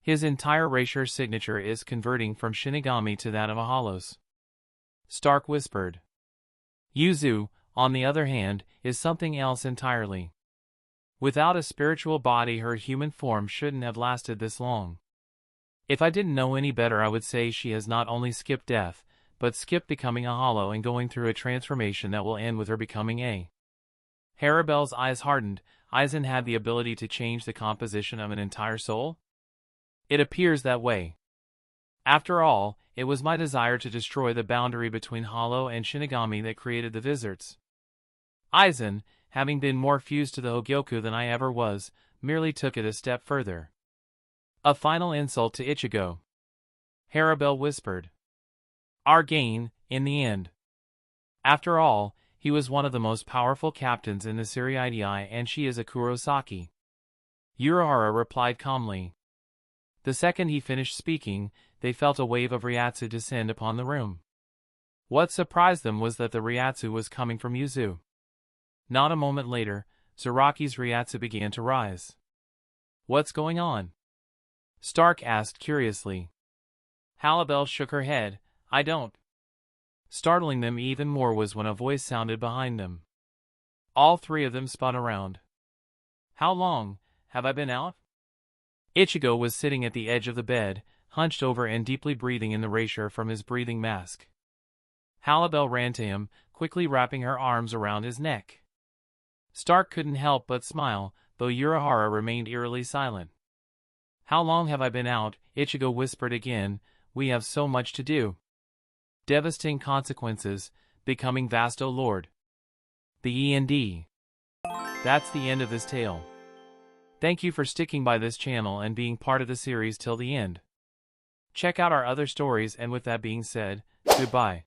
his entire Reisher signature is converting from Shinigami to that of a Hollows. Stark whispered. Yuzu, on the other hand, is something else entirely. Without a spiritual body, her human form shouldn't have lasted this long. If I didn't know any better, I would say she has not only skipped death, but skipped becoming a hollow and going through a transformation that will end with her becoming a. Harribel's eyes hardened. Aizen had the ability to change the composition of an entire soul? It appears that way. After all, it was my desire to destroy the boundary between Hollow and Shinigami that created the Wizards. Aizen, having been more fused to the Hogyoku than I ever was, merely took it a step further. A final insult to Ichigo. Harribel whispered. Our gain, in the end. After all, he was one of the most powerful captains in the Serie and she is a Kurosaki. Urahara replied calmly. The second he finished speaking, they felt a wave of Ryatsu descend upon the room. What surprised them was that the Ryatsu was coming from Yuzu. Not a moment later, Zaraki's Ryatsu began to rise. What's going on? Stark asked curiously. Harribel shook her head. I don't. Startling them even more was when a voice sounded behind them. All three of them spun around. How long have I been out? Ichigo was sitting at the edge of the bed, hunched over and deeply breathing in the erasure from his breathing mask. Harribel ran to him, quickly wrapping her arms around his neck. Stark couldn't help but smile, though Urahara remained eerily silent. How long have I been out? Ichigo whispered again. We have so much to do. Devastating consequences, becoming Vasto Lorde. The END. That's the end of this tale. Thank you for sticking by this channel and being part of the series till the end. Check out our other stories, and with that being said, goodbye.